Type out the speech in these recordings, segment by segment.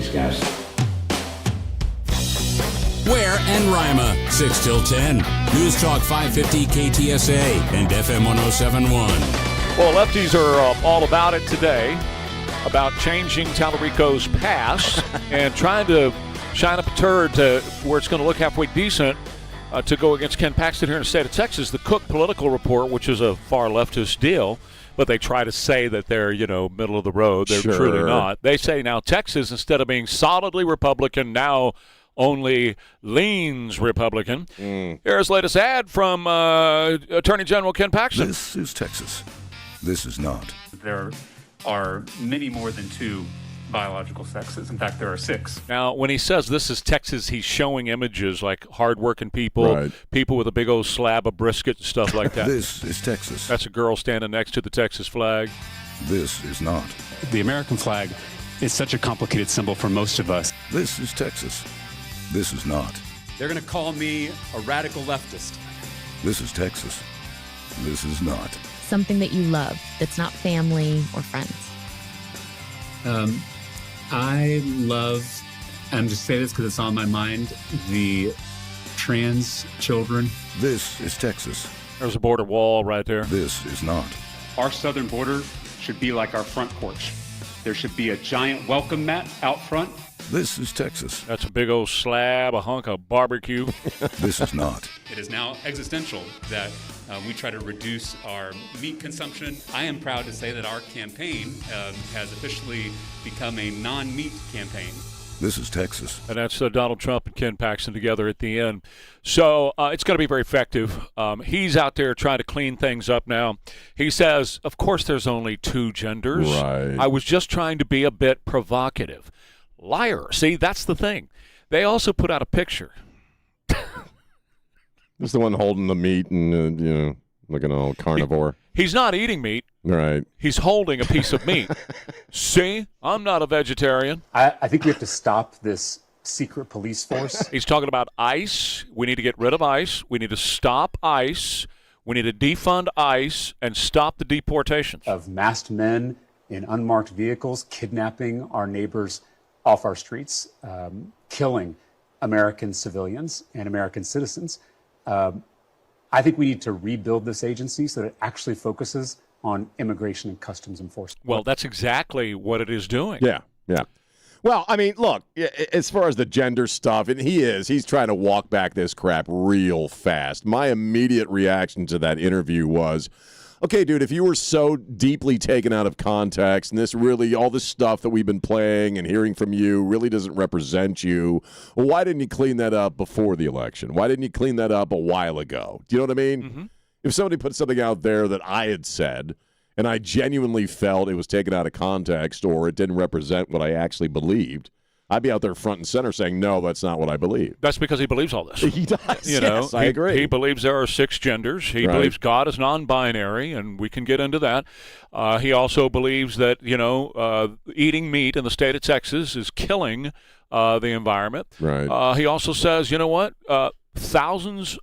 these guys. Ware and Rima, 6 till 10. News Talk 550 KTSA and FM 107.1. Well, lefties are all about it today, about changing Transrico's past and trying to shine up a turd to where it's going to look halfway decent to go against Ken Paxton here in the state of Texas. The Cook Political Report, which is a far leftist deal, but they try to say that they're, middle of the road. They're truly not. They say now Texas, instead of being solidly Republican, now only leans Republican. Here's the latest ad from Attorney General Ken Paxton. This is Texas. This is not. There are many more than two biological sexes. In fact, there are 6. Now, when he says this is Texas, he's showing images like hardworking people, people with a big old slab of brisket and stuff like that. This is Texas. That's a girl standing next to the Texas flag. This is not. The American flag is such a complicated symbol for most of us. This is Texas. This is not. They're going to call me a radical leftist. This is Texas. This is not. Something that you love that's not family or friends. I love, I'm just saying this because it's on my mind, the trans children. This is Texas. There's a border wall right there. This is not. Our southern border should be like our front porch. There should be a giant welcome mat out front. This is Texas. That's a big old slab, a hunk of barbecue. This is not. It is now existential that we try to reduce our meat consumption. I am proud to say that our campaign has officially become a non-meat campaign. This is Texas. And that's Donald Trump and Ken Paxton together at the end. So it's going to be very effective. He's out there trying to clean things up now. He says, of course, there's only 2 genders. Right. I was just trying to be a bit provocative. Liar. See, that's the thing. They also put out a picture. This the one holding the meat and, looking all carnivore. He's not eating meat. Right. He's holding a piece of meat. See, I'm not a vegetarian. I think we have to stop this secret police force. He's talking about ICE. We need to get rid of ICE. We need to stop ICE. We need to defund ICE and stop the deportations. Of masked men in unmarked vehicles kidnapping our neighbors off our streets, killing American civilians and American citizens. I think we need to rebuild this agency so that it actually focuses on immigration and customs enforcement. Well, that's exactly what it is doing. Yeah. Well, I mean, look, as far as the gender stuff, and he's trying to walk back this crap real fast. My immediate reaction to that interview was, okay, dude, if you were so deeply taken out of context and this really, all this stuff that we've been playing and hearing from you really doesn't represent you, well, why didn't you clean that up before the election? Why didn't you clean that up a while ago? Do you know what I mean? Mm-hmm. If somebody put something out there that I had said and I genuinely felt it was taken out of context or it didn't represent what I actually believed, I'd be out there front and center saying, no, that's not what I believe. That's because he believes all this. He does, yes, I agree. He believes there are 6 genders. He believes God is non-binary, and we can get into that. He also believes that, eating meat in the state of Texas is killing the environment. Right. He also says, you know what, thousands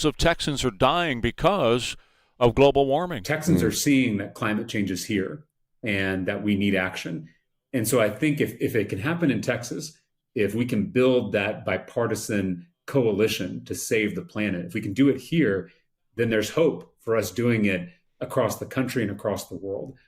of Texans are dying because of global warming. Texans are seeing that climate change is here and that we need action. And so I think if it can happen in Texas, if we can build that bipartisan coalition to save the planet, if we can do it here, then there's hope for us doing it across the country and across the world.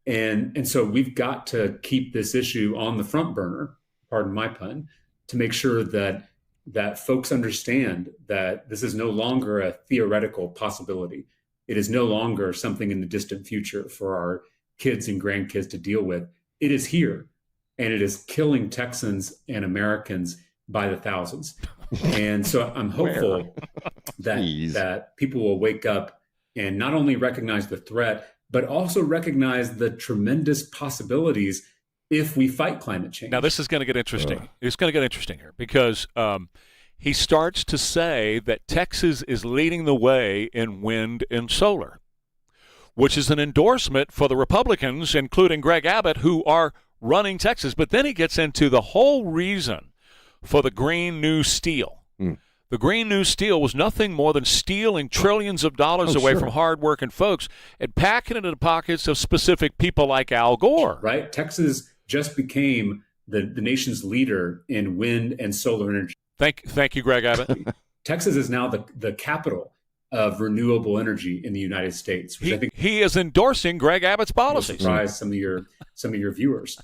And so we've got to keep this issue on the front burner, pardon my pun, to make sure that folks understand that this is no longer a theoretical possibility. It is no longer something in the distant future for our kids and grandkids to deal with. It is here, and it is killing Texans and by the thousands. And so I'm hopeful that people will wake up and not only recognize the threat, but also recognize the tremendous possibilities if we fight climate change. Now, this is going to get interesting. It's going to get interesting here because he starts to say that Texas is leading the way in wind and solar, which is an endorsement for the Republicans, including Greg Abbott, who are running Texas. But then he gets into the whole reason for the Green New Steel. The Green New Steel was nothing more than stealing trillions of dollars away from hardworking folks and packing it in the pockets of specific people like Al Gore. Right? Texas just became the nation's leader in wind and solar energy. Thank you, Greg Abbott. Texas is now the capital of renewable energy in the United States, which I think he is endorsing Greg Abbott's policies. Will surprise some of your viewers.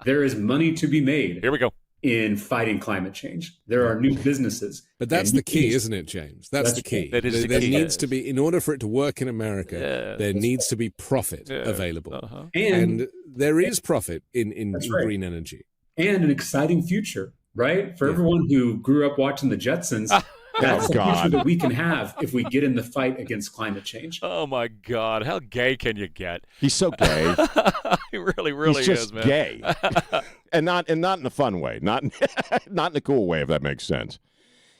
There is money to be made. Here we go. In fighting climate change. There are new businesses. But that's the key, isn't it, James? That's the key. That is the there key. needs to be, in order for it to work in America, there needs to be profit available. And there is profit in green energy. And an exciting future, right? For everyone who grew up watching the Jetsons, that's the future that we can have if we get in the fight against climate change. Oh, my God. How gay can you get? He's so gay. He really He's just is, man. Gay. and not in a fun way, not in a cool way, if that makes sense.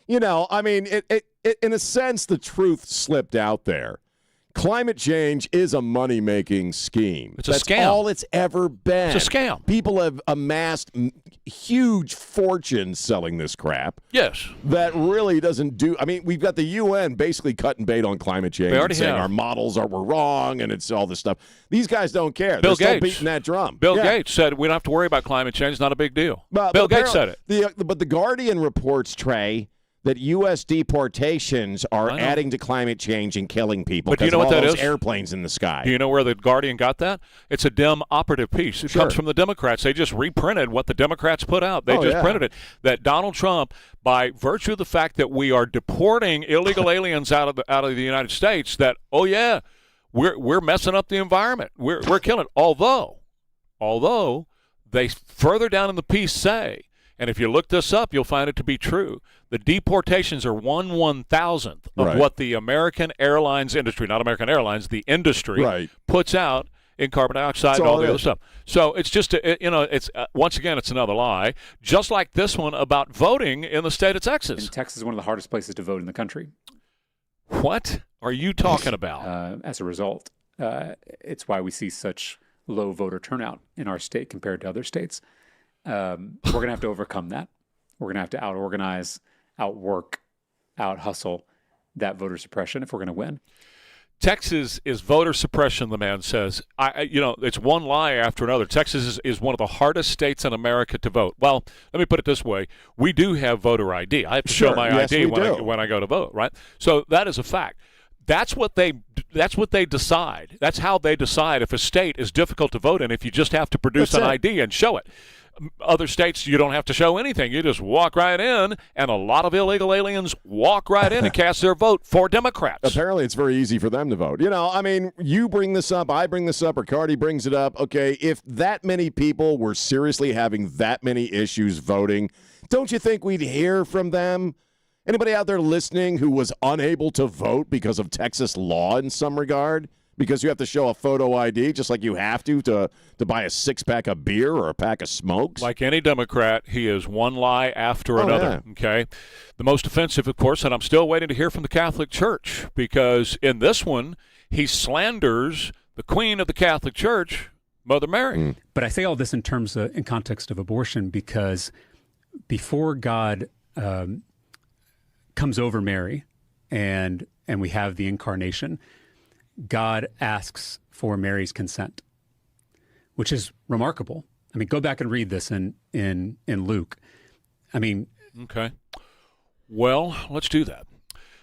You know, I mean, it in a sense, the truth slipped out there. Climate change is a money-making scheme. It's a That's scam. all it's ever been. It's a scam. People have amassed huge fortunes selling this crap. Yes. That really doesn't do. I mean, we've got the UN basically cutting bait on climate change. They already and saying have. our models were wrong, and it's all this stuff. These guys don't care. Bill They're still Gates. beating that drum. Bill Gates said we don't have to worry about climate change. It's not a big deal. Bill Gates said it. But the Guardian reports, Trey, that U.S. deportations are adding to climate change and killing people. But do you know what that is? Airplanes in the sky. Do you know where the Guardian got that? It's a Dem operative piece. It comes from the Democrats. They just reprinted what the Democrats put out. They printed it. That Donald Trump, by virtue of the fact that we are deporting illegal aliens out of the United States, that we're messing up the environment. We're killing it. Although they further down in the piece say, and if you look this up, you'll find it to be true. The deportations are 1/1000th of what the American airlines industry, not American Airlines, the industry puts out in carbon dioxide and all the other stuff. So it's just, it's once again, it's another lie. Just like this one about voting in the state of Texas. And Texas is one of the hardest places to vote in the country. What are you talking about? As a result, it's why we see such low voter turnout in our state compared to other states. We're going to have to overcome that. We're going to have to out-organize, outwork, out-hustle that voter suppression if we're going to win. Texas is voter suppression, the man says. It's one lie after another. Texas is one of the hardest states in America to vote. Well, let me put it this way. We do have voter ID. I have to show my ID when I go to vote, right? So that is a fact. That's what they decide. That's how they decide if a state is difficult to vote in, if you just have to produce an ID and show it. Other states, you don't have to show anything. You just walk right in, and a lot of illegal aliens walk right in and cast their vote for Democrats. Apparently, it's very easy for them to vote. You know, I mean, you bring this up, I bring this up, or Cardi brings it up. Okay, if that many people were seriously having that many issues voting, don't you think we'd hear from them? Anybody out there listening who was unable to vote because of Texas law in some regard? Because you have to show a photo ID, just like you have to buy a six-pack of beer or a pack of smokes? Like any Democrat, he is one lie after another, okay? The most offensive, of course, and I'm still waiting to hear from the Catholic Church, because in this one, he slanders the Queen of the Catholic Church, Mother Mary. But I say all this in context of abortion, because before God comes over Mary and we have the incarnation, God asks for Mary's consent, which is remarkable. I mean, go back and read this in Luke. I mean, okay. Well, let's do that.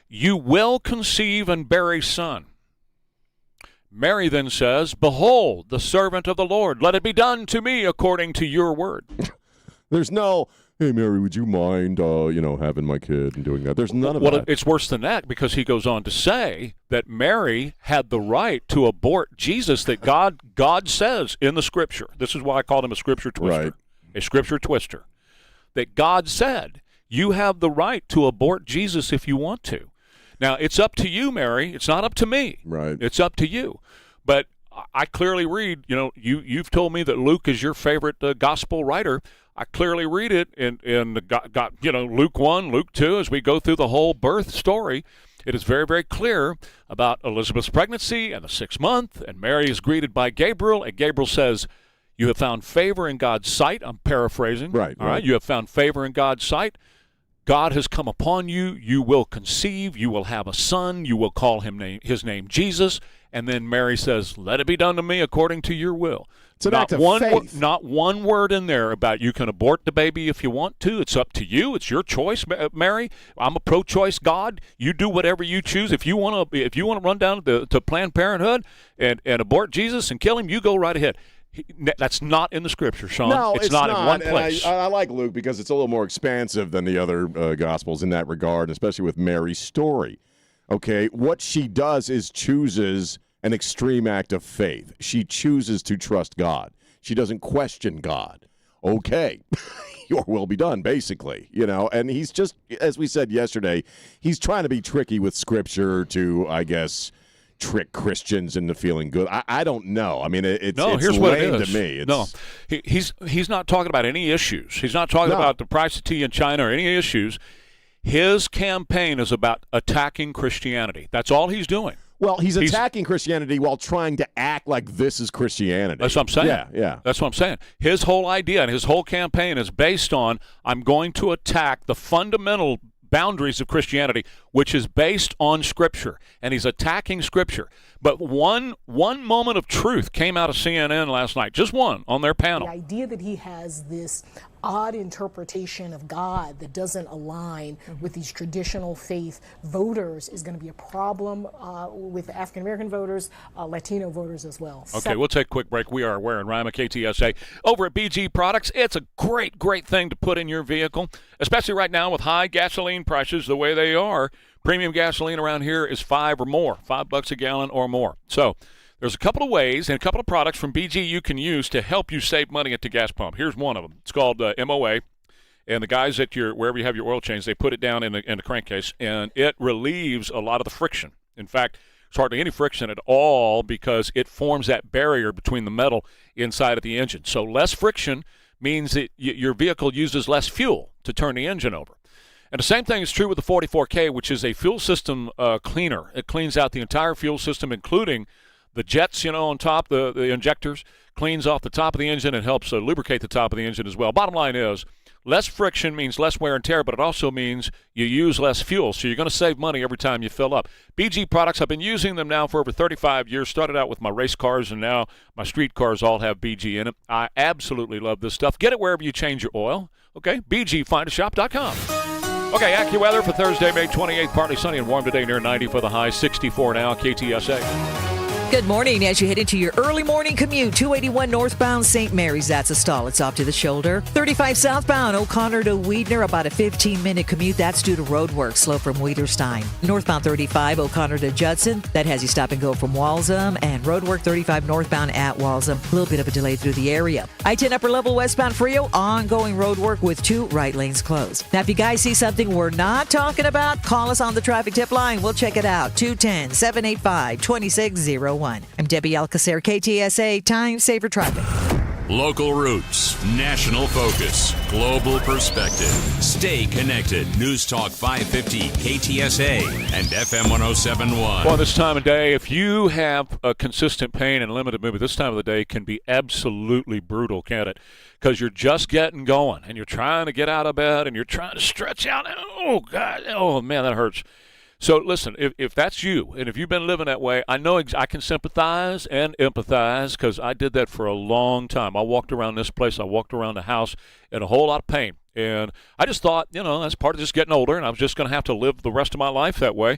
You will conceive and bear a son. Mary then says, "Behold, the servant of the Lord. Let it be done to me according to your word." There's no, hey, Mary, would you mind, having my kid and doing that? There's none of that. Well, it's worse than that, because he goes on to say that Mary had the right to abort Jesus that God says in the Scripture. This is why I called him a Scripture twister. Right. A Scripture twister. That God said, you have the right to abort Jesus if you want to. Now, it's up to you, Mary. It's not up to me. Right. It's up to you. But I clearly read, you've told me that Luke is your favorite gospel writer. I clearly read it in Luke 1, Luke 2, as we go through the whole birth story. It is very, very clear about Elizabeth's pregnancy and the 6th month, and Mary is greeted by Gabriel, and Gabriel says, "You have found favor in God's sight." I'm paraphrasing. Right. All right. You have found favor in God's sight. God has come upon you. You will conceive. You will have a son. You will call his name Jesus, And then Mary says, let it be done to me according to your will. It's an act of faith. Not one word in there about you can abort the baby if you want to. It's up to you. It's your choice, Mary. I'm a pro-choice God. You do whatever you choose. If you want to run down to Planned Parenthood and abort Jesus and kill him, you go right ahead. That's not in the Scripture, Sean. No, it's not in one place. I like Luke because it's a little more expansive than the other Gospels in that regard, especially with Mary's story. Okay, what she does is chooses an extreme act of faith. She chooses to trust God. She doesn't question God. Okay, your will be done, basically, and he's just, as we said yesterday, he's trying to be tricky with Scripture to, I guess, trick Christians into feeling good. I don't know. I mean, it's here's what lame it is. to me. No, he's not talking about any issues. He's not talking about the price of tea in China or any issues. His campaign is about attacking Christianity. That's all he's doing. Well, he's attacking Christianity while trying to act like this is Christianity. That's what I'm saying. Yeah. That's what I'm saying. His whole idea and his whole campaign is based on, I'm going to attack the fundamental boundaries of Christianity, which is based on Scripture, and he's attacking Scripture. But one moment of truth came out of CNN last night, just one, on their panel. The idea that he has this odd interpretation of God that doesn't align with these traditional faith voters is going to be a problem with African-American voters, Latino voters as well. Okay, we'll take a quick break. We are Ware and Rima, KTSA. Over at BG Products, it's a great, great thing to put in your vehicle, especially right now with high gasoline prices the way they are. Premium gasoline around here is $5 or more, $5 a gallon or more. So there's a couple of ways and a couple of products from BG you can use to help you save money at the gas pump. Here's one of them. It's called MOA. And the guys at wherever you have your oil change, they put it down in the crankcase, and it relieves a lot of the friction. In fact, it's hardly any friction at all because it forms that barrier between the metal inside of the engine. So less friction means that your vehicle uses less fuel to turn the engine over. And the same thing is true with the 44K, which is a fuel system cleaner. It cleans out the entire fuel system, including the jets, on top, the injectors, cleans off the top of the engine and helps lubricate the top of the engine as well. Bottom line is, less friction means less wear and tear, but it also means you use less fuel, so you're going to save money every time you fill up. BG products, I've been using them now for over 35 years. Started out with my race cars, and now my street cars all have BG in it. I absolutely love this stuff. Get it wherever you change your oil. Okay, BGFindAShop.com. Okay, AccuWeather for Thursday, May 28th. Partly sunny and warm today, near 90 for the high, 64 now, KTSA. Good morning. As you head into your early morning commute, 281 northbound St. Mary's, that's a stall. It's off to the shoulder. 35 southbound O'Connor to Weidner, about a 15-minute commute. That's due to road work, slow from Weiderstein. Northbound 35 O'Connor to Judson, that has you stop and go from Walsham. And road work 35 northbound at Walsham, a little bit of a delay through the area. I-10 upper level westbound Frio, ongoing road work with 2 right lanes closed. Now, if you guys see something we're not talking about, call us on the traffic tip line. We'll check it out. 210-785-2601. I'm Debbie Alcacer, KTSA, Time Saver Traffic. Local roots, national focus, global perspective. Stay connected. News Talk 550, KTSA, and FM 1071. Well, this time of day, if you have a consistent pain and limited movement, this time of the day can be absolutely brutal, can't it? Because you're just getting going, and you're trying to get out of bed, and you're trying to stretch out. Oh, God. Oh, man, that hurts. So listen, if that's you, and if you've been living that way, I know I can sympathize and empathize because I did that for a long time. I walked around this place, I walked around the house in a whole lot of pain. And I just thought, that's part of just getting older, and I was just going to have to live the rest of my life that way.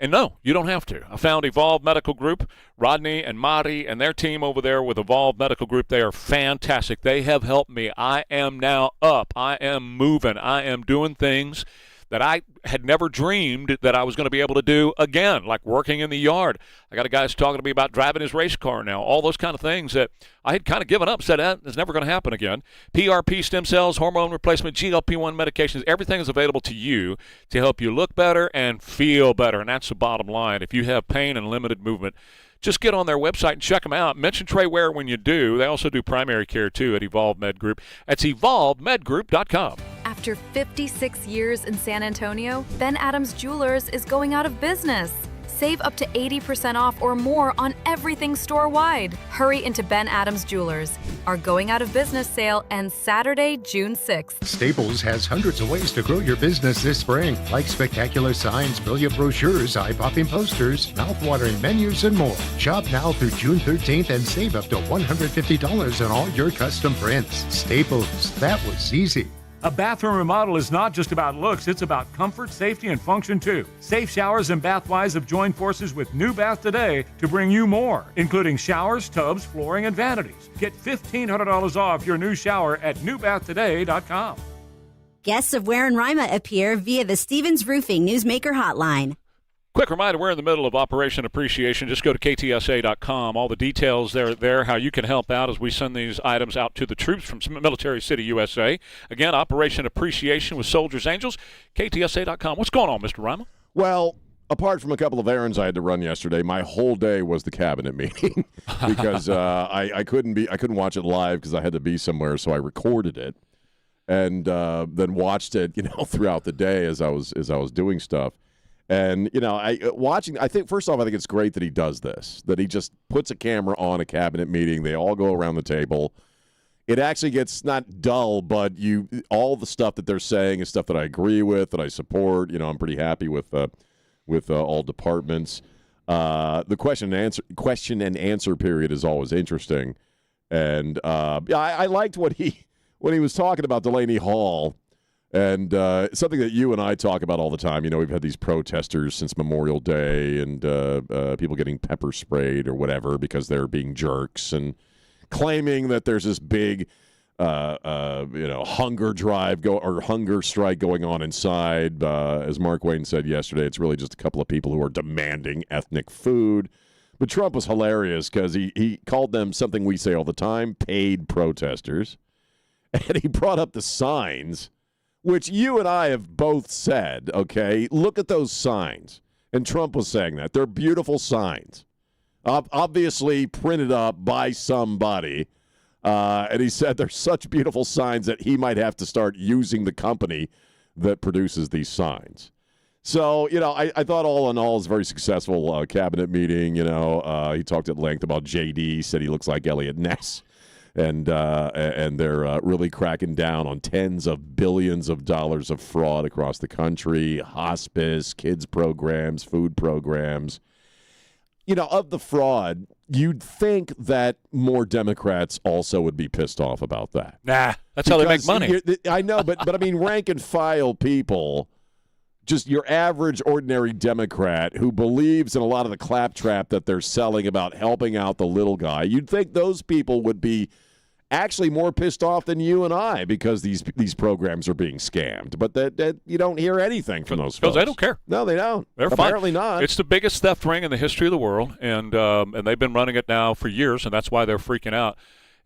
And no, you don't have to. I found Evolve Medical Group, Rodney and Marty and their team over there with Evolve Medical Group. They are fantastic. They have helped me. I am now up. I am moving. I am doing things that I had never dreamed that I was going to be able to do again, like working in the yard. I got a guy who's talking to me about driving his race car now, all those kind of things that I had kind of given up, said that is never going to happen again. PRP, stem cells, hormone replacement, GLP-1 medications, everything is available to you to help you look better and feel better, and that's the bottom line. If you have pain and limited movement, just get on their website and check them out. Mention Trey Ware when you do. They also do primary care, too, at Evolve Med Group. That's evolvemedgroup.com. After 56 years in San Antonio, Ben Adams Jewelers is going out of business. Save up to 80% off or more on everything store-wide. Hurry into Ben Adams Jewelers. Our going out of business sale ends Saturday, June 6th. Staples has hundreds of ways to grow your business this spring, like spectacular signs, brilliant brochures, eye-popping posters, mouth-watering menus, and more. Shop now through June 13th and save up to $150 on all your custom prints. Staples, that was easy. A bathroom remodel is not just about looks, it's about comfort, safety, and function too. Safe Showers and Bathwise have joined forces with New Bath Today to bring you more, including showers, tubs, flooring, and vanities. Get $1,500 off your new shower at newbathtoday.com. Guests of Ware and Rima appear via the Stevens Roofing Newsmaker Hotline. Quick reminder, we're in the middle of Operation Appreciation. Just go to KTSA.com. All the details there, how you can help out as we send these items out to the troops from Military City, USA. Again, Operation Appreciation with Soldiers Angels, KTSA.com. What's going on, Mr. Rima? Well, apart from a couple of errands I had to run yesterday, my whole day was the cabinet meeting because I couldn't watch it live because I had to be somewhere, so I recorded it and then watched it, throughout the day as I was doing stuff. And, I think, first off, I think it's great that he does this, that he just puts a camera on a cabinet meeting. They all go around the table. It actually gets not dull, but all the stuff that they're saying is stuff that I agree with, that I support. I'm pretty happy with all departments. The question and answer period is always interesting. And, I liked when he was talking about Delaney Hall. And something that you and I talk about all the time. We've had these protesters since Memorial Day and people getting pepper sprayed or whatever because they're being jerks and claiming that there's this big, hunger drive or hunger strike going on inside. As Mark Wayne said yesterday, it's really just a couple of people who are demanding ethnic food. But Trump was hilarious because he called them something we say all the time, paid protesters. And he brought up the signs, which you and I have both said, okay, look at those signs. And Trump was saying that. They're beautiful signs, obviously printed up by somebody. And he said they're such beautiful signs that he might have to start using the company that produces these signs. So, I thought all in all it was a very successful cabinet meeting. He talked at length about JD, said he looks like Elliot Ness. And they're really cracking down on tens of billions of dollars of fraud across the country, hospice, kids programs, food programs. Of the fraud, you'd think that more Democrats also would be pissed off about that. Nah, that's how they make money. I know, but I mean, rank and file people, just your average, ordinary Democrat who believes in a lot of the claptrap that they're selling about helping out the little guy, you'd think those people would be actually more pissed off than you and I because these programs are being scammed. But that you don't hear anything from those folks. Because they don't care. No, they don't. They're apparently fine. not. It's the biggest theft ring in the history of the world, and they've been running it now for years, and that's why they're freaking out.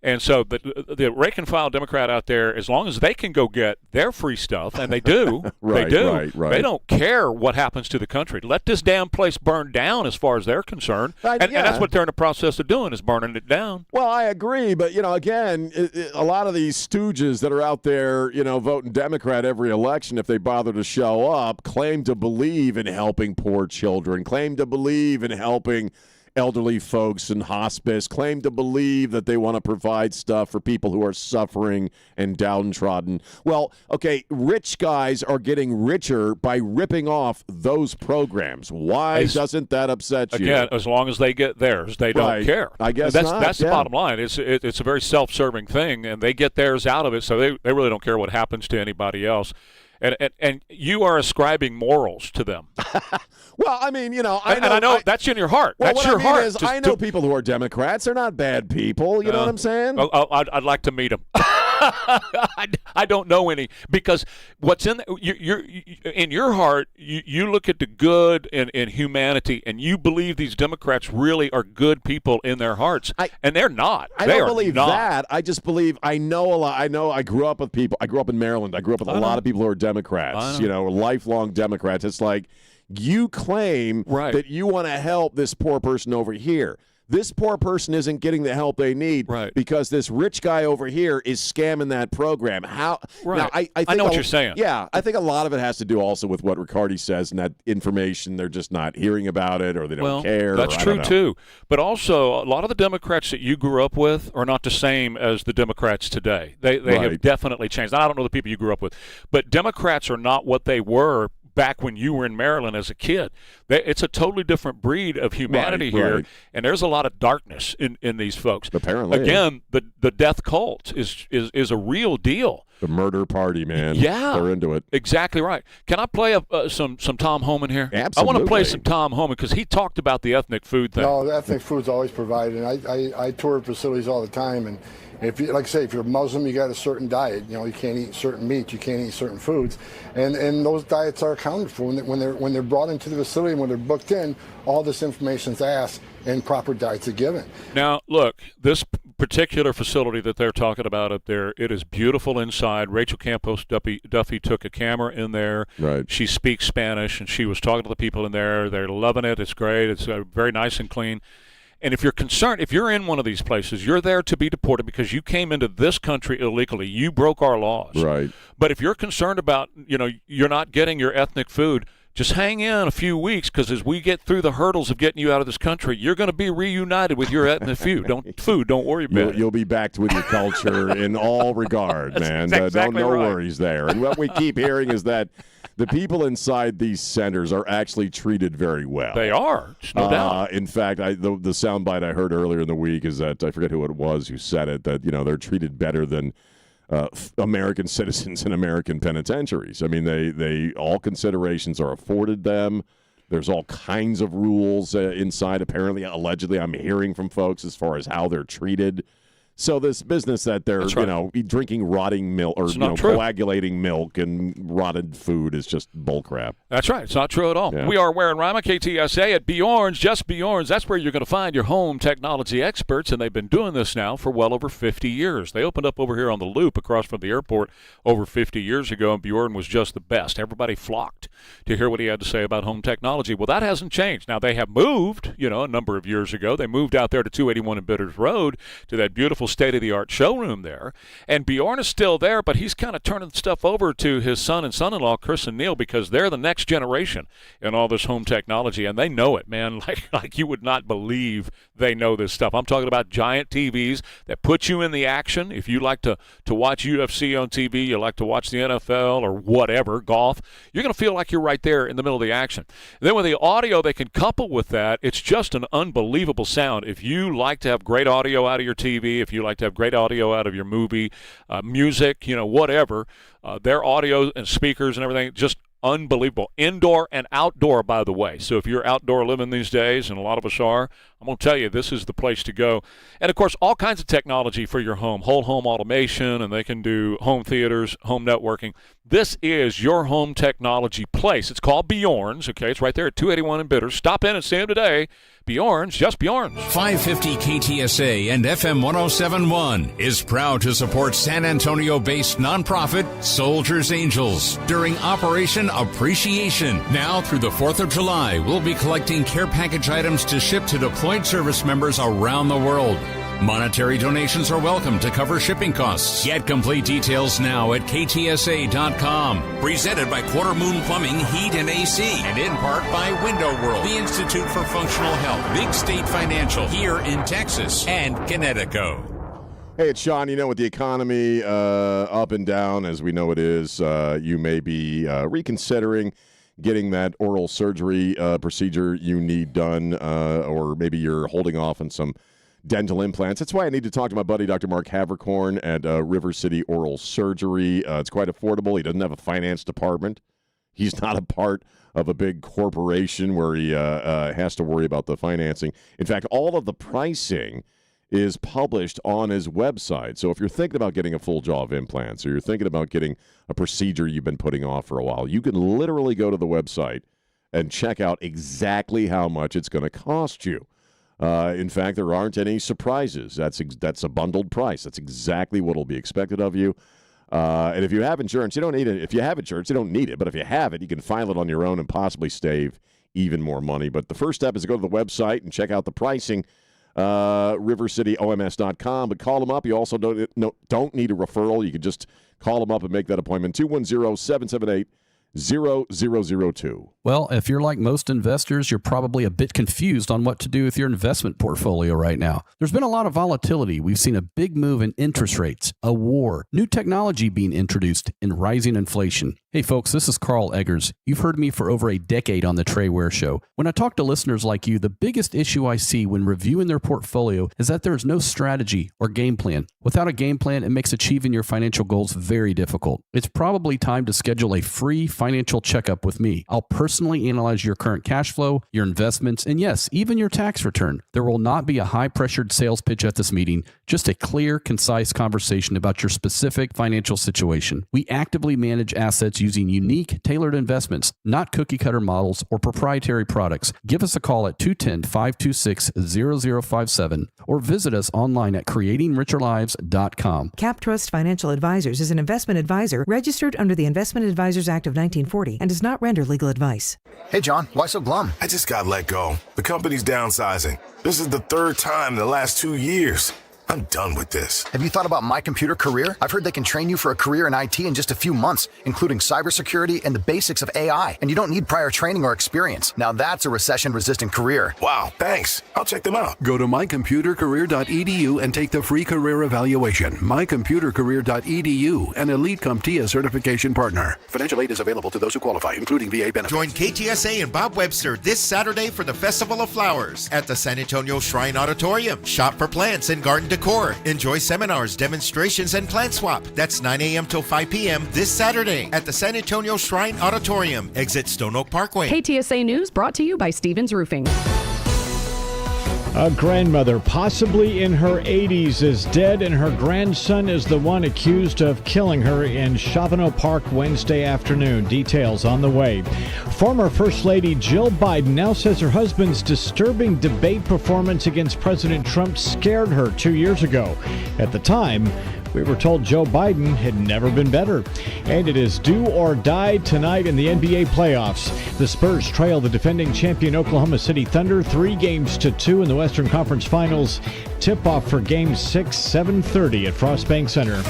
And so the rank and file Democrat out there, as long as they can go get their free stuff, and they do, right. They don't care what happens to the country. Let this damn place burn down as far as they're concerned. And that's what they're in the process of doing, is burning it down. Well, I agree. But, again, a lot of these stooges that are out there, voting Democrat every election, if they bother to show up, claim to believe in helping poor children, claim to believe in helping elderly folks in hospice, claim to believe that they want to provide stuff for people who are suffering and downtrodden. Well, okay, rich guys are getting richer by ripping off those programs. Why doesn't that upset you? Again, as long as they get theirs, they don't care. I guess that's the bottom line. It's a very self-serving thing, and they get theirs out of it, so they really don't care what happens to anybody else. And you are ascribing morals to them. Well, I mean, I know that's in your heart. Well, that's your heart. I know people who are Democrats. They're not bad people. You know what I'm saying? I'd like to meet them. I don't know any, because what's in you're in your heart. You look at the good in humanity, and you believe these Democrats really are good people in their hearts, and they're not. I don't believe that. I just believe I know a lot. I know I grew up with people. I grew up in Maryland. I grew up with a lot of people who are Democrats. Lifelong Democrats. It's like you claim that you want to help this poor person over here. this poor person isn't getting the help they need because this rich guy over here is scamming that program. How? Right. Now, I know what you're saying. Yeah, I think a lot of it has to do also with what Riccardi says, and that information, they're just not hearing about it or they don't care. That's true, too. But also, a lot of the Democrats that you grew up with are not the same as the Democrats today. They have definitely changed. I don't know the people you grew up with, but Democrats are not what they were back when you were in Maryland as a kid. It's a totally different breed of humanity here, and there's a lot of darkness in these folks. Apparently. Again, the death cult is a real deal. The murder party, man. Yeah. They're into it. Exactly right. Can I play some Tom Homan here? Absolutely. I want to play some Tom Homan because he talked about the ethnic food thing. No, the ethnic food's always provided. And I tour facilities all the time, and if you, like I say, if you're Muslim, you got a certain diet. You can't eat certain meat, you can't eat certain foods, and those diets are accounted for when they're brought into the facility, when they're booked in. All this information's asked, and proper diets are given. Now, look, this particular facility that they're talking about up there, it is beautiful inside. Rachel Campos Duffy took a camera in there. Right. She speaks Spanish, and she was talking to the people in there. They're loving it. It's great. It's very nice and clean. And if you're concerned, if you're in one of these places, you're there to be deported because you came into this country illegally. You broke our laws. Right. But if you're concerned about, you're not getting your ethnic food, just hang in a few weeks because as we get through the hurdles of getting you out of this country, you're going to be reunited with your ethnic food. Don't worry about it. You'll be back with your culture in all regard, man. Exactly no right. worries there. And what we keep hearing is that the people inside these centers are actually treated very well. They are, no doubt. In fact, the soundbite I heard earlier in the week is that, I forget who it was who said it, that they're treated better than American citizens in American penitentiaries. I mean, they all considerations are afforded them. There's all kinds of rules inside. Apparently, allegedly, I'm hearing from folks as far as how they're treated. So this business that they're drinking rotting milk or coagulating milk and rotted food is just bullcrap. That's right. It's not true at all. Yeah. We are Ware and Rima, KTSA at Bjorn's, just Bjorn's. That's where you're going to find your home technology experts, and they've been doing this now for well over 50 years. They opened up over here on the Loop across from the airport over 50 years ago, and Bjorn was just the best. Everybody flocked to hear what he had to say about home technology. Well, that hasn't changed. Now, they have moved, a number of years ago. They moved out there to 281 and Bitters Road to that beautiful state-of-the-art showroom there. And Bjorn is still there, but he's kind of turning stuff over to his son and son-in-law, Chris and Neil, because they're the next generation in all this home technology, and they know it, man, like you would not believe they know this stuff. I'm talking about giant TVs that put you in the action. If you like to watch UFC on TV, you like to watch the NFL or whatever, golf, you're going to feel like you're right there in the middle of the action. And then with the audio they can couple with that, it's just an unbelievable sound. If you like to have great audio out of your TV, if you like to have great audio out of your movie, music, whatever, their audio and speakers and everything, just unbelievable. Indoor and outdoor, by the way. So if you're outdoor living these days, and a lot of us are, I'm going to tell you, this is the place to go. And, of course, all kinds of technology for your home, whole home automation, and they can do home theaters, home networking. This is your home technology place. It's called Bjorn's, okay? It's right there at 281 in Bitters. Stop in and see them today. Bjorn's, just Bjorn's. 550 KTSA and FM 107.1 is proud to support San Antonio-based nonprofit Soldiers Angels during Operation Appreciation. Now through the 4th of July, we'll be collecting care package items to ship to deployed service members around the world. Monetary donations are welcome to cover shipping costs. Get complete details now at KTSA.com. Presented by Quarter Moon Plumbing, Heat, and AC. And in part by Window World, the Institute for Functional Health, Big State Financial, here in Texas, and Connecticut. Hey, it's Sean. With the economy up and down, as we know it is, you may be reconsidering getting that oral surgery procedure you need done, or maybe you're holding off on some dental implants. That's why I need to talk to my buddy, Dr. Mark Havercorn at River City Oral Surgery. It's quite affordable. He doesn't have a finance department. He's not a part of a big corporation where he has to worry about the financing. In fact, all of the pricing is published on his website. So if you're thinking about getting a full jaw of implants or you're thinking about getting a procedure you've been putting off for a while, you can literally go to the website and check out exactly how much it's going to cost you. In fact, there aren't any surprises. That's a bundled price. That's exactly what will be expected of you. And if you have insurance, you don't need it. If you have insurance, you don't need it. But if you have it, you can file it on your own and possibly save even more money. But the first step is to go to the website and check out the pricing. rivercityoms.com. But call them up. You also don't need a referral. You can just call them up and make that appointment. 210-778-0002. Well, if you're like most investors, you're probably a bit confused on what to do with your investment portfolio right now. There's been a lot of volatility. We've seen a big move in interest rates, a war, new technology being introduced, and rising inflation. Hey folks, this is Carl Eggers. You've heard me for over a decade on the Trey Ware Show. When I talk to listeners like you, the biggest issue I see when reviewing their portfolio is that there is no strategy or game plan. Without a game plan, it makes achieving your financial goals very difficult. It's probably time to schedule a free financial checkup with me. I'll personally analyze your current cash flow, your investments, and yes, even your tax return. There will not be a high-pressured sales pitch at this meeting, just a clear, concise conversation about your specific financial situation. We actively manage assets using unique, tailored investments, not cookie-cutter models or proprietary products. Give us a call at 210-526-0057 or visit us online at creatingricherlives.com. CapTrust Financial Advisors is an investment advisor registered under the Investment Advisors Act of 1940 and does not render legal advice. Hey, John, why so glum? I just got let go. The company's downsizing. This is the third time in the last 2 years. I'm done with this. Have you thought about My Computer Career? I've heard they can train you for a career in IT in just a few months, including cybersecurity and the basics of AI. And you don't need prior training or experience. Now that's a recession-resistant career. Wow, thanks. I'll check them out. Go to mycomputercareer.edu and take the free career evaluation. Mycomputercareer.edu, an Elite CompTIA certification partner. Financial aid is available to those who qualify, including VA benefits. Join KTSA and Bob Webster this Saturday for the Festival of Flowers at the San Antonio Shrine Auditorium. Shop for plants and garden decor. Enjoy seminars, demonstrations, and plant swap. That's 9 a.m. till 5 p.m. this Saturday at the San Antonio Shrine Auditorium. Exit Stone Oak Parkway. KTSA News brought to you by Stevens Roofing. A grandmother, possibly in her 80s, is dead, and her grandson is the one accused of killing her in Chavano Park Wednesday afternoon. Details on the way. Former First Lady Jill Biden now says her husband's disturbing debate performance against President Trump scared her 2 years ago. At the time, we were told Joe Biden had never been better. And it is do or die tonight in the NBA playoffs. The Spurs trail the defending champion Oklahoma City Thunder 3-2 in the Western Conference Finals. Tip-off for Game 6, 7:30 at Frostbank Center.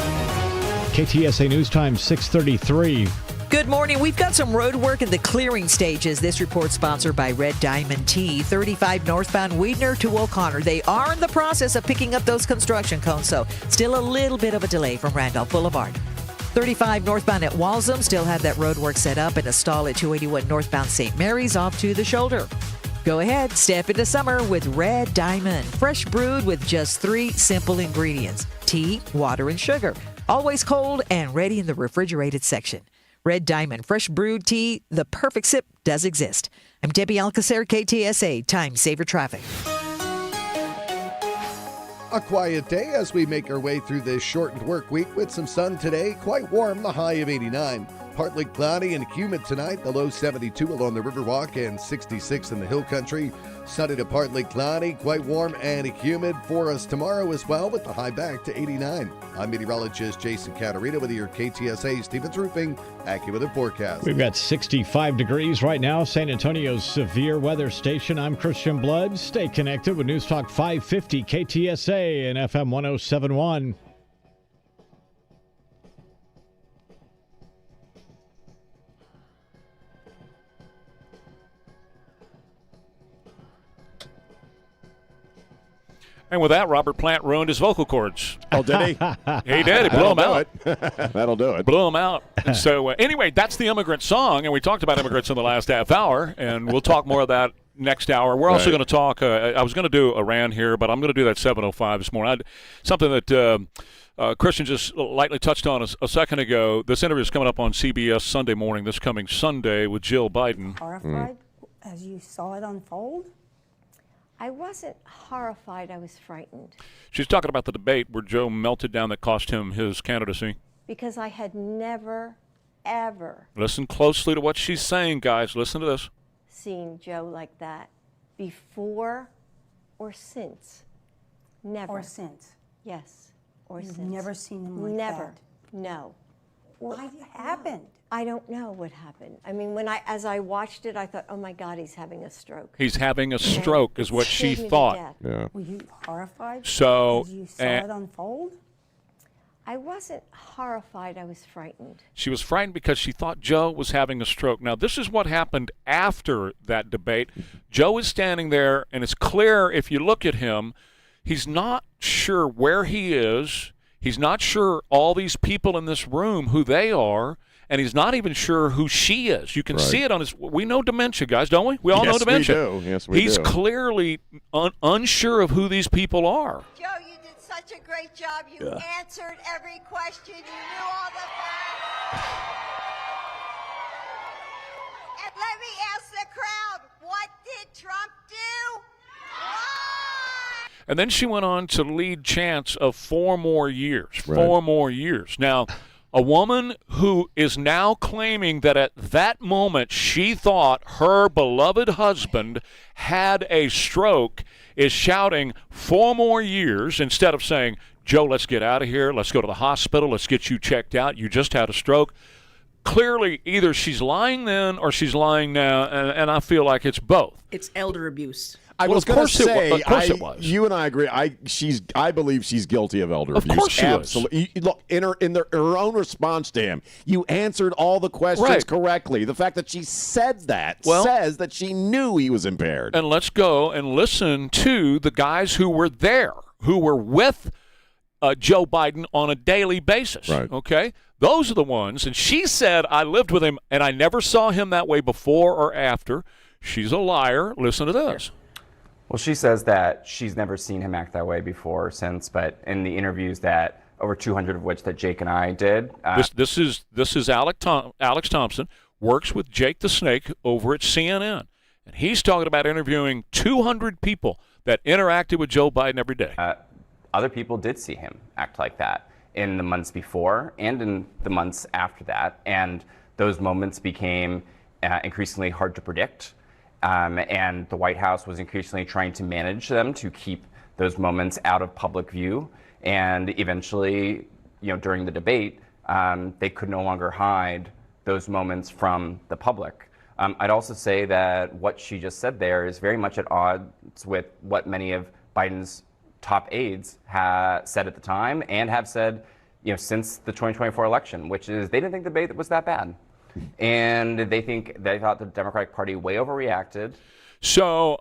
KTSA News Time, 6:33. Good morning. We've got some road work in the clearing stages. This report sponsored by Red Diamond Tea, 35 northbound Weidner to O'Connor. They are in the process of picking up those construction cones, so still a little bit of a delay from Randolph Boulevard. 35 northbound at Walsham, still have that road work set up and a stall at 281 northbound St. Mary's off to the shoulder. Go ahead, step into summer with Red Diamond. Fresh brewed with just 3 simple ingredients: tea, water, and sugar. Always cold and ready in the refrigerated section. Red Diamond Fresh Brewed Tea, the perfect sip does exist. I'm Debbie Alcacer, KTSA, Time Saver Traffic. A quiet day as we make our way through this shortened work week with some sun today. Quite warm, the high of 89. Partly cloudy and humid tonight, the low 72 along the Riverwalk and 66 in the Hill Country. Sunny to partly cloudy, quite warm and humid for us tomorrow as well, with the high back to 89. I'm meteorologist Jason Caterina with your KTSA Stevens Roofing AccuWeather forecast. We've got 65 degrees right now, San Antonio's severe weather station. I'm Christian Blood. Stay connected with News Talk 550 KTSA and FM 1071. And with that, Robert Plant ruined his vocal cords. Oh, did he? He did. He blew them out. That'll do it. Blew them out. So anyway, that's the immigrant song, and we talked about immigrants in the last half hour, and we'll talk more of that next hour. We're also going to talk, I was going to do Iran here, but I'm going to do that 7:05 this morning. Something that Christian just lightly touched on a second ago. This interview is coming up on CBS Sunday morning, this coming Sunday, with Jill Biden. Horrified as you saw it unfold? I wasn't horrified. I was frightened. She's talking about the debate where Joe melted down that cost him his candidacy. Because I had never, ever Listen closely to what she's saying, guys. Listen to this. seen Joe like that before or since. Never. Or since. Yes. Or You've since. never seen him like never. that? No. What happened? I don't know what happened. I mean, as I watched it, I thought, oh my God, he's having a stroke. He's having a stroke, is what she scared me to thought. death. Yeah. Were you horrified So, as you saw it unfold? I wasn't horrified. I was frightened. She was frightened because she thought Joe was having a stroke. Now, this is what happened after that debate. Joe is standing there, and it's clear if you look at him, he's not sure where he is. He's not sure all these people in this room, who they are, and he's not even sure who she is. You can see it on his – we know dementia, guys, don't we? We all know dementia. Yes, we do. He's clearly unsure of who these people are. Joe, you did such a great job. You answered every question. You knew all the facts. And let me ask the crowd, what did Trump do? And then she went on to lead chants of 4 more years. 4 more years. Now, a woman who is now claiming that at that moment she thought her beloved husband had a stroke is shouting 4 more years instead of saying, Joe, let's get out of here. Let's go to the hospital. Let's get you checked out. You just had a stroke. Clearly, either she's lying then or she's lying now, and I feel like it's both. It's elder abuse. I was going to say, of course it was. You and I agree. I believe she's guilty of elder abuse. Of course she Absolutely. Look, in her own response to him, you answered all the questions correctly. The fact that she said that says that she knew he was impaired. And let's go and listen to the guys who were there, who were with Joe Biden on a daily basis. Right. Okay? Those are the ones. And she said, I lived with him, and I never saw him that way before or after. She's a liar. Listen to this. Well, she says that she's never seen him act that way before or since, but in the interviews that over 200 of which that Jake and I did. This is Alex Thompson, works with Jake the Snake over at CNN. And he's talking about interviewing 200 people that interacted with Joe Biden every day. Other people did see him act like that in the months before and in the months after that. And those moments became increasingly hard to predict. And the White House was increasingly trying to manage them to keep those moments out of public view. And eventually, during the debate, they could no longer hide those moments from the public. I'd also say that what she just said there is very much at odds with what many of Biden's top aides said at the time and have said, since the 2024 election, which is they didn't think the debate was that bad. And they thought the Democratic Party way overreacted. So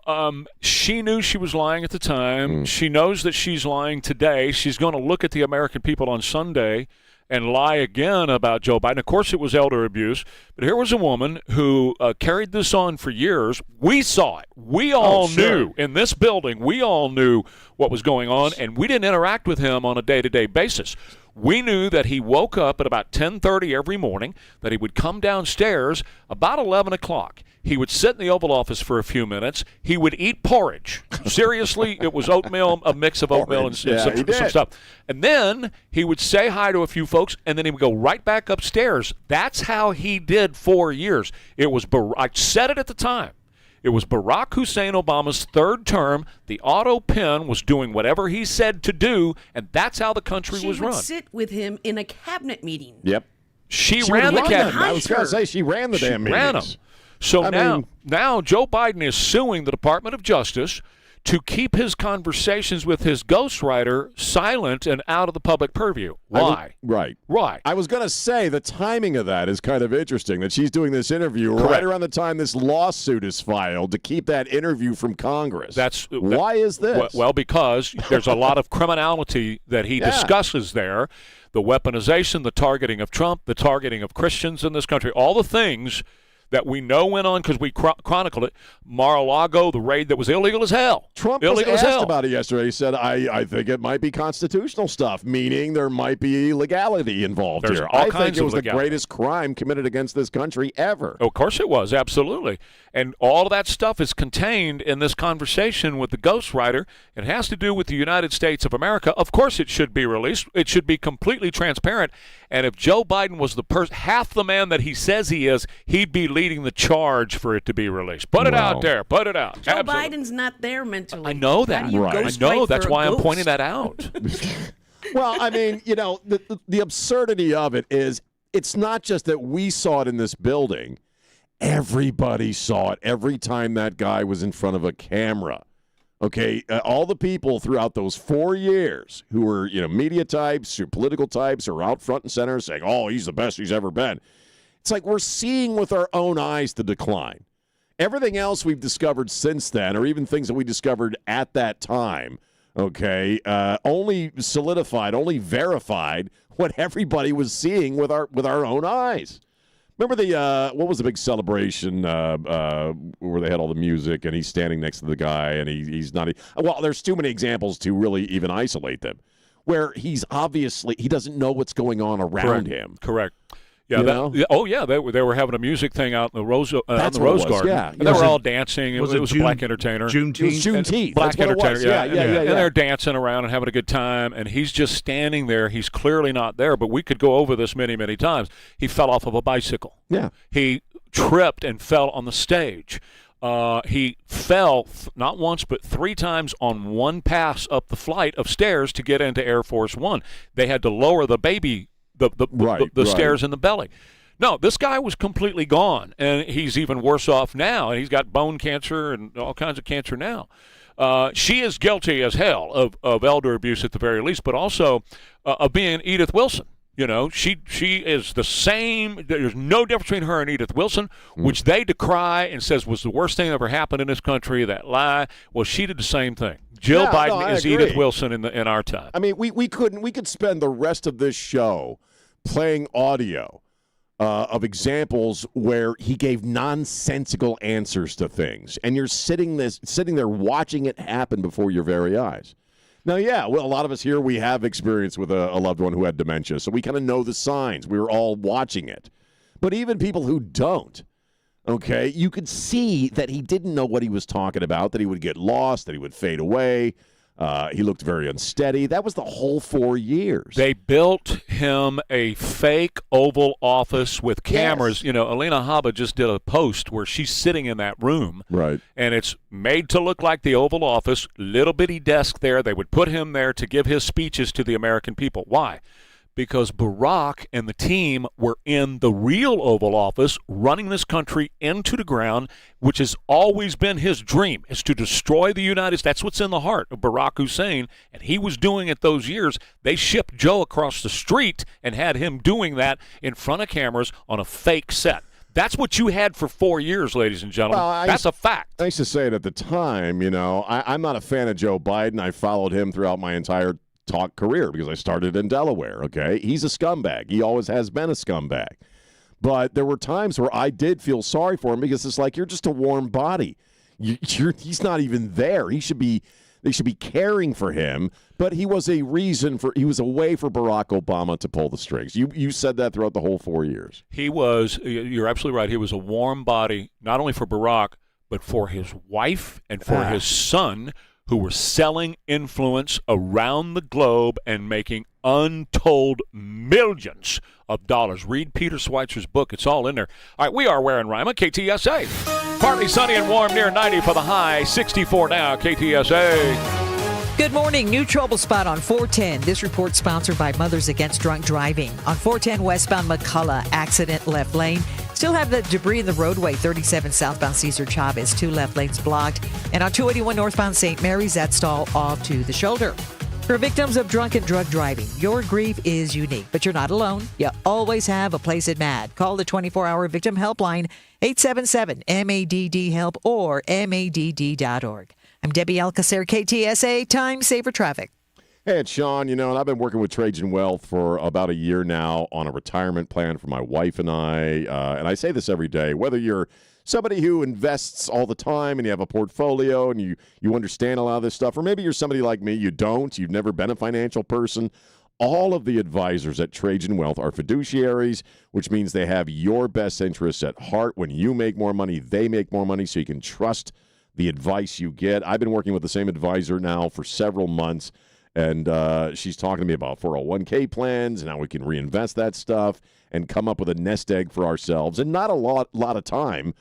she knew she was lying at the time. She knows that she's lying today. She's going to look at the American people on Sunday and lie again about Joe Biden. Of course, it was elder abuse. But here was a woman who carried this on for years. We saw it. We all knew in this building. We all knew what was going on, and we didn't interact with him on a day-to-day basis. We knew that he woke up at about 10:30 every morning, that he would come downstairs about 11 o'clock. He would sit in the Oval Office for a few minutes. He would eat porridge. Seriously, it was oatmeal, a mix of oatmeal and some stuff. And then he would say hi to a few folks, and then he would go right back upstairs. That's how he did 4 years. It was, I said it at the time. It was Barack Hussein Obama's third term. The auto pen was doing whatever he said to do, and that's how the country was run. She would sit with him in a cabinet meeting. Yep. She ran the cabinet. I was going to say she ran the damn meetings. Ran them. So now Joe Biden is suing the Department of Justice to keep his conversations with his ghostwriter silent and out of the public purview. Why? Right. I was going to say the timing of that is kind of interesting, that she's doing this interview right around the time this lawsuit is filed to keep that interview from Congress. Why is this? Well, because there's a lot of criminality that he discusses there, the weaponization, the targeting of Trump, the targeting of Christians in this country, all the things that we know went on because we chronicled it. Mar-a-Lago, the raid that was illegal as hell. Trump was asked about it yesterday. He said, I think it might be constitutional stuff, meaning there might be legality involved There's here. all I kinds think it was of the greatest crime committed against this country ever. Of course it was, absolutely. And all of that stuff is contained in this conversation with the ghostwriter. It has to do with the United States of America. Of course it should be released. It should be completely transparent. And if Joe Biden was half the man that he says he is, he'd be leading the charge for it to to be released. Put it out there. Put it out. Joe Absolutely. Biden's not there mentally. I know that. I know. That's why I'm pointing that out. Well, I mean, you know, the absurdity of it is it's not just that we saw it in this building. Everybody saw it every time that guy was in front of a camera. Okay, all the people throughout those 4 years who were, media types or political types are out front and center saying, oh, he's the best he's ever been. It's like we're seeing with our own eyes the decline. Everything else we've discovered since then, or even things that we discovered at that time, okay, only solidified, only verified what everybody was seeing with our own eyes. Remember what was the big celebration where they had all the music and he's standing next to the guy and he's not. Well, there's too many examples to really even isolate them, where he doesn't know what's going on around him. Correct. Yeah. They were having a music thing out in the Rose Garden. Yeah. And they were all dancing. It was a black entertainer. Juneteenth. Black entertainer. Yeah. And they're dancing around and having a good time. And he's just standing there. He's clearly not there. But we could go over this many, many times. He fell off of a bicycle. Yeah. He tripped and fell on the stage. He fell not once but 3 times on one pass up the flight of stairs to get into Air Force One. They had to lower the baby. The stairs in the belly. No, this guy was completely gone, and he's even worse off now, and he's got bone cancer and all kinds of cancer now. She is guilty as hell of elder abuse at the very least, but also of being Edith Wilson. She is the same. There's no difference between her and Edith Wilson, which they decry and says was the worst thing that ever happened in this country, that lie. Well, she did the same thing. Jill Biden is agree. Edith Wilson in our time. I mean, we could spend the rest of this show playing audio of examples where he gave nonsensical answers to things, and you're sitting there watching it happen before your very eyes. Now, a lot of us here, we have experience with a loved one who had dementia, so we kind of know the signs. We were all watching it. But even people who don't, okay, you could see that he didn't know what he was talking about, that he would get lost, that he would fade away. He looked very unsteady. That was the whole 4 years. They built him a fake Oval Office with cameras. Yes. Alina Habba just did a post where she's sitting in that room. Right. And it's made to look like the Oval Office, little bitty desk there. They would put him there to give his speeches to the American people. Why? Because Barack and the team were in the real Oval Office running this country into the ground, which has always been his dream, is to destroy the United States. That's what's in the heart of Barack Hussein, and he was doing it those years. They shipped Joe across the street and had him doing that in front of cameras on a fake set. That's what you had for 4 years, ladies and gentlemen. That's a fact. I used to say it at the time, I'm not a fan of Joe Biden. I followed him throughout my entire talk career because I started in Delaware, okay? He's a scumbag. He always has been a scumbag. But there were times where I did feel sorry for him because it's like, you're just a warm body. He's not even there. They should be caring for him, but he was a way for Barack Obama to pull the strings. You said that throughout the whole 4 years. You're absolutely right. He was a warm body, not only for Barack, but for his wife and for his son, who were selling influence around the globe and making untold millions of dollars. Read Peter Schweitzer's book. It's all in there. All right, we are Ware and Rima, KTSA. Partly sunny and warm, near 90 for the high, 64 now, KTSA. Good morning. New trouble spot on 410. This report sponsored by Mothers Against Drunk Driving. On 410 westbound McCullough, accident left lane. Still have the debris in the roadway. 37 southbound Cesar Chavez, 2 left lanes blocked. And on 281 northbound St. Mary's, that stall off to the shoulder. For victims of drunk and drug driving, your grief is unique, but you're not alone. You always have a place at MADD. Call the 24-hour victim helpline, 877-MADD-HELP or MADD.org. I'm Debbie Alcacer, KTSA, Time Saver Traffic. Hey, it's Sean, and I've been working with Trajan Wealth for about a year now on a retirement plan for my wife and I. And I say this every day, whether you're somebody who invests all the time and you have a portfolio and you understand a lot of this stuff, or maybe you're somebody like me, you've never been a financial person. All of the advisors at Trajan Wealth are fiduciaries, which means they have your best interests at heart. When you make more money, they make more money, so you can trust the advice you get. I've been working with the same advisor now for several months. And she's talking to me about 401k plans and how we can reinvest that stuff and come up with a nest egg for ourselves. And not a lot of time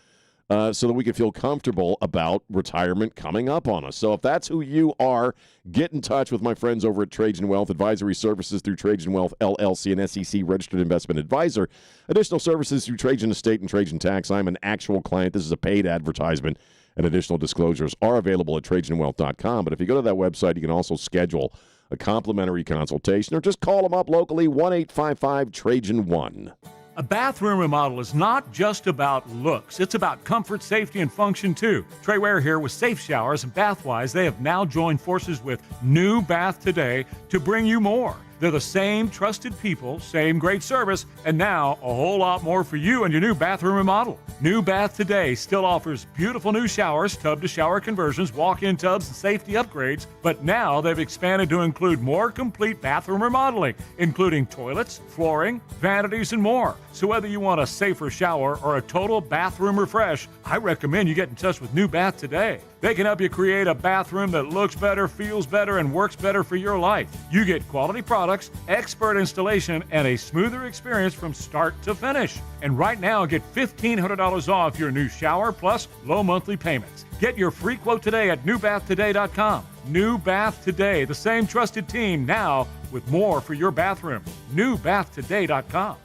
so that we can feel comfortable about retirement coming up on us. So if that's who you are, get in touch with my friends over at Trajan Wealth Advisory Services through Trajan Wealth LLC, an SEC registered investment advisor. Additional services through Trajan Estate and Trajan Tax. I'm an actual client. This is a paid advertisement, and additional disclosures are available at TrajanWealth.com. But if you go to that website, you can also schedule a complimentary consultation or just call them up locally, 1-855-TRAJAN-1. A bathroom remodel is not just about looks. It's about comfort, safety, and function, too. Trey Ware here with Safe Showers and Bathwise. They have now joined forces with New Bath Today to bring you more. They're the same trusted people, same great service, and now a whole lot more for you and your new bathroom remodel. New Bath Today still offers beautiful new showers, tub-to-shower conversions, walk-in tubs, and safety upgrades, but now they've expanded to include more complete bathroom remodeling, including toilets, flooring, vanities, and more. So whether you want a safer shower or a total bathroom refresh, I recommend you get in touch with New Bath Today. They can help you create a bathroom that looks better, feels better, and works better for your life. You get quality products, expert installation, and a smoother experience from start to finish. And right now, get $1,500 off your new shower plus low monthly payments. Get your free quote today at newbathtoday.com. New Bath Today, the same trusted team now with more for your bathroom. newbathtoday.com.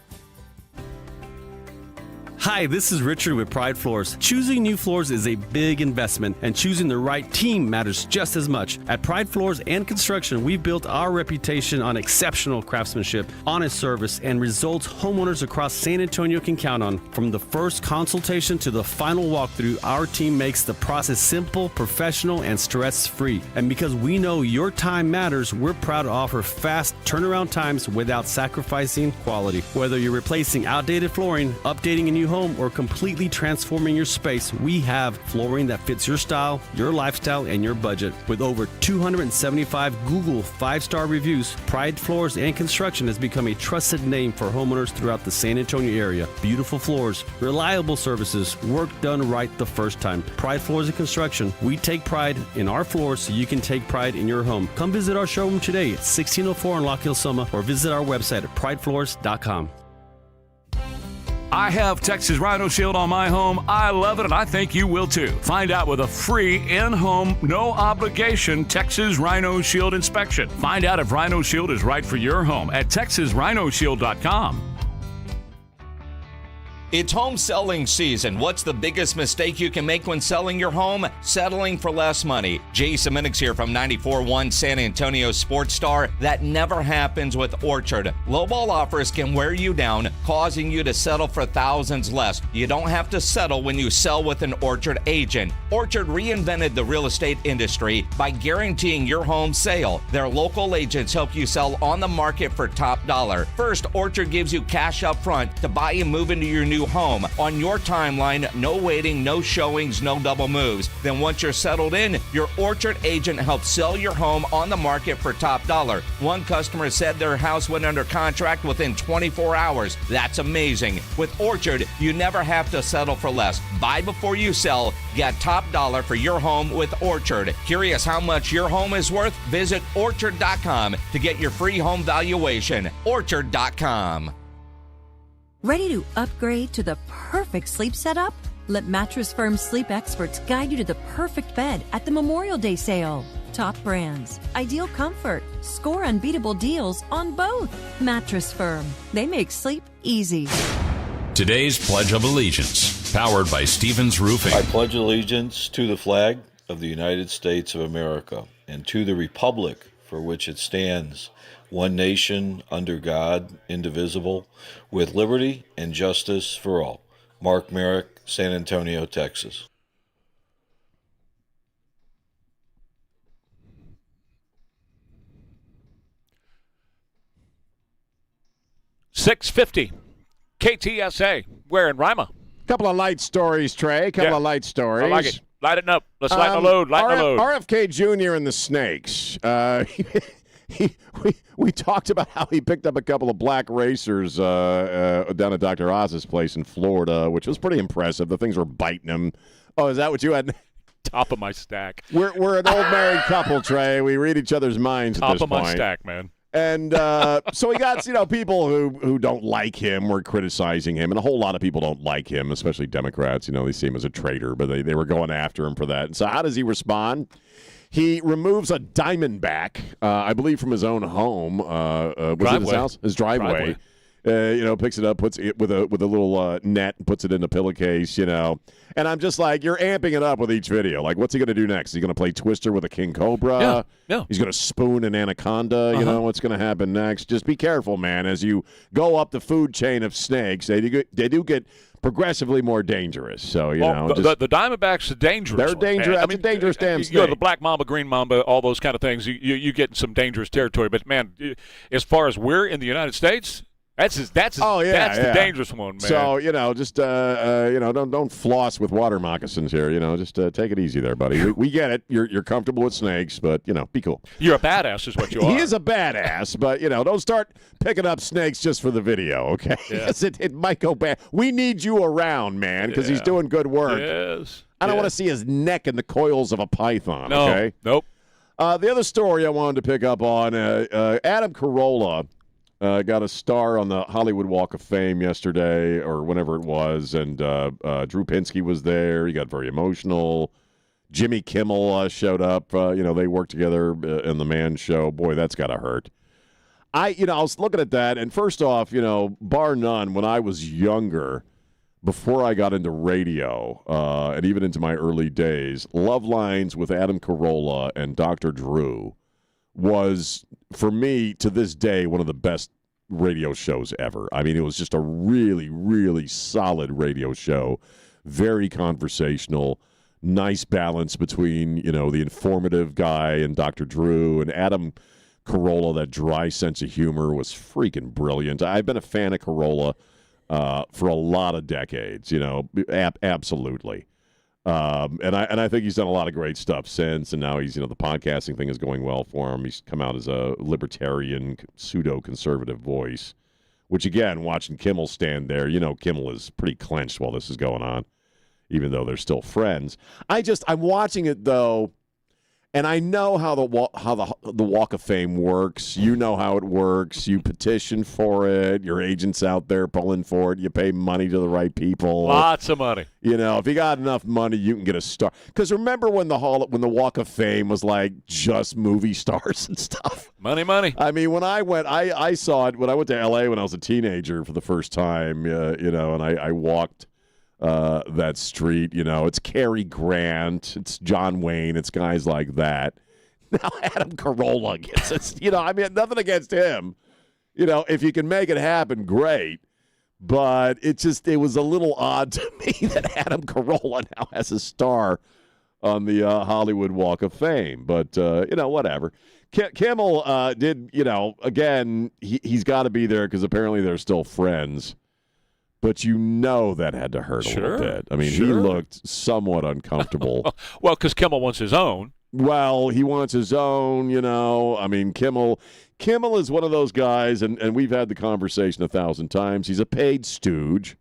Hi, this is Richard with Pride Floors. Choosing new floors is a big investment, and choosing the right team matters just as much. At Pride Floors and Construction, we've built our reputation on exceptional craftsmanship, honest service, and results homeowners across San Antonio can count on. From the first consultation to the final walkthrough, our team makes the process simple, professional, and stress-free. And because we know your time matters, we're proud to offer fast turnaround times without sacrificing quality. Whether you're replacing outdated flooring, updating a new home, or completely transforming your space, we have flooring that fits your style, your lifestyle, and your budget. With over 275 Google 5-star reviews, Pride Floors and Construction has become a trusted name for homeowners throughout the San Antonio area. Beautiful floors, reliable services, work done right the first time. Pride Floors and Construction. We take pride in our floors so you can take pride in your home. Come visit our showroom today at 1604 in Lock Hill, Soma, or visit our website at pridefloors.com. I have Texas Rhino Shield on my home. I love it, and I think you will too. Find out with a free in-home, no-obligation Texas Rhino Shield inspection. Find out if Rhino Shield is right for your home at TexasRhinoShield.com. It's home selling season. What's the biggest mistake you can make when selling your home? Settling for less money. Jason Minix here from 94.1 San Antonio Sports Star. That never happens with Orchard. Lowball offers can wear you down, causing you to settle for thousands less. You don't have to settle when you sell with an Orchard agent. Orchard reinvented the real estate industry by guaranteeing your home sale. Their local agents help you sell on the market for top dollar. First, Orchard gives you cash up front to buy and move into your new home on your timeline. No waiting, no showings, no double moves. Then once you're settled in, your Orchard agent helps sell your home on the market for top dollar. One customer said their house went under contract within 24 hours. That's amazing. With Orchard, you never have to settle for less. Buy before you sell. Get top dollar for your home with Orchard. Curious how much your home is worth? Visit Orchard.com to get your free home valuation. Orchard.com. Ready to upgrade to the perfect sleep setup? Let Mattress Firm sleep experts guide you to the perfect bed at the Memorial Day sale. Top brands, ideal comfort, score unbeatable deals on both. Mattress Firm. They make sleep easy. Today's Pledge of Allegiance, powered by Stevens Roofing. I pledge allegiance to the flag of the United States of America and to the republic for which it stands, one nation, under God, indivisible, with liberty and justice for all. Mark Merrick, San Antonio, Texas. .650 KTSA, Ware and Rima. Couple of light stories, Trey. Couple of light stories. I like it. Light it up. Let's lighten the load. Lighten the load. RFK Jr. and the Snakes. We talked about how he picked up a couple of black racers down at Dr. Oz's place in Florida, which was pretty impressive. The things were biting him. Oh, is that what you had? Top of my stack. We're an old married couple, Trey. We read each other's minds at this point. Top of my stack, man. And so he got, people who don't like him were criticizing him, and a whole lot of people don't like him, especially Democrats. They see him as a traitor, but they were going after him for that. And so how does he respond? He removes a Diamondback, I believe, from his own home. Was it his house? His driveway. Picks it up, puts it with a little net, and puts it in a pillowcase, And I'm just like, you're amping it up with each video. Like, what's he going to do next? Is he going to play Twister with a king cobra? Yeah. He's going to spoon an anaconda. What's going to happen next? Just be careful, man. As you go up the food chain of snakes, they do get progressively more dangerous. So, the Diamondbacks are dangerous. They're dangerous. That's a dangerous damn snake. The black mamba, green mamba, all those kind of things. You get in some dangerous territory. But, man, as far as we're in the United States, that's the dangerous one, man. So, just don't floss with water moccasins here. Just take it easy there, buddy. We get it. You're comfortable with snakes, but be cool. You're a badass, is what you are. He is a badass, but don't start picking up snakes just for the video, okay? Because it might go bad. We need you around, man, because he's doing good work. Yes. I don't want to see his neck in the coils of a python. No. Okay. Nope. The other story I wanted to pick up on, Adam Carolla. Got a star on the Hollywood Walk of Fame yesterday or whenever it was, and Drew Pinsky was there. He got very emotional. Jimmy Kimmel showed up. They worked together in the Man Show. Boy, that's got to hurt. I was looking at that, and first off, bar none, when I was younger, before I got into radio, and even into my early days, Love Lines with Adam Carolla and Dr. Drew was, for me, to this day, one of the best radio shows ever. I mean, it was just a really, really solid radio show, very conversational, nice balance between, the informative guy and Dr. Drew, and Adam Carolla, that dry sense of humor was freaking brilliant. I've been a fan of Carolla for a lot of decades, absolutely. And I think he's done a lot of great stuff since, and now he's, the podcasting thing is going well for him. He's come out as a libertarian, pseudo-conservative voice, which, again, watching Kimmel stand there, Kimmel is pretty clenched while this is going on, even though they're still friends. I'm watching it, though, and I know how the Walk of Fame works. You know how it works. You petition for it. Your agent's out there pulling for it. You pay money to the right people. Lots of money. If you got enough money, you can get a star. Because remember when the Walk of Fame was like just movie stars and stuff? Money. I mean, when I went, I saw it when I went to L.A. when I was a teenager for the first time, and I walked that street. It's Cary Grant, it's John Wayne, it's guys like that. Now Adam Carolla gets it. I mean, nothing against him. If you can make it happen, great. But it was a little odd to me that Adam Carolla now has a star on the Hollywood Walk of Fame. But, whatever. Kimmel did, again, he's got to be there because apparently they're still friends. But that had to hurt a little bit. I mean, he looked somewhat uncomfortable. Well, because Kimmel wants his own. Well, he wants his own, I mean, Kimmel is one of those guys, and we've had the conversation 1,000 times. He's a paid stooge,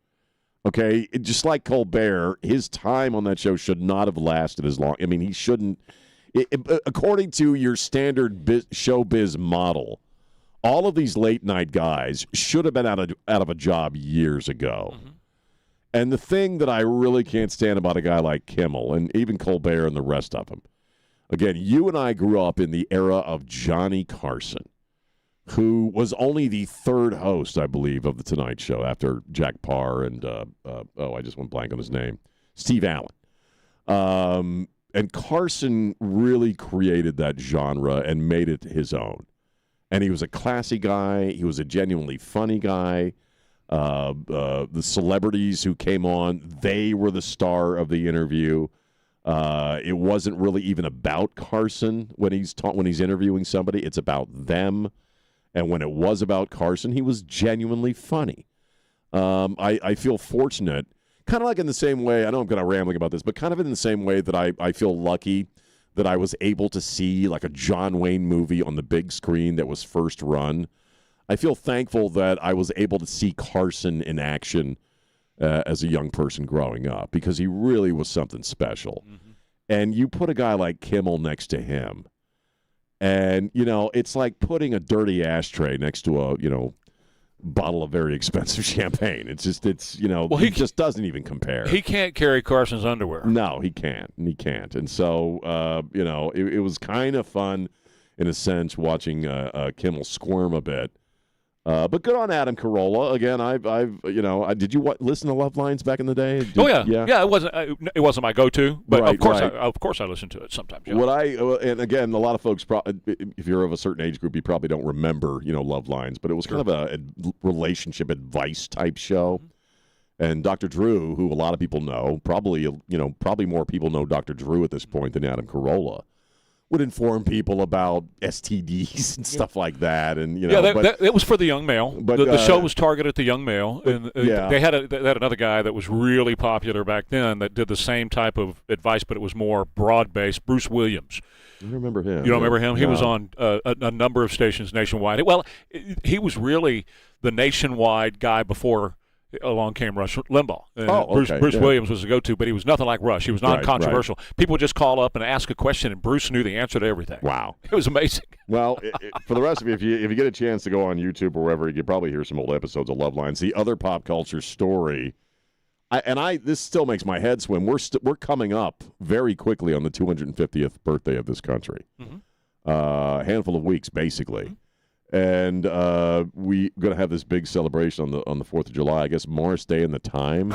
okay? Just like Colbert, his time on that show should not have lasted as long. I mean, he shouldn't. According to your standard showbiz model, all of these late-night guys should have been out of a job years ago. Mm-hmm. And the thing that I really can't stand about a guy like Kimmel, and even Colbert and the rest of them, again, you and I grew up in the era of Johnny Carson, who was only the third host, I believe, of The Tonight Show after Jack Parr and, I just went blank on his name, Steve Allen. And Carson really created that genre and made it his own. And he was a classy guy. He was a genuinely funny guy. The celebrities who came on, they were the star of the interview. It wasn't really even about Carson when he's interviewing somebody. It's about them. And when it was about Carson, he was genuinely funny. I feel fortunate, kind of like in the same way, I know I'm kind of rambling about this, but kind of in the same way that I feel lucky that I was able to see like a John Wayne movie on the big screen that was first run. I feel thankful that I was able to see Carson in action as a young person growing up because he really was something special. Mm-hmm. And you put a guy like Kimmel next to him, And, it's like putting a dirty ashtray next to a, bottle of very expensive champagne. It's just, he just doesn't even compare. He can't carry Carson's underwear. No, he can't. And so, it was kind of fun in a sense watching Kimmel squirm a bit. But good on Adam Carolla. Again, did you listen to Love Lines back in the day? Yeah. It wasn't my go-to, but right, of course I listen to it sometimes. Yeah. And again, a lot of folks, if you're of a certain age group, you probably don't remember, Love Lines, but it was kind of a relationship advice type show. And Dr. Drew, who a lot of people know, probably more people know Dr. Drew at this point than Adam Carolla, would inform people about STDs and stuff like that, and it was for the young male. But the show was targeted at the young male, and they had another guy that was really popular back then that did the same type of advice, but it was more broad based. Bruce Williams. I remember him. You don't remember him? He was on a number of stations nationwide. Well, he was really the nationwide guy before along came Rush Limbaugh. And Bruce Williams was the go-to, but he was nothing like Rush. He was non-controversial. Right. People would just call up and ask a question, and Bruce knew the answer to everything. Wow. It was amazing. Well, for the rest of you, if you get a chance to go on YouTube or wherever, you could probably hear some old episodes of Love Lines. The other pop culture story, this still makes my head swim. We're coming up very quickly on the 250th birthday of this country. Mm-hmm. A handful of weeks, basically. Mm-hmm. And we're going to have this big celebration on the 4th of July. I guess Morris Day and the Time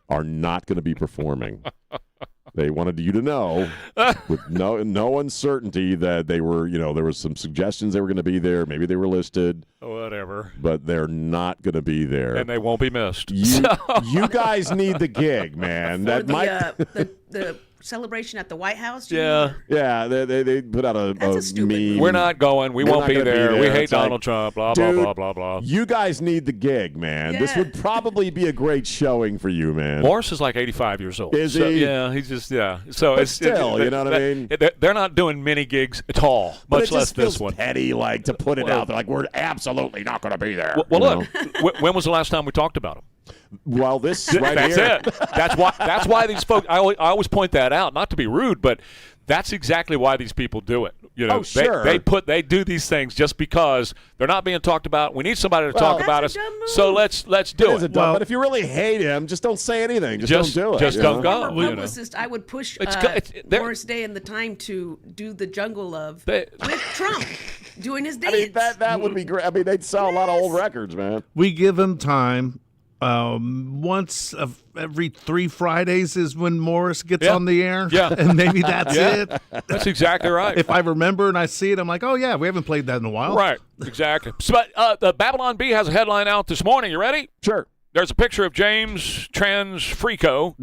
are not going to be performing. They wanted you to know, with no uncertainty, that they were, there was some suggestions they were going to be there. Maybe they were listed. Whatever. But they're not going to be there. And they won't be missed. You guys need the gig, man. For the celebration at the White House? Yeah, they put out a meme. We're not going. We won't be there. We hate Donald Trump. Blah, dude, blah, blah, blah, blah. You guys need the gig, man. Yeah. This would probably be a great showing for you, man. Morris is like 85 years old. Is he? Yeah, he's just, So but still, you know what I mean? They're not doing many gigs at all, much less this one. Petty, like, to put it out there. Like, we're absolutely not going to be there. Well, look, when was the last time we talked about him? Well, this right that's here. It. That's why these folks. I always point that out, not to be rude, but that's exactly why these people do it. Sure. They do these things just because they're not being talked about. We need somebody to talk about us, so let's do it. But if you really hate him, just don't say anything. Just don't do it. Just don't go. Publicist, I would push Morris Day and the Time to do the Jungle Love with Trump doing his dance. I mean, that would be great. I mean, they'd sell a lot of old records, man. We give him time. Once every 3 Fridays is when Morris gets on the air. Yeah. And maybe that's it. That's exactly right. If I remember and I see it, I'm like, oh, yeah, we haven't played that in a while. Right, exactly. But the Babylon Bee has a headline out this morning. You ready? Sure. There's a picture of James Transrico,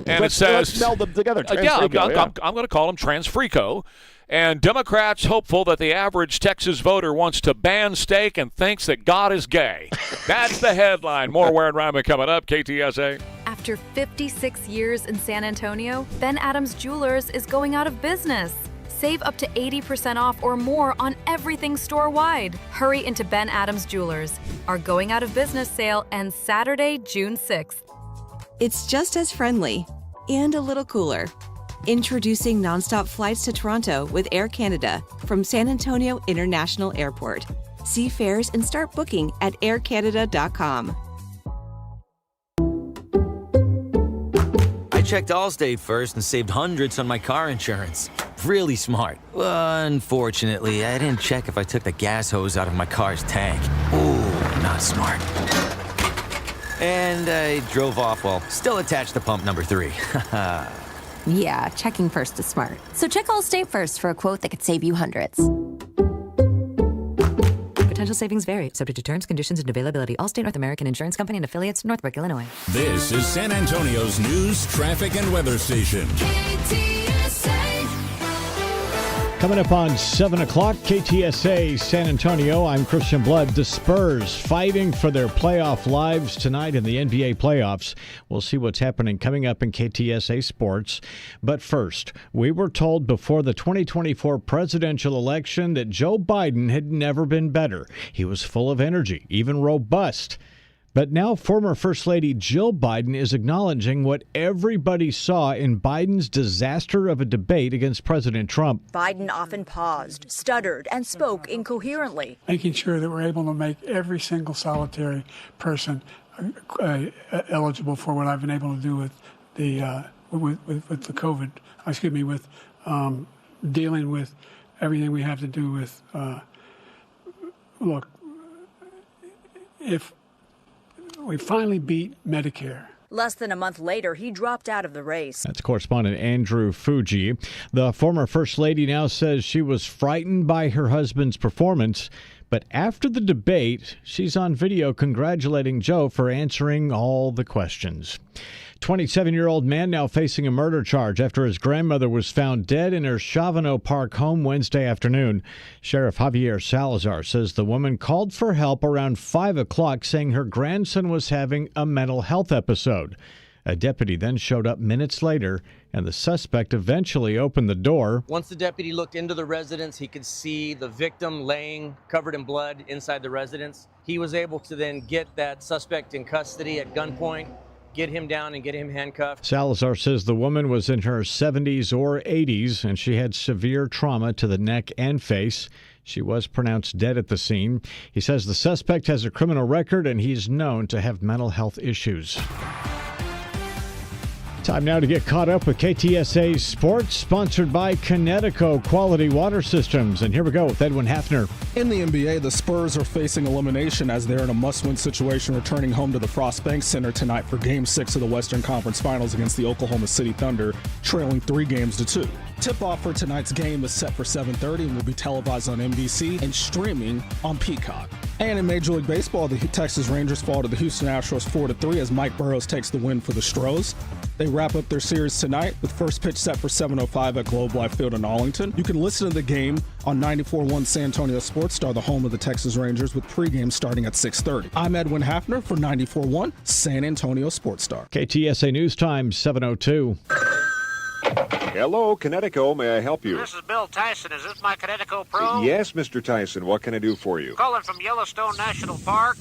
and it says... Let's meld them together, I'm going to call him Transrico. And Democrats hopeful that the average Texas voter wants to ban steak and thinks that God is gay. That's the headline. More Ware and Rima coming up. KTSA. After 56 years in San Antonio, Ben Adams Jewelers is going out of business. Save up to 80% off or more on everything store-wide. Hurry into Ben Adams Jewelers. Our going out of business sale ends Saturday, June 6th. It's just as friendly and a little cooler. Introducing nonstop flights to Toronto with Air Canada from San Antonio International Airport. See fares and start booking at aircanada.com. I checked Allstate first and saved hundreds on my car insurance. Really smart. Unfortunately, I didn't check if I took the gas hose out of my car's tank. Ooh, not smart. And I drove off while still attached to pump number 3. Yeah, checking first is smart. So check Allstate first for a quote that could save you hundreds. Potential savings vary, subject to terms, conditions, and availability. Allstate North American Insurance Company and affiliates, Northbrook, Illinois. This is San Antonio's news, traffic, and weather station. KTSA. Coming up on 7 o'clock, KTSA San Antonio. I'm Christian Blood. The Spurs fighting for their playoff lives tonight in the NBA playoffs. We'll see what's happening coming up in KTSA Sports. But first, we were told before the 2024 presidential election that Joe Biden had never been better. He was full of energy, even robust. But now former First Lady Jill Biden is acknowledging what everybody saw in Biden's disaster of a debate against President Trump. Biden often paused, stuttered, and spoke incoherently. Making sure that we're able to make every single solitary person eligible for what I've been able to do with the with the COVID. With dealing with everything we have to do with. Look, if we finally beat Medicare. Less than a month later, he dropped out of the race. That's correspondent Andrew Fuji. The former First Lady now says she was frightened by her husband's performance. But after the debate, she's on video congratulating Joe for answering all the questions. 27-year-old man now facing a murder charge after his grandmother was found dead in her Chavano Park home Wednesday afternoon. Sheriff Javier Salazar says the woman called for help around 5 o'clock, saying her grandson was having a mental health episode. A deputy then showed up minutes later, and the suspect eventually opened the door. Once the deputy looked into the residence, he could see the victim laying covered in blood inside the residence. He was able to then get that suspect in custody at gunpoint, get him down and get him handcuffed. Salazar says the woman was in her 70s or 80s, and she had severe trauma to the neck and face. She was pronounced dead at the scene. He says the suspect has a criminal record, and he's known to have mental health issues. Time now to get caught up with KTSA Sports, sponsored by Connecticut Quality Water Systems. And here we go with Edwin Hafner. In the NBA, the Spurs are facing elimination as they're in a must-win situation, returning home to the Frost Bank Center tonight for Game 6 of the Western Conference Finals against the Oklahoma City Thunder, trailing 3-2. Tip-off for tonight's game is set for 7:30 and will be televised on NBC and streaming on Peacock. And in Major League Baseball, the Texas Rangers fall to the Houston Astros 4-3 as Mike Burrows takes the win for the Stros. They wrap up their series tonight with first pitch set for 7:05 at Globe Life Field in Arlington. You can listen to the game on 94.1 San Antonio Sports Star, the home of the Texas Rangers, with pregame starting at 6:30. I'm Edwin Hafner for 94.1 San Antonio Sports Star. KTSA News Time, 7:02. Hello, Connecticut. May I help you? This is Bill Tyson. Is this my Connecticut Pro? Yes, Mr. Tyson. What can I do for you? Calling from Yellowstone National Park.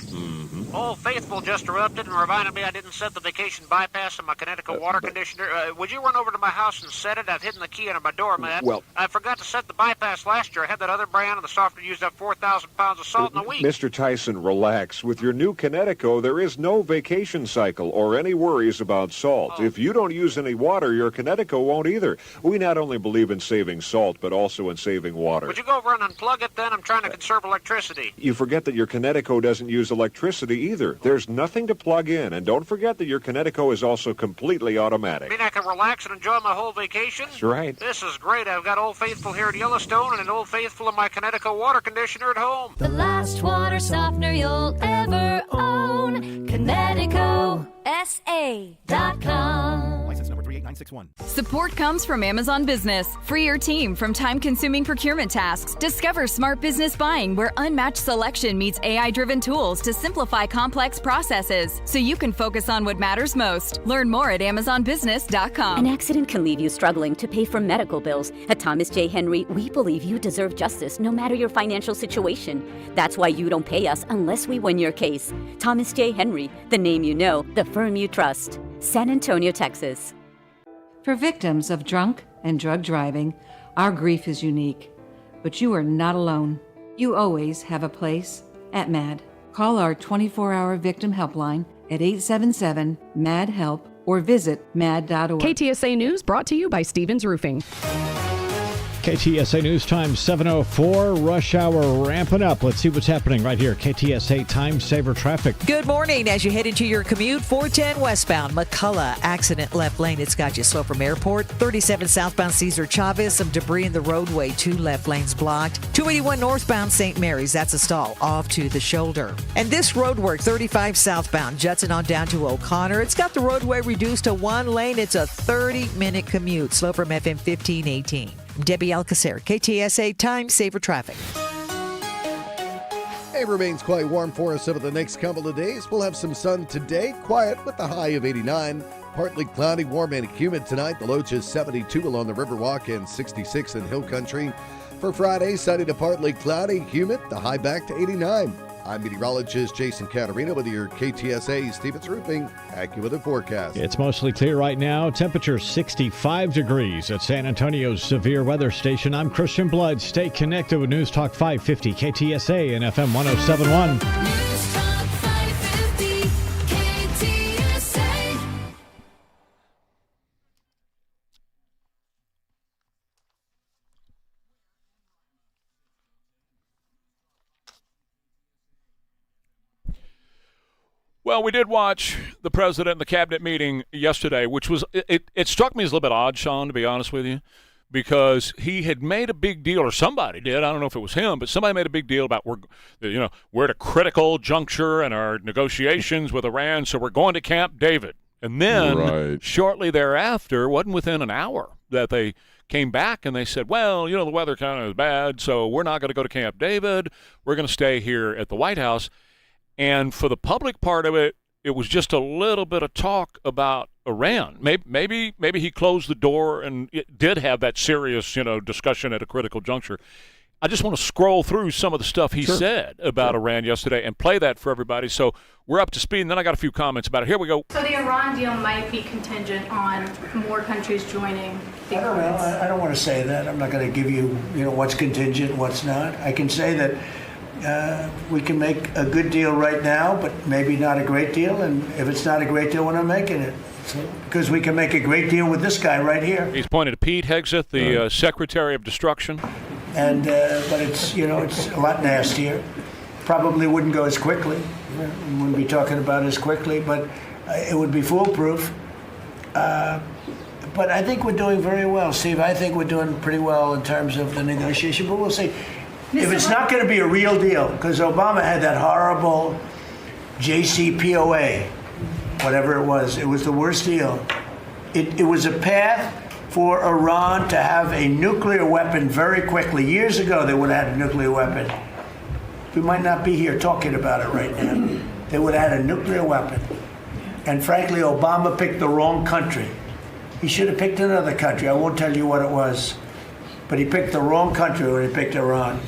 Old Faithful just erupted and reminded me I didn't set the vacation bypass on my Connecticut water conditioner. Would you run over to my house and set it? I've hidden the key under my doormat. Well, I forgot to set the bypass last year. I had that other brand, and the software used up 4,000 pounds of salt in a week. Mr. Tyson, relax. With your new Connecticut, there is no vacation cycle or any worries about salt. If you don't use any water, your Connecticut won't either. We not only believe in saving salt, but also in saving water. Would you go over and unplug it then? I'm trying to conserve electricity. You forget that your Connecticut doesn't use electricity either. There's nothing to plug in. And don't forget that your Connecticut is also completely automatic. You mean I can relax and enjoy my whole vacation? That's right. This is great. I've got Old Faithful here at Yellowstone and an Old Faithful in my Connecticut water conditioner at home. The last water softener you'll ever own. ConnecticutSA.com. License number 38961. Support comes from Amazon Business. Free your team from time-consuming procurement tasks. Discover smart business buying where unmatched selection meets AI-driven tools to simplify complex processes so you can focus on what matters most. Learn more at AmazonBusiness.com. An accident can leave you struggling to pay for medical bills. At Thomas J. Henry, we believe you deserve justice no matter your financial situation. That's why you don't pay us unless we win your case. Thomas J. Henry, the name you know, the firm you trust. San Antonio, Texas. For victims of drunk and drug driving, our grief is unique. But you are not alone. You always have a place at MAD. Call our 24-hour victim helpline at 877-MAD-HELP or visit mad.org. KTSA News brought to you by Stevens Roofing. KTSA News Time 7:04. Rush hour ramping up. Let's see what's happening right here. KTSA Time Saver Traffic. Good morning. As you head into your commute, 410 westbound, McCullough, accident left lane. It's got you slow from airport. 37 southbound Cesar Chavez, some debris in the roadway. 2 left lanes blocked. 281 northbound St. Mary's, that's a stall off to the shoulder. And this road work, 35 southbound, Judson on down to O'Connor. It's got the roadway reduced to 1 lane. It's a 30-minute commute. Slow from FM 1518. Debbie Alcacer, KTSA Time Saver Traffic. It remains quite warm for us over the next couple of days. We'll have some sun today, quiet with the high of 89. Partly cloudy, warm and humid tonight. The low just 72 along the Riverwalk and 66 in Hill Country. For Friday, sunny to partly cloudy, humid, the high back to 89. I'm meteorologist Jason Caterina with your KTSA Stevens Roofing AccuWeather forecast. It's mostly clear right now. Temperature 65 degrees at San Antonio's severe weather station. I'm Christian Blood. Stay connected with News Talk 550 KTSA and FM 1071. News Talk 550 KTSA. Well, we did watch the president and the cabinet meeting yesterday, which was it struck me as a little bit odd, Sean, to be honest with you, because he had made a big deal, or somebody did. I don't know if it was him, but somebody made a big deal about we're at a critical juncture in our negotiations with Iran, so we're going to Camp David. And then shortly thereafter, wasn't within an hour that they came back and they said, well, the weather kind of is bad, so we're not going to go to Camp David. We're going to stay here at the White House. And for the public part of it, it was just a little bit of talk about Iran. Maybe he closed the door and it did have that serious, discussion at a critical juncture. I just want to scroll through some of the stuff he said about Iran yesterday and play that for everybody so we're up to speed. And then I got a few comments about it. Here we go. So the Iran deal might be contingent on more countries joining the agreements. I don't want to say that. I'm not going to give you, what's contingent, what's not. I can say that we can make a good deal right now, but maybe not a great deal. And if it's not a great deal, we're not making it. Because we can make a great deal with this guy right here. He's pointed to Pete Hegseth, the Secretary of Destruction. And but it's it's a lot nastier. Probably wouldn't go as quickly. We wouldn't be talking about it as quickly, but it would be foolproof. But I think we're doing very well, Steve. I think we're doing pretty well in terms of the negotiation. But we'll see. If it's not going to be a real deal, because Obama had that horrible JCPOA, whatever it was the worst deal. It was a path for Iran to have a nuclear weapon very quickly. Years ago, they would have had a nuclear weapon. We might not be here talking about it right now. They would have had a nuclear weapon. And frankly, Obama picked the wrong country. He should have picked another country. I won't tell you what it was. But he picked the wrong country when he picked Iran.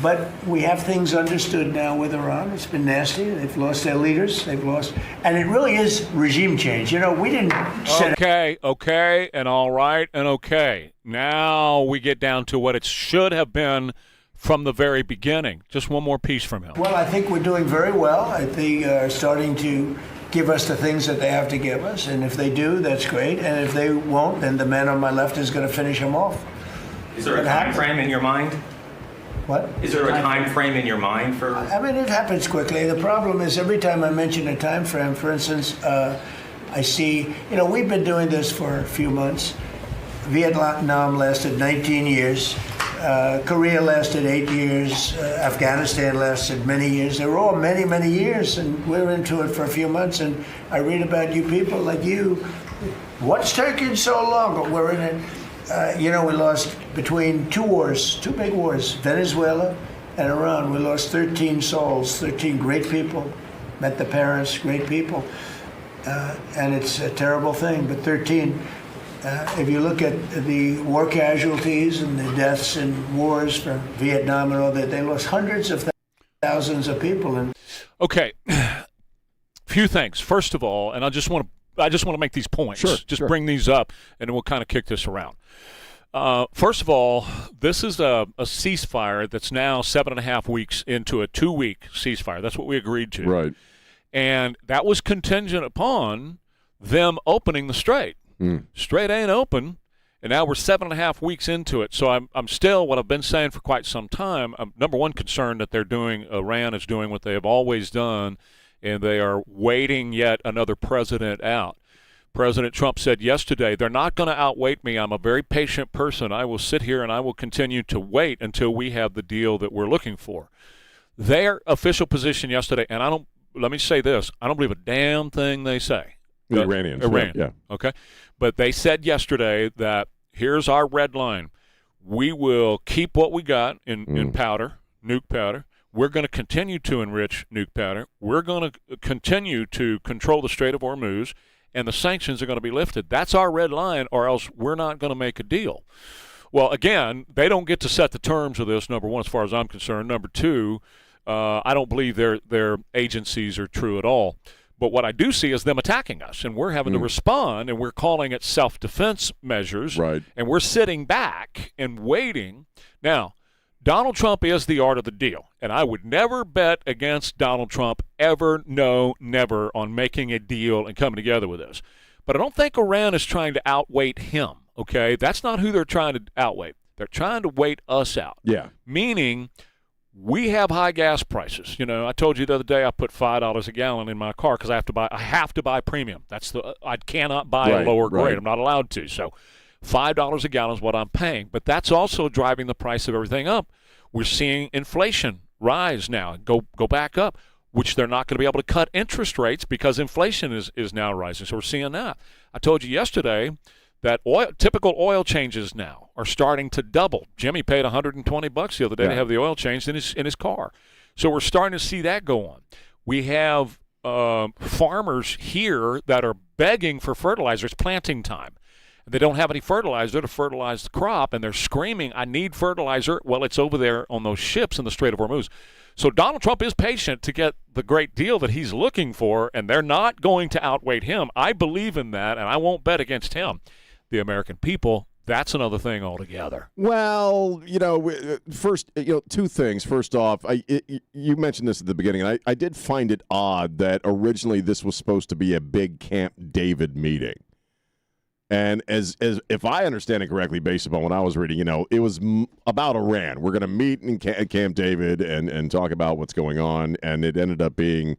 But we have things understood now with Iran. It's been nasty. They've lost their leaders. And it really is regime change. We didn't set Okay, and all right, and okay. Now we get down to what it should have been from the very beginning. Just one more piece from him. Well, I think we're doing very well. They are starting to give us the things that they have to give us. And if they do, that's great. And if they won't, then the man on my left is going to finish them off. Is there a time frame in your mind? What? Is there a time frame in your mind for? I mean, it happens quickly. The problem is every time I mention a time frame, for instance, I see, we've been doing this for a few months. Vietnam lasted 19 years. Korea lasted 8 years. Afghanistan lasted many years. They were all many, many years, and we're into it for a few months. And I read about you people like you. What's taking so long? But we're in it. We lost between two big wars, Venezuela and Iran. We lost 13 souls, 13 great people. Met the parents, great people. And it's a terrible thing, but 13. If you look at the war casualties and the deaths in wars from Vietnam and all that, they lost hundreds of thousands of people. Okay, few things. First of all, and I just want to make these points. Sure. Bring these up, and then we'll kind of kick this around. First of all, this is a ceasefire that's now 7.5 weeks into a 2-week ceasefire. That's what we agreed to. Right. And that was contingent upon them opening the strait. Strait ain't open, and now we're 7.5 weeks into it. So I'm still, what I've been saying for quite some time, I'm number one concerned that Iran is doing what they have always done, and they are waiting yet another president out. President Trump said yesterday, they're not going to outwait me. I'm a very patient person. I will sit here and I will continue to wait until we have the deal that we're looking for. Their official position yesterday, and let me say this, I don't believe a damn thing they say. The Iranians. Yeah. Okay. But they said yesterday that here's our red line. We will keep what we got in powder, nuke powder. We're going to continue to enrich nuke powder. We're going to continue to control the Strait of Hormuz, and the sanctions are going to be lifted. That's our red line, or else we're not going to make a deal. Well, again, they don't get to set the terms of this, number one, as far as I'm concerned. Number two, I don't believe their agencies are true at all. But what I do see is them attacking us, and we're having to respond, and we're calling it self-defense measures, right? And we're sitting back and waiting. Now, Donald Trump is the art of the deal, and I would never bet against Donald Trump ever, no, never, on making a deal and coming together with this. But I don't think Iran is trying to outweight him, okay? That's not who they're trying to outweigh. They're trying to wait us out. Yeah. Meaning we have high gas prices. You know, I told you the other day I put $5 a gallon in my car because I have to buy premium. I cannot buy a lower grade. I'm not allowed to. So $5 a gallon is what I'm paying. But that's also driving the price of everything up. We're seeing inflation rise now, go back up, which they're not going to be able to cut interest rates because inflation is now rising. So we're seeing that. I told you yesterday that typical oil changes now are starting to double. Jimmy paid $120 the other day to have the oil changed in his car. So we're starting to see that go on. We have farmers here that are begging for fertilizer. It's planting time. They don't have any fertilizer to fertilize the crop, and they're screaming, I need fertilizer. Well, it's over there on those ships in the Strait of Hormuz. So Donald Trump is patient to get the great deal that he's looking for, and they're not going to outweigh him. I believe in that, and I won't bet against him. The American people, that's another thing altogether. Well, first, two things. First off, you mentioned this at the beginning, and I did find it odd that originally this was supposed to be a big Camp David meeting. And as if I understand it correctly, based upon what I was reading, it was about Iran. We're going to meet in Camp David and talk about what's going on, and it ended up being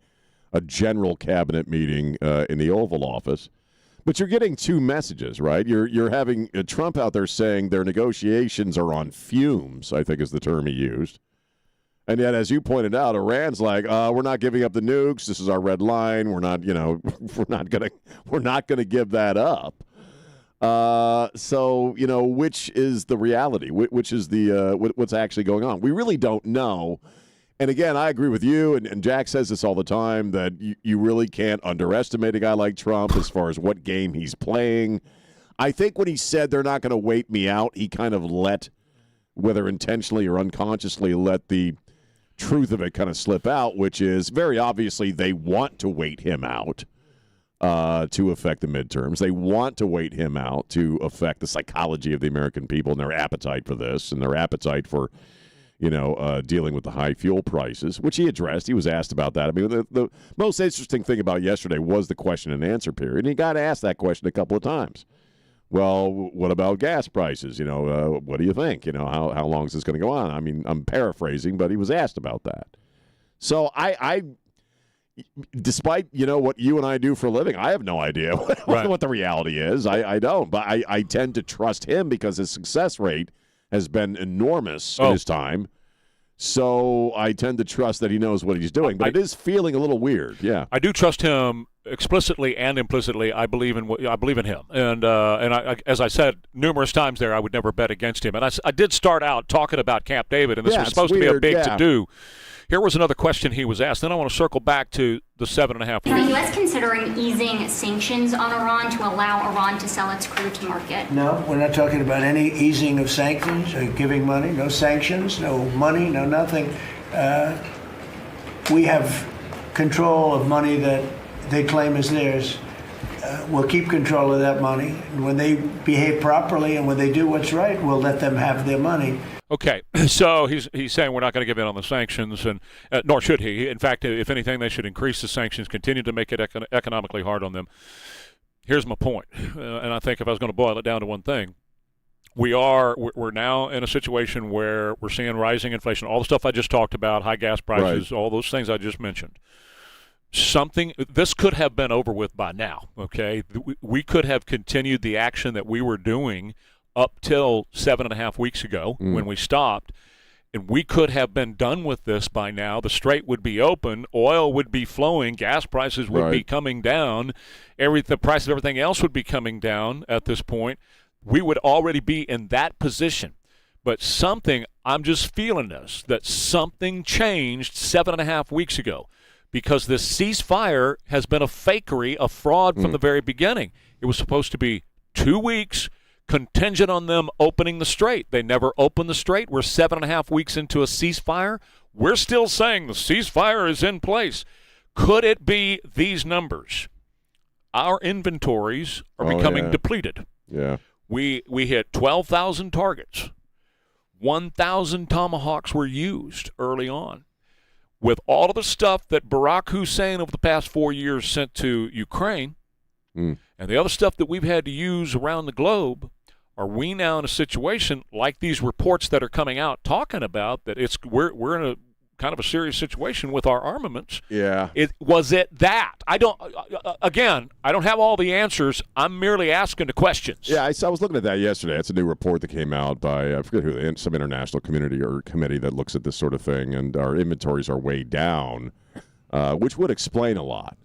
a general cabinet meeting in the Oval Office. But you're getting two messages, right? You're having Trump out there saying their negotiations are on fumes, I think is the term he used. And yet, as you pointed out, Iran's like, we're not giving up the nukes. This is our red line. We're not gonna give that up. So which is the reality? Which is the what's actually going on? We really don't know. And again, I agree with you, and Jack says this all the time, that you really can't underestimate a guy like Trump as far as what game he's playing. I think when he said they're not going to wait me out, he kind of let, whether intentionally or unconsciously, let the truth of it kind of slip out, which is very obviously they want to wait him out to affect the midterms. They want to wait him out to affect the psychology of the American people and their appetite for this and their appetite for dealing with the high fuel prices, which he addressed. He was asked about that. I mean, the most interesting thing about yesterday was the question and answer period. And he got asked that question a couple of times. Well, what about gas prices? What do you think? How long is this going to go on? I mean, I'm paraphrasing, but he was asked about that. So I despite, what you and I do for a living, I have no idea what the reality is. I don't. But I tend to trust him because his success rate has been enormous in his time. So I tend to trust that he knows what he's doing. But it is feeling a little weird, yeah. I do trust him explicitly and implicitly. I believe in him. And I, as I said numerous times there, I would never bet against him. And I did start out talking about Camp David, and this was supposed to be a big to-do. Here was another question he was asked. Then I want to circle back to the 7.5 Is the U.S. considering easing sanctions on Iran to allow Iran to sell its crude to market? No, we're not talking about any easing of sanctions or giving money. No sanctions, no money, no nothing. We have control of money that they claim is theirs. We'll keep control of that money. And when they behave properly and when they do what's right, we'll let them have their money. Okay, so he's saying we're not going to give in on the sanctions, and nor should he. In fact, if anything, they should increase the sanctions, continue to make it economically hard on them. Here's my point, and I think if I was going to boil it down to one thing, we're now in a situation where we're seeing rising inflation, all the stuff I just talked about, high gas prices, all those things I just mentioned. This could have been over with by now, okay? We could have continued the action that we were doing up till 7.5 weeks ago when we stopped, and we could have been done with this by now. The strait would be open, oil would be flowing, gas prices would be coming down, the price of everything else would be coming down at this point. We would already be in that position. But I'm just feeling this, that something changed 7.5 weeks ago, because this ceasefire has been a fakery, a fraud from the very beginning. It was supposed to be 2 weeks, contingent on them opening the strait. They never opened the strait. We're 7.5 weeks into a ceasefire. We're still saying the ceasefire is in place. Could it be these numbers? Our inventories are becoming depleted. Yeah. We hit 12,000 targets. 1,000 Tomahawks were used early on. With all of the stuff that Barack Hussein over the past 4 years sent to Ukraine, and the other stuff that we've had to use around the globe, are we now in a situation like these reports that are coming out talking about that we're in a kind of a serious situation with our armaments? Yeah. Was it that? I don't have all the answers. I'm merely asking the questions. Yeah, I was looking at that yesterday. It's a new report that came out by, I forget who, some international community or committee that looks at this sort of thing, and our inventories are way down, which would explain a lot.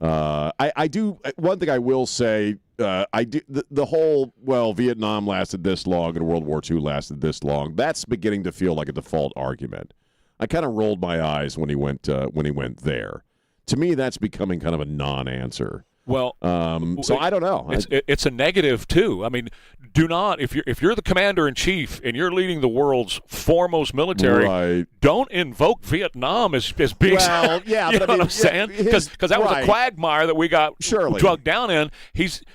I do, one thing I will say, the whole, Vietnam lasted this long and World War II lasted this long, that's beginning to feel like a default argument. I kind of rolled my eyes when he went there. To me, that's becoming kind of a non-answer. Well, so I don't know. It's a negative too. I mean, do not if you're the commander in chief and you're leading the world's foremost military, don't invoke Vietnam as being. Well, yeah, you but know what I'm saying? Because that was a quagmire that we got drugged down in.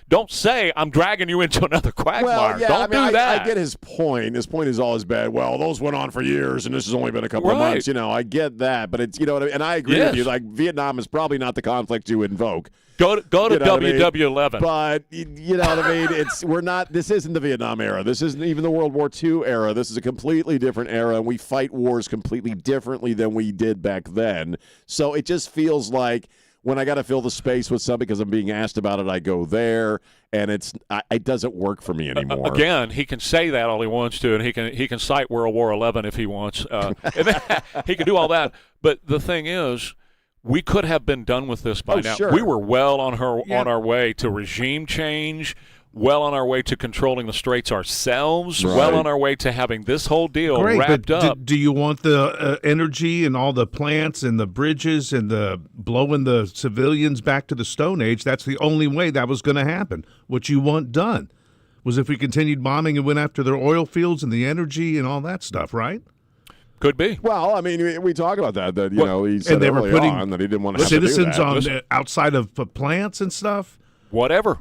Don't say I'm dragging you into another quagmire. Well, yeah, don't do that. I get his point. His point is always bad. Well, those went on for years, and this has only been a couple of months. I get that, but it's what I mean? And I agree with you. Like Vietnam is probably not the conflict you invoke. Go to WW11. But you know what I mean? This isn't the Vietnam era. This isn't even the World War II era. This is a completely different era, and we fight wars completely differently than we did back then. So it just feels like when I got to fill the space with something because I'm being asked about it, I go there, and it doesn't work for me anymore. Again, he can say that all he wants to, and he can cite World War XI if he wants. He can do all that. But the thing is, we could have been done with this by now. Sure. We were well on our way to regime change, well on our way to controlling the straits ourselves, well on our way to having this whole deal wrapped up. Do you want the energy and all the plants and the bridges and the blowing the civilians back to the Stone Age? That's the only way that was going to happen. What you want done was if we continued bombing and went after their oil fields and the energy and all that stuff, right? Could be. Well, I mean, we talk about that he said they were putting on that he didn't want to have to do that. citizens on outside of plants and stuff. Whatever.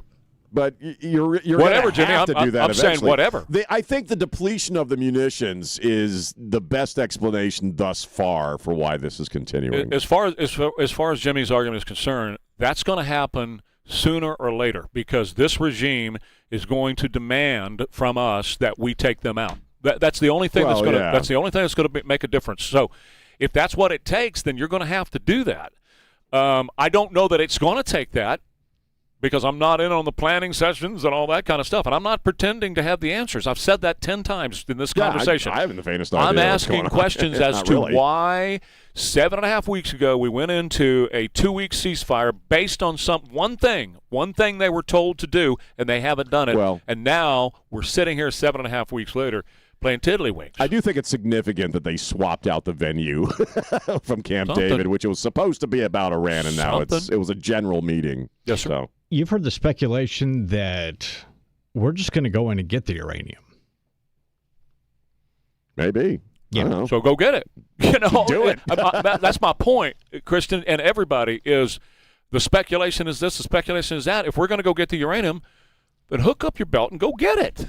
But you're whatever, Jimmy. Have to do that. I'm saying whatever. I think the depletion of the munitions is the best explanation thus far for why this is continuing. As far as Jimmy's argument is concerned, that's going to happen sooner or later because this regime is going to demand from us that we take them out. That's the only thing that's going to make a difference. So, if that's what it takes, then you're going to have to do that. I don't know that it's going to take that because I'm not in on the planning sessions and all that kind of stuff, and I'm not pretending to have the answers. I've said that 10 times in this conversation. I haven't the faintest idea. I'm asking questions as to why 7.5 weeks ago we went into a 2-week ceasefire based on one thing they were told to do, and they haven't done it. And now we're sitting here 7.5 weeks later playing tiddlywinks. I do think it's significant that they swapped out the venue from Camp David, which was supposed to be about Iran, and now it was a general meeting. Yes, sir. So. You've heard the speculation that we're just going to go in and get the uranium. Maybe. Yeah. So go get it. Do it. That's my point, Kristen, and everybody is the speculation is this, the speculation is that. If we're going to go get the uranium, then hook up your belt and go get it.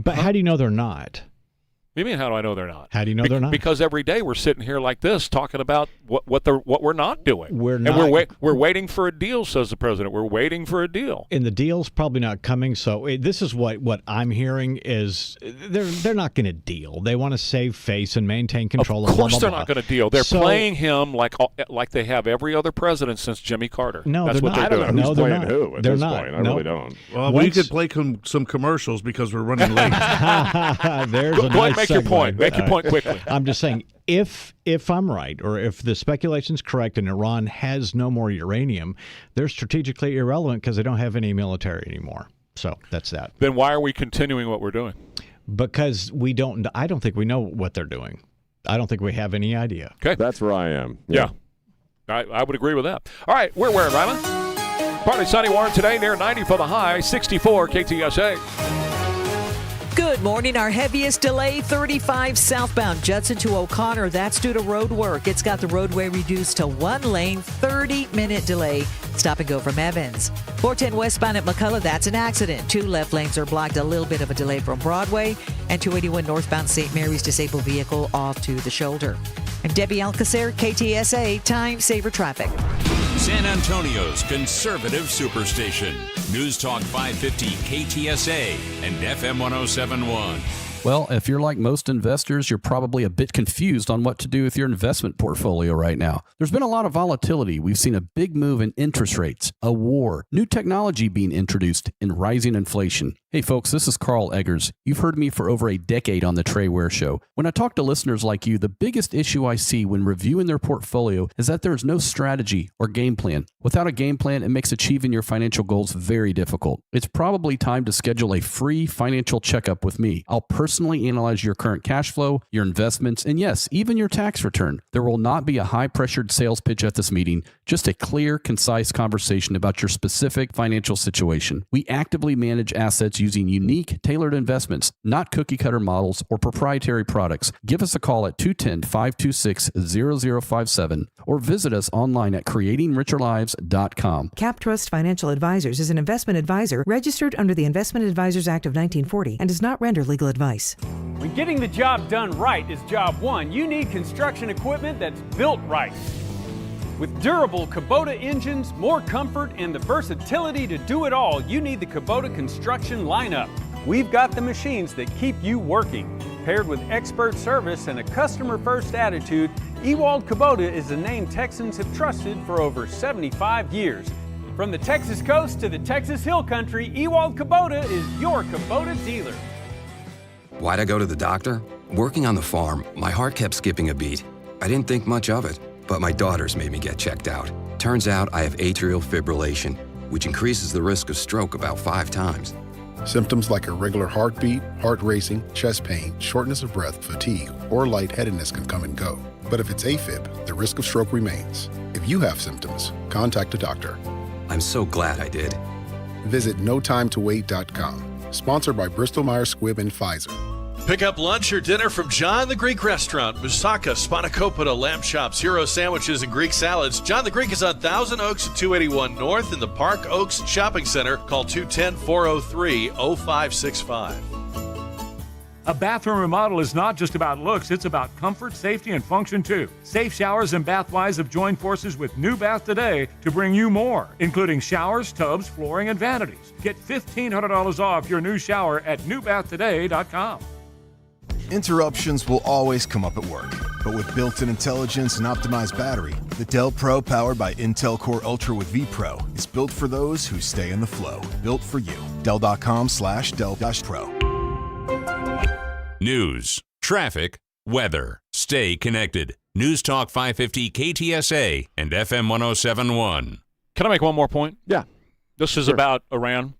But how do you know they're not? What do you mean, how do I know they're not? How do you know they're not? Because every day we're sitting here like this talking about what we're not doing. We're waiting for a deal, says the president. We're waiting for a deal. And the deal's probably not coming. So this is what I'm hearing is they're not going to deal. They want to save face and maintain control. Of course they're not going to deal. They're playing him like they have every other president since Jimmy Carter. No, that's what they're doing. I don't know who's playing who at this point. I really don't. Well, we could play some commercials because we're running late. There's a nice Make your point. Make your point quickly. I'm just saying, if I'm right, or if the speculation's correct and Iran has no more uranium, they're strategically irrelevant because they don't have any military anymore. So that's that. Then why are we continuing what we're doing? Because I don't think we know what they're doing. I don't think we have any idea. Okay. That's where I am. Yeah. I would agree with that. All right, we're Ware, Rima. Partly sunny, warm today, near 90 for the high, 64 KTSA. Good morning. Our heaviest delay, 35 southbound Judson to O'Connor. That's due to road work. It's got the roadway reduced to one lane, 30-minute delay. Stop and go from Evans. 410 westbound at McCullough, that's an accident. 2 left lanes are blocked, a little bit of a delay from Broadway. And 281 northbound St. Mary's, disabled vehicle off to the shoulder. And Debbie Alcacer, KTSA, time saver traffic. San Antonio's conservative superstation. News Talk 550 KTSA and FM 1071. Well, if you're like most investors, you're probably a bit confused on what to do with your investment portfolio right now. There's been a lot of volatility. We've seen a big move in interest rates, a war, new technology being introduced, and rising inflation. Hey folks, this is Carl Eggers. You've heard me for over a decade on the Trey Ware Show. When I talk to listeners like you, the biggest issue I see when reviewing their portfolio is that there is no strategy or game plan. Without a game plan, it makes achieving your financial goals very difficult. It's probably time to schedule a free financial checkup with me. I'll personally analyze your current cash flow, your investments, and yes, even your tax return. There will not be a high-pressured sales pitch at this meeting, just a clear, concise conversation about your specific financial situation. We actively manage assets using unique, tailored investments, not cookie-cutter models or proprietary products. Give us a call at 210-526-0057 or visit us online at creatingricherlives.com. CapTrust Financial Advisors is an investment advisor registered under the Investment Advisors Act of 1940 and does not render legal advice. When getting the job done right is job one, you need construction equipment that's built right. With durable Kubota engines, more comfort, and the versatility to do it all, you need the Kubota construction lineup. We've got the machines that keep you working. Paired with expert service and a customer-first attitude, Ewald Kubota is a name Texans have trusted for over 75 years. From the Texas coast to the Texas Hill Country, Ewald Kubota is your Kubota dealer. Why'd I go to the doctor? Working on the farm, my heart kept skipping a beat. I didn't think much of it. But my daughters made me get checked out. Turns out I have atrial fibrillation, which increases the risk of stroke about 5 times. Symptoms like irregular heartbeat, heart racing, chest pain, shortness of breath, fatigue, or lightheadedness can come and go. But if it's AFib, the risk of stroke remains. If you have symptoms, contact a doctor. I'm so glad I did. Visit notimetowait.com. Sponsored by Bristol-Myers Squibb and Pfizer. Pick up lunch or dinner from John the Greek Restaurant, Moussaka, Spanakopita, lamb chops, hero sandwiches, and Greek salads. John the Greek is on 1000 Oaks at 281 North in the Park Oaks Shopping Center. Call 210-403-0565. A bathroom remodel is not just about looks, it's about comfort, safety, and function too. Safe Showers and Bathwise have joined forces with New Bath Today to bring you more, including showers, tubs, flooring, and vanities. Get $1,500 off your new shower at newbathtoday.com. Interruptions will always come up at work, but with built-in intelligence and optimized battery, the Dell Pro powered by Intel Core Ultra with vPro is built for those who stay in the flow. Built for you. Dell.com/Dell-Pro. News, traffic, weather. Stay connected. News Talk 550 KTSA and FM 1071. Can I make one more point? Yeah. This is about Iran.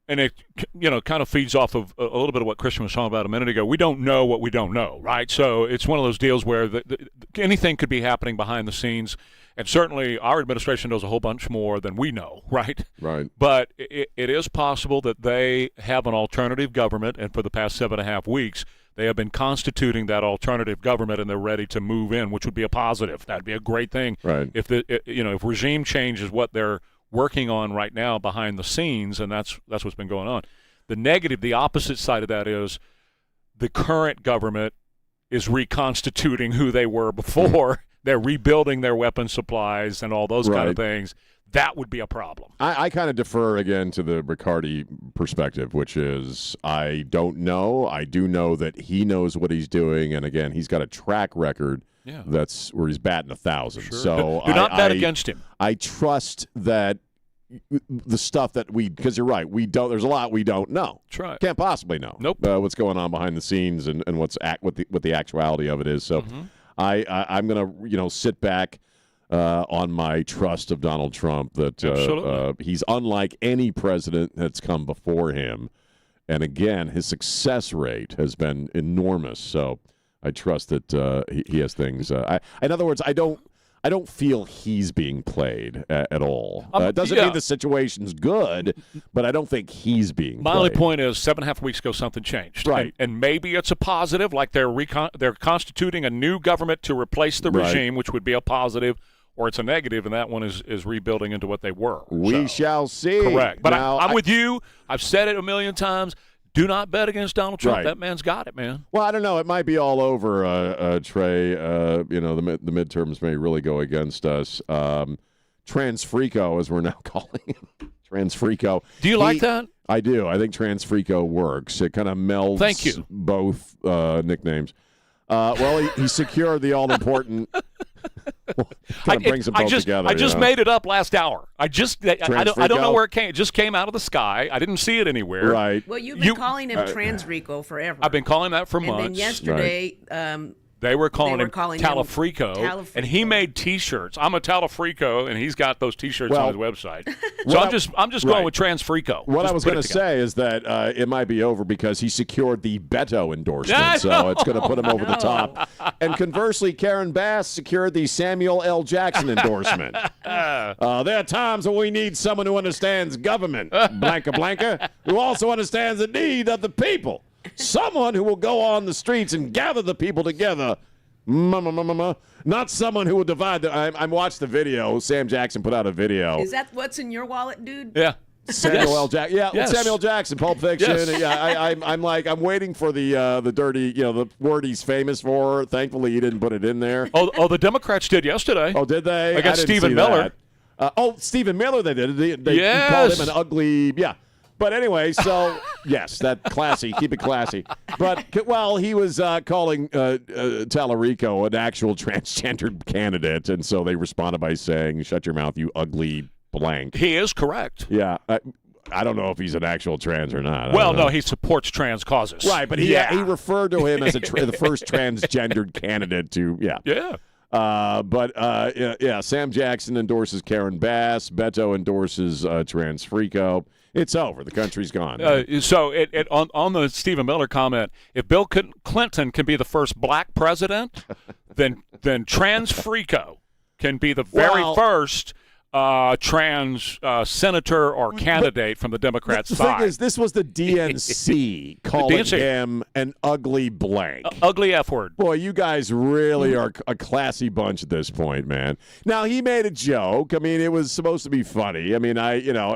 And it, kind of feeds off of a little bit of what Christian was talking about a minute ago. We don't know what we don't know, right? So it's one of those deals where anything could be happening behind the scenes. And certainly our administration knows a whole bunch more than we know, right? Right. But it is possible that they have an alternative government, and for the past 7.5 weeks, they have been constituting that alternative government, and they're ready to move in, which would be a positive. That'd be a great thing. Right. If if regime change is what they're working on right now behind the scenes, and that's what's been going on. The negative, the opposite side of that is the current government is reconstituting who they were before. They're rebuilding their weapon supplies and all those kind of things. That would be a problem. I kind of defer again to the Riccardi perspective, which is I don't know. I do know that he knows what he's doing, and again, he's got a track record. Yeah. That's where he's batting 1,000. Sure. So do not bet against him. I trust that the stuff that because you're right, we don't. There's a lot we don't know. That's right. Can't possibly know. Nope. What's going on behind the scenes and what the actuality of it is. So I'm gonna sit back on my trust of Donald Trump that he's unlike any president that's come before him, and again his success rate has been enormous. So I trust that he has things. In other words, I don't I don't feel he's being played at all. It doesn't mean the situation's good, but I don't think he's being played. My only point is 7.5 weeks ago something changed. Right. And maybe it's a positive, like they're constituting a new government to replace the regime, which would be a positive, or it's a negative, and that one is rebuilding into what they were. We shall see. Correct. But now, I'm with you. I've said it a million times. Do not bet against Donald Trump. Right. That man's got it, man. Well, I don't know. It might be all over, Trey. The midterms may really go against us. Transrico, as we're now calling him. Transrico. Do you like that? I do. I think Transrico works. It kind of melds both nicknames. He secured the all-important kind of brings them both together. I just made it up last hour. I don't know where it came. It just came out of the sky. I didn't see it anywhere. Right. Well, you've been calling him Transrico forever. I've been calling that for months. And then yesterday, they were calling him Talafrico, and he made T-shirts. I'm a Talafrico, and he's got those T-shirts on his website. So I'm just going with Transrico. What I was going to say is that it might be over because he secured the Beto endorsement, so it's going to put him over the top. And conversely, Karen Bass secured the Samuel L. Jackson endorsement. There are times when we need someone who understands government, blanca, who also understands the need of the people. Someone who will go on the streets and gather the people together. Not someone who will divide them. I watched the video. Sam Jackson put out a video. Is that what's in your wallet, dude? Yeah. Samuel L. Jackson. Yeah, Yes. Samuel Jackson, Pulp Fiction. Yes. Yeah, I'm waiting for the dirty, the word he's famous for. Thankfully, he didn't put it in there. Oh, the Democrats did yesterday. Oh, did they? Against I didn't Stephen see Miller. that. Stephen Miller, they did. They called him an ugly, But anyway, so, yes, that classy. Keep it classy. But, he was calling Talarico an actual transgendered candidate, and so they responded by saying, shut your mouth, you ugly blank. He is correct. Yeah. I don't know if he's an actual trans or not. Well, no, he supports trans causes. Right, but he referred to him as the first transgendered candidate to, Yeah. Sam Jackson endorses Karen Bass. Beto endorses Transrico. It's over. The country's gone. So on the Stephen Miller comment, if Bill Clinton can be the first black president, then Transrico can be the very first trans senator or candidate from the Democrat side. The thing is, this was the DNC calling him an ugly blank. Ugly F word. Boy, you guys really are a classy bunch at this point, man. Now, he made a joke. I mean, it was supposed to be funny. I mean,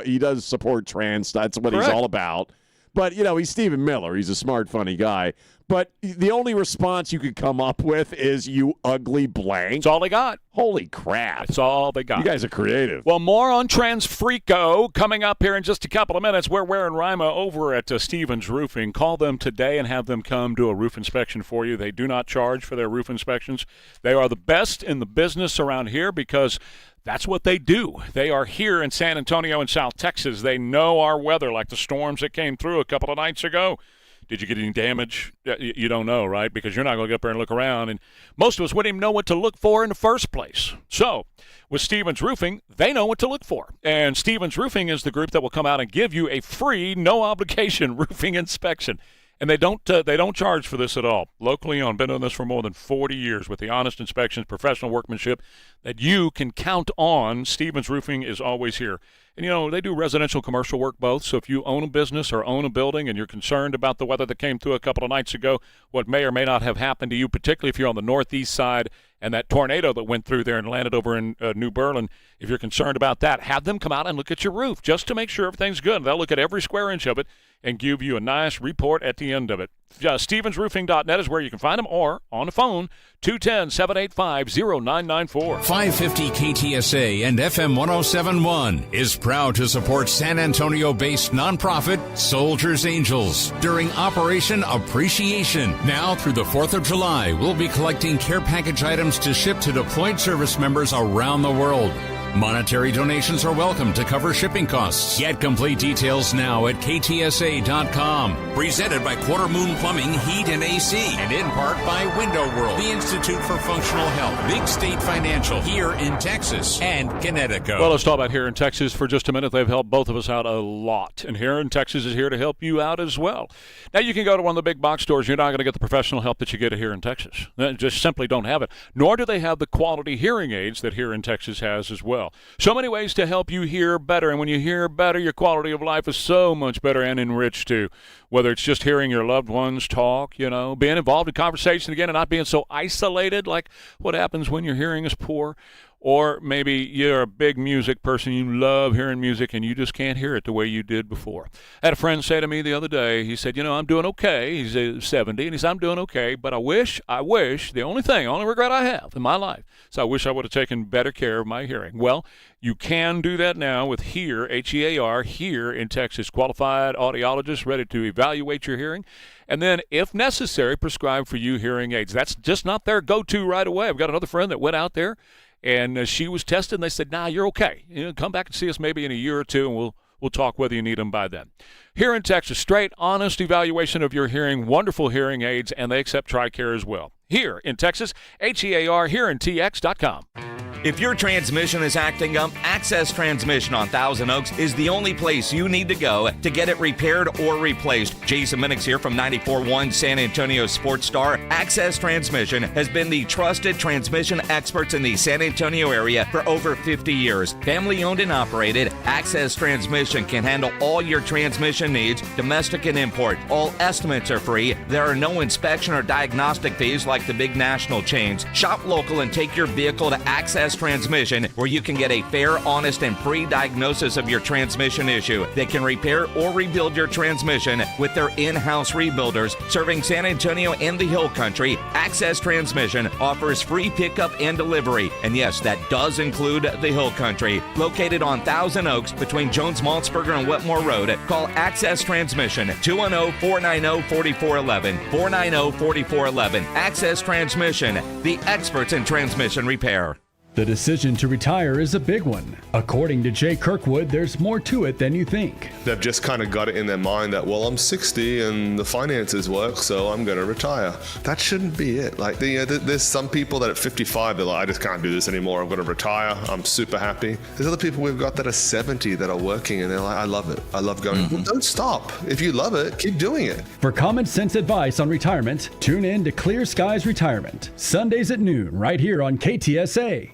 he does support trans. That's what he's all about. But, he's Stephen Miller. He's a smart, funny guy. But the only response you could come up with is, you ugly blank. That's all they got. Holy crap. That's all they got. You guys are creative. Well, more on Transrico coming up here in just a couple of minutes. We're Ware and Rima over at Stevens Roofing. Call them today and have them come do a roof inspection for you. They do not charge for their roof inspections. They are the best in the business around here because that's what they do. They are here in San Antonio and South Texas. They know our weather, like the storms that came through a couple of nights ago. Did you get any damage? You don't know, right? Because you're not going to get up there and look around. And most of us wouldn't even know what to look for in the first place. So with Stevens Roofing, they know what to look for. And Stevens Roofing is the group that will come out and give you a free, no-obligation roofing inspection. And they don't charge for this at all. Locally owned, been doing this for more than 40 years with the honest inspections, professional workmanship that you can count on. Stevens Roofing is always here. And, they do residential, commercial work both. So if you own a business or own a building and you're concerned about the weather that came through a couple of nights ago, what may or may not have happened to you, particularly if you're on the northeast side and that tornado that went through there and landed over in New Berlin, if you're concerned about that, have them come out and look at your roof just to make sure everything's good. They'll look at every square inch of it and give you a nice report at the end of it. StevensRoofing.net is where you can find them, or on the phone, 210-785-0994. 550 KTSA and FM 1071 is proud to support San Antonio-based nonprofit Soldiers Angels during Operation Appreciation. Now through the 4th of July, we'll be collecting care package items to ship to deployed service members around the world. Monetary donations are welcome to cover shipping costs. Get complete details now at KTSA.com. Presented by Quarter Moon Plumbing, Heat and AC, and in part by Window World, the Institute for Functional Health, Big State Financial, here in Texas, and Connecticut. Well, let's talk about Here in Texas for just a minute. They've helped both of us out a lot, and Here in Texas is here to help you out as well. Now, you can go to one of the big box stores. You're not going to get the professional help that you get here in Texas. They just simply don't have it, nor do they have the quality hearing aids that Here in Texas has as well. So many ways to help you hear better, and when you hear better, your quality of life is so much better and enriched too. Whether it's just hearing your loved ones talk, being involved in conversation again and not being so isolated like what happens when your hearing is poor. Or maybe you're a big music person, you love hearing music, and you just can't hear it the way you did before. I had a friend say to me the other day, he said, I'm doing okay. He's 70, and he said, I'm doing okay, but I wish, the only regret I have in my life is I wish I would have taken better care of my hearing. Well, you can do that now with HEAR, H-E-A-R, here in Texas. Qualified audiologists ready to evaluate your hearing, and then, if necessary, prescribe for you hearing aids. That's just not their go-to right away. I've got another friend that went out there, and she was tested, and they said, you're okay. Come back and see us maybe in a year or two, and we'll talk whether you need them by then. Here in Texas, straight, honest evaluation of your hearing, wonderful hearing aids, and they accept TRICARE as well. Here in Texas, HEAR, HereInTX.com. If your transmission is acting up, Access Transmission on Thousand Oaks is the only place you need to go to get it repaired or replaced. Jason Minix here from 94.1 San Antonio Sports Star. Access Transmission has been the trusted transmission experts in the San Antonio area for over 50 years. Family owned and operated, Access Transmission can handle all your transmission needs, domestic and import. All estimates are free. There are no inspection or diagnostic fees like the big national chains. Shop local and take your vehicle to Access Transmission, where you can get a fair, honest, and free diagnosis of your transmission issue. They can repair or rebuild your transmission with their in-house rebuilders serving San Antonio and the Hill Country. Access Transmission offers free pickup and delivery, and yes, that does include the Hill Country. Located on Thousand Oaks between Jones-Maltzberger and Wetmore Road, call Access Transmission 210-490-4411, 490-4411. Access Transmission, the experts in transmission repair. The decision to retire is a big one. According to Jay Kirkwood, there's more to it than you think. They've just kind of got it in their mind that, I'm 60 and the finances work, so I'm going to retire. That shouldn't be it. There's some people that at 55, they're like, I just can't do this anymore. I'm going to retire. I'm super happy. There's other people we've got that are 70 that are working and they're like, I love it. I love going. Well, don't stop. If you love it, keep doing it. For common sense advice on retirement, tune in to Clear Skies Retirement, Sundays at noon, right here on KTSA.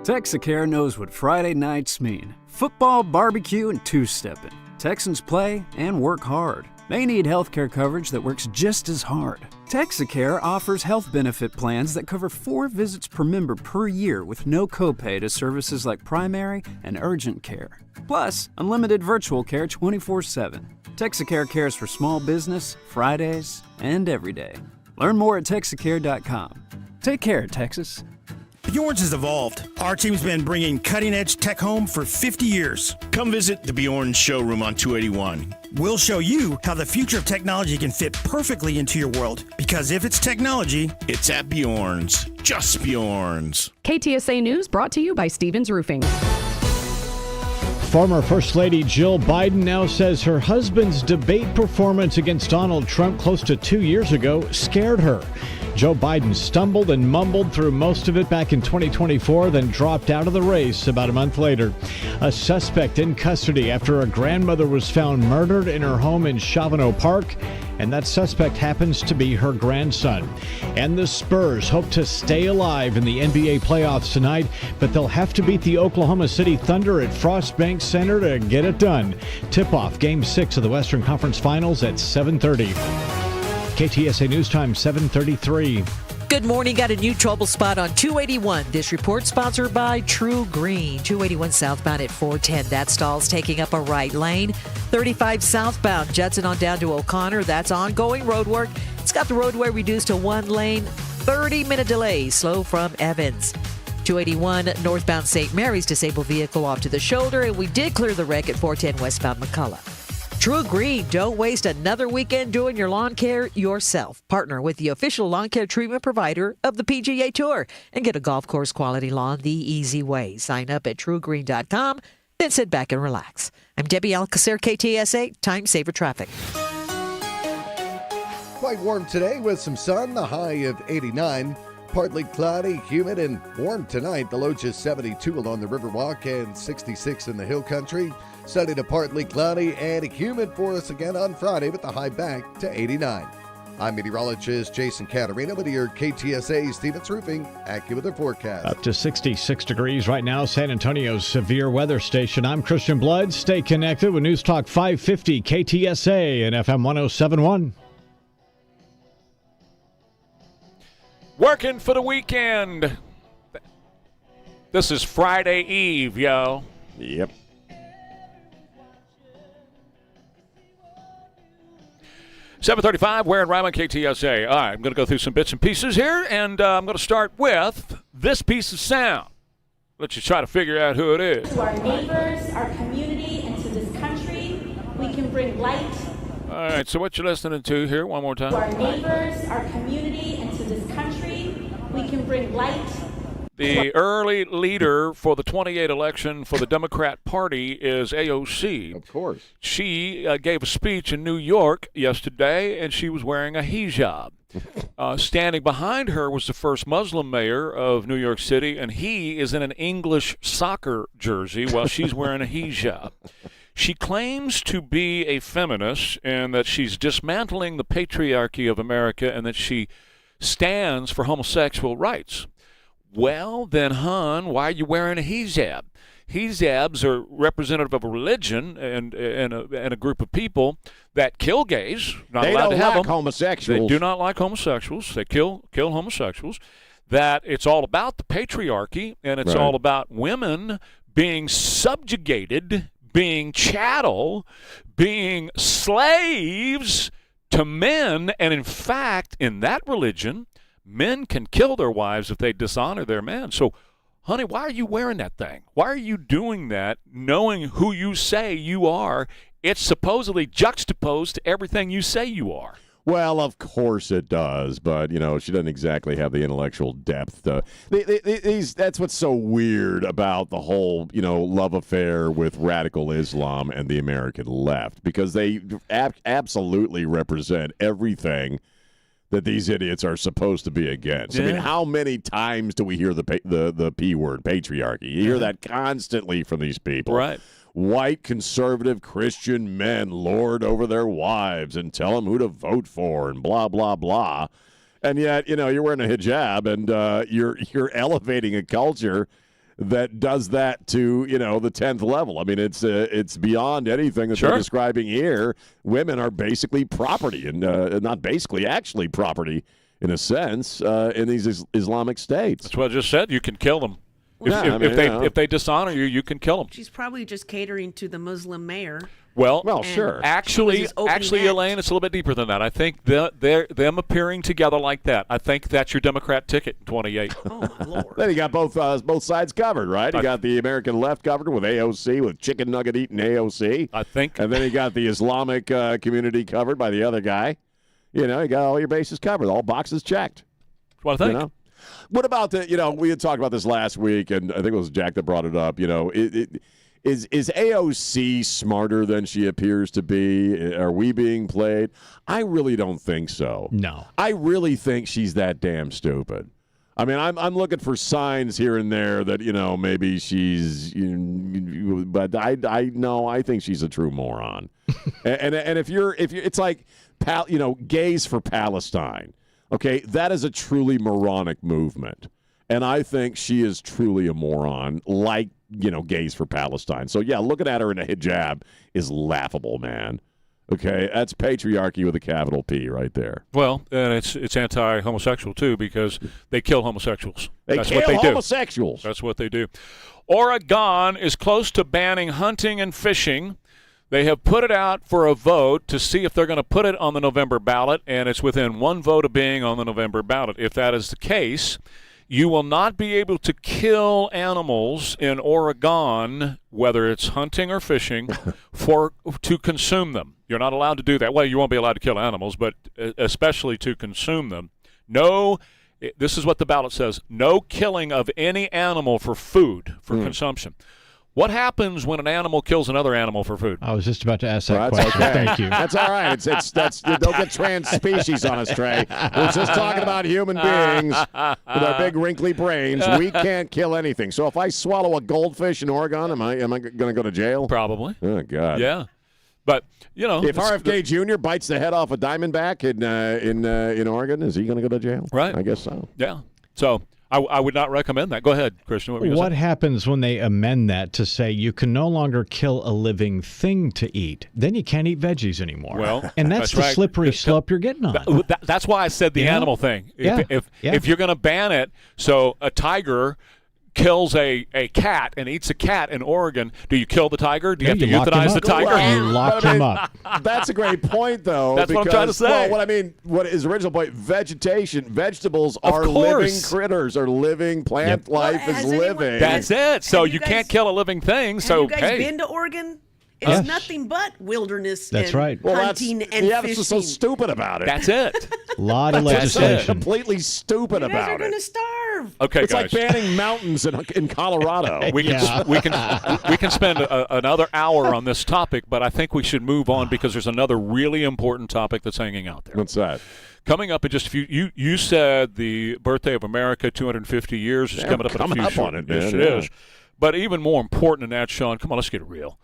Texacare knows what Friday nights mean. Football, barbecue, and two-stepping. Texans play and work hard. They need healthcare coverage that works just as hard. Texacare offers health benefit plans that cover 4 visits per member per year with no copay to services like primary and urgent care. Plus, unlimited virtual care 24/7. Texacare cares for small business, Fridays, and every day. Learn more at Texacare.com. Take care, Texas. Bjorn's has evolved. Our team's been bringing cutting-edge tech home for 50 years. Come visit the Bjorn's showroom on 281. We'll show you how the future of technology can fit perfectly into your world. Because if it's technology, it's at Bjorn's. Just Bjorn's. KTSA News brought to you by Stevens Roofing. Former First Lady Jill Biden now says her husband's debate performance against Donald Trump close to 2 years ago scared her. Joe Biden stumbled and mumbled through most of it back in 2024, then dropped out of the race about a month later. A suspect in custody after a grandmother was found murdered in her home in Chavano Park, and that suspect happens to be her grandson. And the Spurs hope to stay alive in the NBA playoffs tonight, but they'll have to beat the Oklahoma City Thunder at Frost Bank Center to get it done. Tip-off Game 6 of the Western Conference Finals at 7:30. KTSA News Time, 7:33. Good morning. Got a new trouble spot on 281. This report sponsored by True Green. 281 southbound at 410. That stall's taking up a right lane. 35 southbound Judson on down to O'Connor. That's ongoing road work. It's got the roadway reduced to 1 lane. 30-minute delay. Slow from Evans. 281 northbound St. Mary's disabled vehicle off to the shoulder. And we did clear the wreck at 410 westbound McCullough. True Green. Don't waste another weekend doing your lawn care yourself. Partner with the official lawn care treatment provider of the PGA Tour and get a golf course quality lawn the easy way. Sign up at truegreen.com, then sit back and relax. I'm Debbie Alcacer, KTSA, Time Saver Traffic. Quite warm today with some sun, the high of 89. Partly cloudy, humid, and warm tonight. The low just 72 along the Riverwalk and 66 in the Hill Country. Sunny to partly cloudy and humid for us again on Friday with the high back to 89. I'm meteorologist Jason Caterina with your KTSA Stevens Roofing AccuWeather forecast. Up to 66 degrees right now, San Antonio's severe weather station. I'm Christian Blood. Stay connected with News Talk 550 KTSA and FM 1071. Working for the weekend. This is Friday Eve, yo. Yep. .735, Ware and Rima, KTSA. All right, I'm going to go through some bits and pieces here, and I'm going to start with this piece of sound. Let you try to figure out who it is. To our neighbors, our community, and to this country, we can bring light. All right, so what you listening to here? One more time. To our neighbors, our community, and to this country, we can bring light. The early leader for the 28 election for the Democrat Party is AOC. Of course. She gave a speech in New York yesterday, and she was wearing a hijab. Standing behind her was the first Muslim mayor of New York City, and he is in an English soccer jersey while she's wearing a hijab. She claims to be a feminist and that she's dismantling the patriarchy of America and that she stands for homosexual rights. Well, then, hon, why are you wearing a hijab? Hijabs are representative of a religion and a group of people that kill gays. Not allowed to have them. They don't like homosexuals. They do not like homosexuals. They kill homosexuals. That it's all about the patriarchy, and it's all about women being subjugated, being chattel, being slaves to men. And in fact, in that religion, men can kill their wives if they dishonor their men. So, honey, why are you wearing that thing? Why are you doing that knowing who you say you are? It's supposedly juxtaposed to everything you say you are. Well, of course it does, but, you know, she doesn't exactly have the intellectual depth. That's what's so weird about the whole, you know, love affair with radical Islam and the American left, because they absolutely represent everything that these idiots are supposed to be against. Yeah. I mean, how many times do we hear the P word, patriarchy? You hear that constantly from these people. Right. White, conservative, Christian men lord over their wives and tell them who to vote for and blah, blah, blah. And yet, you know, you're wearing a hijab and you're elevating a culture that does that to, you know, the 10th level. I mean, it's beyond anything that they're describing here. Women are basically property, and not basically, actually property in a sense, in these Islamic states. That's what I just said. You can kill them. If they dishonor you, you can kill them. She's probably just catering to the Muslim mayor. Well, sure. Actually, Elaine, it's a little bit deeper than that. I think them appearing together like that, I think that's your Democrat ticket in 28. Oh, my Lord. Then you got both sides covered, right? You got the American left covered with AOC, with chicken nugget eating AOC. I think. And then you got the Islamic community covered by the other guy. You know, you got all your bases covered, all boxes checked. That's what I think. You know? What about we had talked about this last week, and I think it was Jack that brought it up. You know, is AOC smarter than she appears to be? Are we being played? I really don't think so. No. I really think she's that damn stupid. I mean, I'm looking for signs here and there that, you know, maybe she's, but I think she's a true moron. and if you're, it's like, gays for Palestine. Okay, that is a truly moronic movement. And I think she is truly a moron, like, gays for Palestine. So, yeah, looking at her in a hijab is laughable, man. Okay, that's patriarchy with a capital P right there. Well, and it's anti-homosexual, too, because they kill homosexuals. That's what they homosexuals. That's what they do. Oregon is close to banning hunting and fishing. They have put it out for a vote to see if they're going to put it on the November ballot, and it's within one vote of being on the November ballot. If that is the case, You will not be able to kill animals in Oregon, whether it's hunting or fishing, to consume them. You're not allowed to do that. Well, you won't be allowed to kill animals, but especially to consume them. No, this is what the ballot says, no killing of any animal for food, for consumption. What happens when an animal kills another animal for food? I was just about to ask that question. Okay. Thank you. That's all right. Don't get trans species on us, Trey. We're just talking about human beings with our big wrinkly brains. We can't kill anything. So if I swallow a goldfish in Oregon, am I going to go to jail? Probably. Oh God. Yeah. But if RFK Jr. bites the head off a Diamondback in Oregon, is he going to go to jail? Right. I guess so. Yeah. So I would not recommend that. Go ahead, Christian. What happens when they amend that to say you can no longer kill a living thing to eat? Then you can't eat veggies anymore. Well, and that's the right. slippery slope you're getting on. That's why I said the animal thing. If you're going to ban it, so a tiger kills a cat and eats a cat in Oregon, do you kill the tiger? Do you have to euthanize the tiger? You locked him up. That's a great point, though. That's what I'm trying to say. Well, what his original point, vegetables are living critters, are living, plant life is living. That's it. So you can't kill a living thing. Have you guys been to Oregon? It's nothing but wilderness and hunting and fishing. That's so stupid about it. That's it. A lot of legislation. Completely stupid you guys about are it. going to starve. Okay, it's guys. like banning mountains in Colorado. We can spend another hour on this topic, but I think we should move on because there's another really important topic that's hanging out there. What's that? Coming up in just a few, you said the birthday of America, 250 years, is coming up in a few up on it, man. Yes, it is. But even more important than that, Sean, come on, let's get real.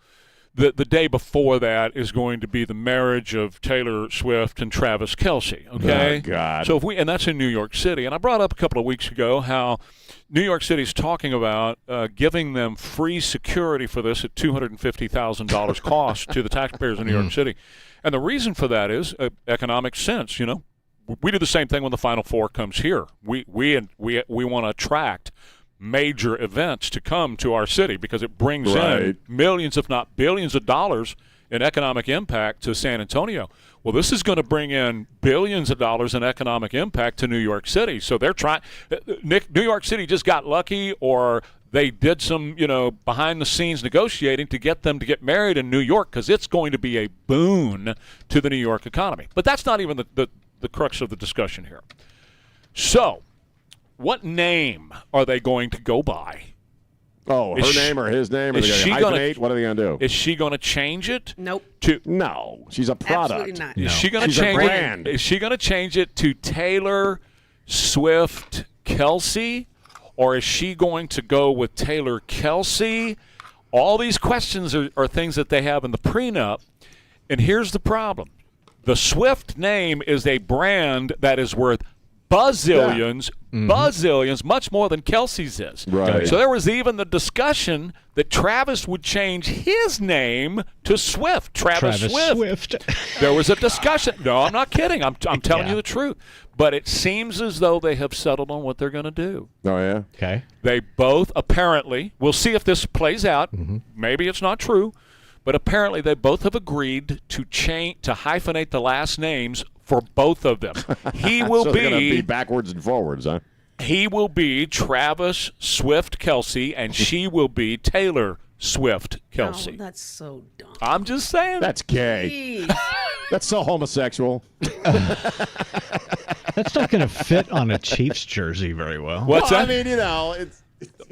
The day before that is going to be the marriage of Taylor Swift and Travis Kelce, okay? Oh, God. So and that's in New York City. And I brought up a couple of weeks ago how New York City is talking about giving them free security for this at $250,000 cost to the taxpayers in New York City. And the reason for that is economic sense, you know. We do the same thing when the Final Four comes here. We want to attract major events to come to our city because it brings in millions, if not billions of dollars in economic impact to San Antonio. Well, this is going to bring in billions of dollars in economic impact to New York City. So they're trying – New York City just got lucky, or they did some, behind-the-scenes negotiating to get them to get married in New York because it's going to be a boon to the New York economy. But that's not even the crux of the discussion here. So – what name are they going to go by? Oh, her name or his name? Or is she going to what are they going to do? Is she going to change it? Nope. No, she's a product. Absolutely not. Is she going to change a brand. Is she going to change it to Taylor Swift Kelce, or is she going to go with Taylor Kelce? All these questions are things that they have in the prenup, and here's the problem: the Swift name is a brand that is worth bazillions, much more than Kelsey's is. Right. So there was even the discussion that Travis would change his name to Swift. Travis Swift. There was a discussion. No, I'm not kidding. I'm telling you the truth. But it seems as though they have settled on what they're going to do. Oh, yeah? Okay. They both apparently, we'll see if this plays out. Maybe it's not true. But apparently they both have agreed to hyphenate the last names for both of them. He will so they're going to be backwards and forwards, huh? He will be Travis Swift Kelce, and she will be Taylor Swift Kelce. Oh, that's so dumb. I'm just saying. That's gay. That's so homosexual. That's not going to fit on a Chiefs jersey very well. What's that? I mean, it's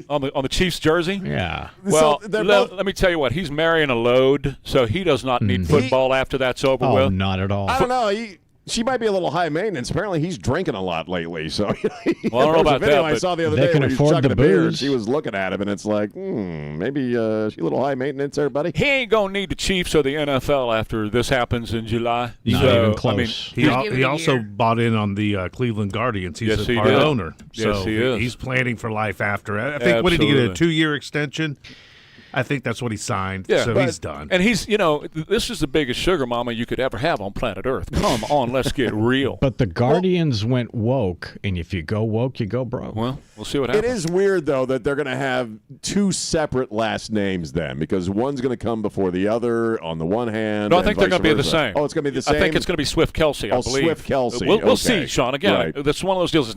on the Chiefs jersey. Yeah. Well, so let me tell you what. He's marrying a load, so he does not need football after that's over with. Oh, not at all. I don't know. She might be a little high maintenance. Apparently, he's drinking a lot lately. So, well, I don't know about that. I saw the other day where he was chugging a beer, and she was looking at him, and it's like, maybe she a little high maintenance there, buddy. He ain't gonna need the Chiefs or the NFL after this happens in July. Not even close. I mean, he also bought in on the Cleveland Guardians. He's a part owner, so he's planning for life after. I think what did he get, a 2-year extension? I think that's what he signed, so he's done. And he's, this is the biggest sugar mama you could ever have on planet Earth. Come on, let's get real. But the Guardians went woke, and if you go woke, you go broke. Well, we'll see what happens. It is weird, though, that they're going to have two separate last names then, because one's going to come before the other on the one hand. No, I think they're going to be the same. Oh, it's going to be the same? I think it's going to be Swift Kelce, I believe. Swift Kelce. We'll see, Sean. Again, right. that's one of those deals.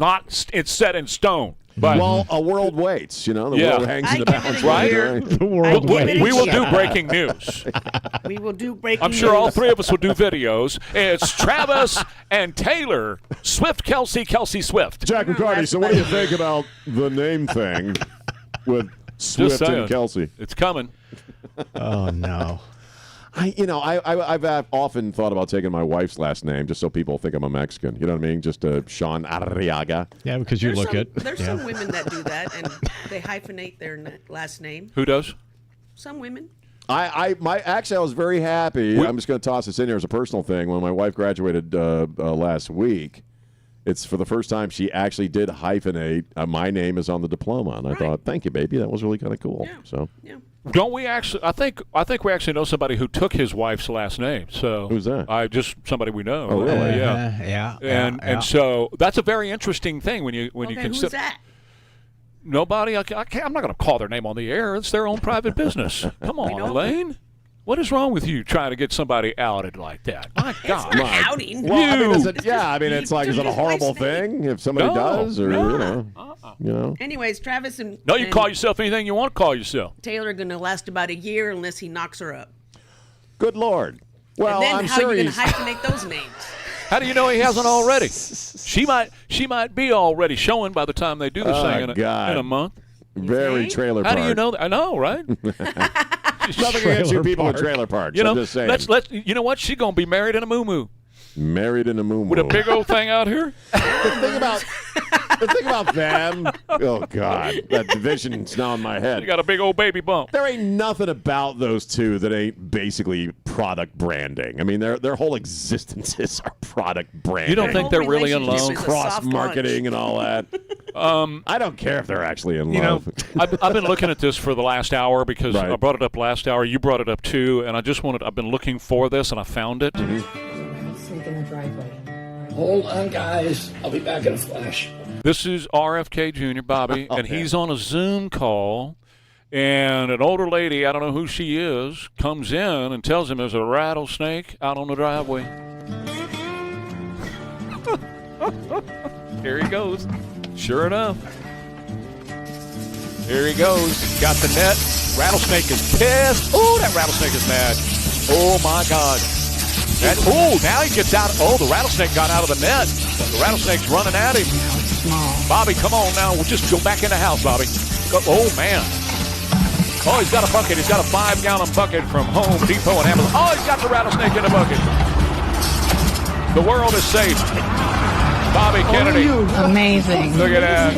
It's set in stone. Well, a world waits. The world hangs in the balance. Right? The world waits. We will do breaking news. We will do breaking I'm sure news. all three of us will do videos. It's Travis and Taylor. Swift, Kelsey, Swift. Jack McCarty, so what do you think about the name thing with Swift and Kelsey? It's coming. Oh, no. I've often thought about taking my wife's last name just so people think I'm a Mexican. You know what I mean? Just Sean Arriaga. Yeah, because you look it. There's some women that do that, and they hyphenate their last name. Who does? Some women. I was very happy. I'm just going to toss this in here as a personal thing. When my wife graduated last week, it's for the first time she actually did hyphenate. My name is on the diploma, and I thought, thank you, baby. That was really kind of cool. Yeah. So. Yeah. Don't we actually? I think we actually know somebody who took his wife's last name. So who's that? Just somebody we know. Oh, really? Yeah. And so that's a very interesting thing when you consider. Who's that? Nobody. I'm not going to call their name on the air. It's their own private business. Come on, Elaine. What is wrong with you trying to get somebody outed like that? My God. It's not outing. Well, is it a horrible thing if somebody does? Or, Anyways, Travis and... No, you call yourself anything you want to call yourself. Taylor are going to last about a year unless he knocks her up. Good Lord. Well, and then I'm how sure are you going to hyphenate those names? How do you know he hasn't already? She might be already showing by the time they do the thing in a month. Very trailer park. How do you know that? I know, right? Nothing against you people in trailer parks. I'm just saying. Let's. You know what? She's gonna be married in a moo-moo. Married in a moo-moo. With a big old thing out here. The thing about them. Oh God, that division's now in my head. You got a big old baby bump. There ain't nothing about those two that ain't basically product branding. I mean, their whole existences are product branding. You don't think they're really in love? Cross marketing and all that. I don't care if they're actually in love. I've been looking at this for the last hour because I brought it up last hour. You brought it up too, and I've been looking for this, and I found it. In the driveway. Hold on, guys. I'll be back in a flash. This is RFK Jr., Bobby, and he's on a Zoom call, and an older lady, I don't know who she is, comes in and tells him there's a rattlesnake out on the driveway. Here he goes. Sure enough. Here he goes. Got the net. Rattlesnake is pissed. Oh, that rattlesnake is mad. Oh, my God. Now he gets out. Oh, the rattlesnake got out of the net. The rattlesnake's running at him. Bobby, come on now. We'll just go back in the house, Bobby. Oh, man. Oh, he's got a bucket. He's got a 5-gallon bucket from Home Depot and Amazon. Oh, he's got the rattlesnake in the bucket. The world is safe. Bobby Kennedy. Amazing. Look at that.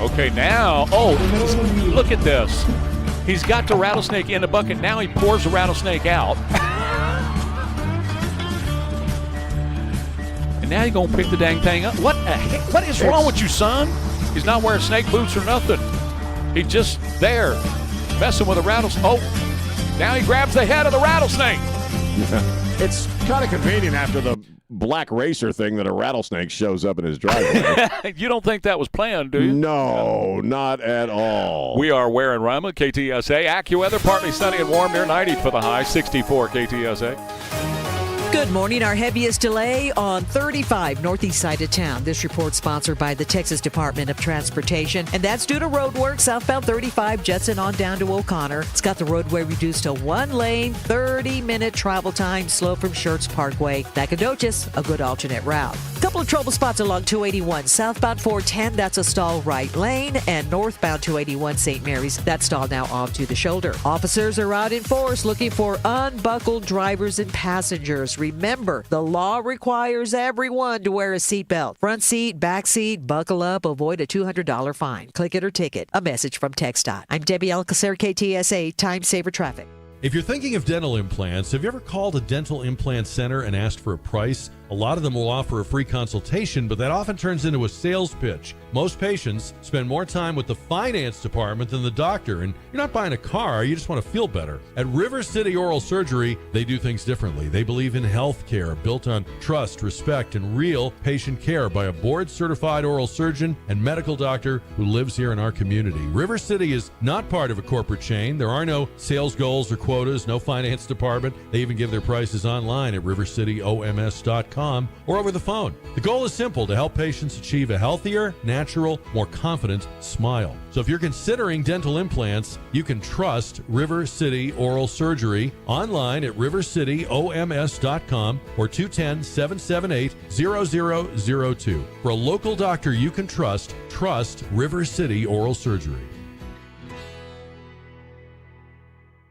Okay, now. Oh, look at this. He's got the rattlesnake in the bucket. Now he pours the rattlesnake out. And now he's going to pick the dang thing up. What the heck? What is wrong with you, son? He's not wearing snake boots or nothing. He's just there messing with a rattlesnake. Oh, now he grabs the head of the rattlesnake. It's kind of convenient after the black racer thing that a rattlesnake shows up in his driveway. You don't think that was planned, do you? No, not at all. We are Ware and Rima, KTSA. AccuWeather, partly sunny and warm, near 90 for the high, 64 KTSA. Good morning. Our heaviest delay on 35 northeast side of town. This report sponsored by the Texas Department of Transportation, and that's due to road work. Southbound 35 Jetson on down to O'Connor. It's got the roadway reduced to one lane, 30-minute travel time, slow from Schertz Parkway. Nacogdoches, a good alternate route. Couple of trouble spots along 281. Southbound 410, that's a stall right lane, and northbound 281 St. Mary's, that stall now off to the shoulder. Officers are out in force looking for unbuckled drivers and passengers. Remember, the law requires everyone to wear a seatbelt. Front seat, back seat, buckle up, avoid a $200 fine. Click it or ticket. A message from TxDOT. I'm Debbie Alcacer, KTSA, Time Saver Traffic. If you're thinking of dental implants, have you ever called a dental implant center and asked for a price? A lot of them will offer a free consultation, but that often turns into a sales pitch. Most patients spend more time with the finance department than the doctor, and you're not buying a car, you just want to feel better. At River City Oral Surgery, they do things differently. They believe in health care built on trust, respect, and real patient care by a board-certified oral surgeon and medical doctor who lives here in our community. River City is not part of a corporate chain. There are no sales goals or quotas, no finance department. They even give their prices online at rivercityoms.com. TrueCollRx.com or over the phone. The goal is simple: to help patients achieve a healthier, natural, more confident smile. So if you're considering dental implants, you can trust River City Oral Surgery online at rivercityoms.com or 210-778-0002. For a local doctor you can trust River City Oral Surgery.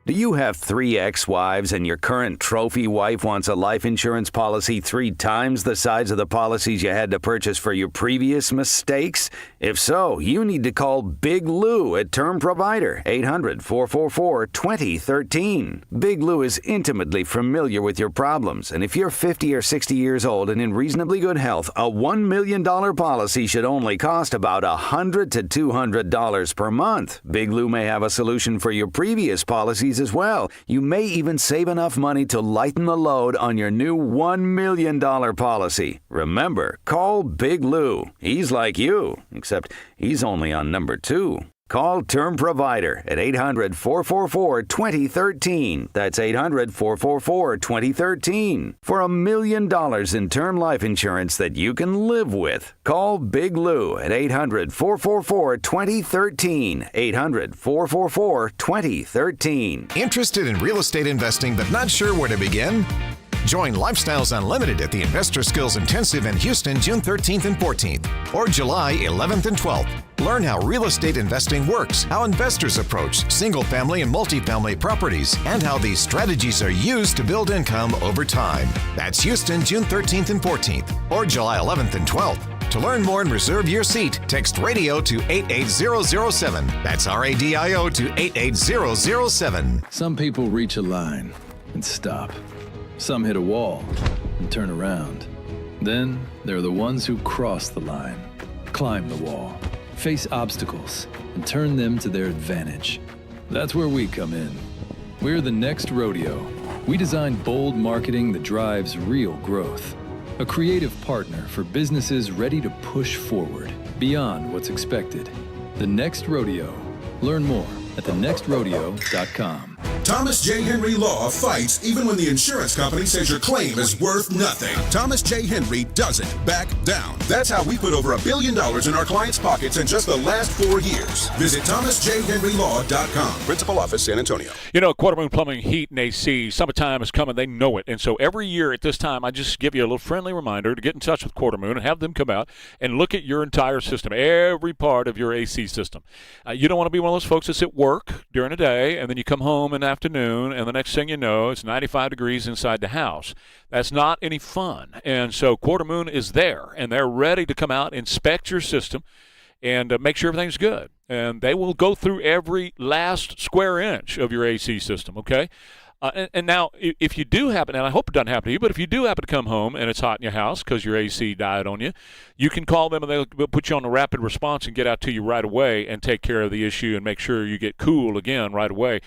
Do you have 3 ex-wives and your current trophy wife wants a life insurance policy 3 times the size of the policies you had to purchase for your previous mistakes? If so, you need to call Big Lou at Term Provider, 800-444-2013. Big Lou is intimately familiar with your problems, and if you're 50 or 60 years old and in reasonably good health, a $1 million policy should only cost about $100 to $200 per month. Big Lou may have a solution for your previous policies as well. You may even save enough money to lighten the load on your new $1 million policy. Remember, call Big Lou. He's like you, except he's only on number 2. Call Term Provider at 800-444-2013. That's 800-444-2013. For $1 million in term life insurance that you can live with. Call Big Lou at 800-444-2013. 800-444-2013. Interested in real estate investing but not sure where to begin? Join Lifestyles Unlimited at the Investor Skills Intensive in Houston, June 13th and 14th, or July 11th and 12th. Learn how real estate investing works, how investors approach single-family and multifamily properties, and how these strategies are used to build income over time. That's Houston, June 13th and 14th, or July 11th and 12th. To learn more and reserve your seat, text RADIO to 88007. That's RADIO to 88007. Some people reach a line and stop. Some hit a wall and turn around. Then there are the ones who cross the line, climb the wall, face obstacles, and turn them to their advantage. That's where we come in. We're the next rodeo. We design bold marketing that drives real growth. A creative partner for businesses ready to push forward beyond what's expected. The Next Rodeo. Learn more at thenextrodeo.com. Thomas J. Henry Law fights even when the insurance company says your claim is worth nothing. Thomas J. Henry doesn't back down. That's how we put over $1 billion in our clients' pockets in just the last 4 years. Visit thomasjhenrylaw.com. Principal office, San Antonio. You know, Quarter Moon Plumbing, Heat, and AC, summertime is coming. They know it. And so every year at this time, I just give you a little friendly reminder to get in touch with Quarter Moon and have them come out and look at your entire system, every part of your AC system. You don't want to be one of those folks that's at work during the day, and then you come home in the afternoon, and the next thing you know, it's 95 degrees inside the house. That's not any fun. And so Quarter Moon is there, and they're ready to come out, inspect your system, and make sure everything's good. And they will go through every last square inch of your AC system, okay? And now, if you do happen, and I hope it doesn't happen to you, but if you do happen to come home and it's hot in your house because your AC died on you, you can call them and they'll put you on a rapid response and get out to you right away and take care of the issue and make sure you get cool again right away.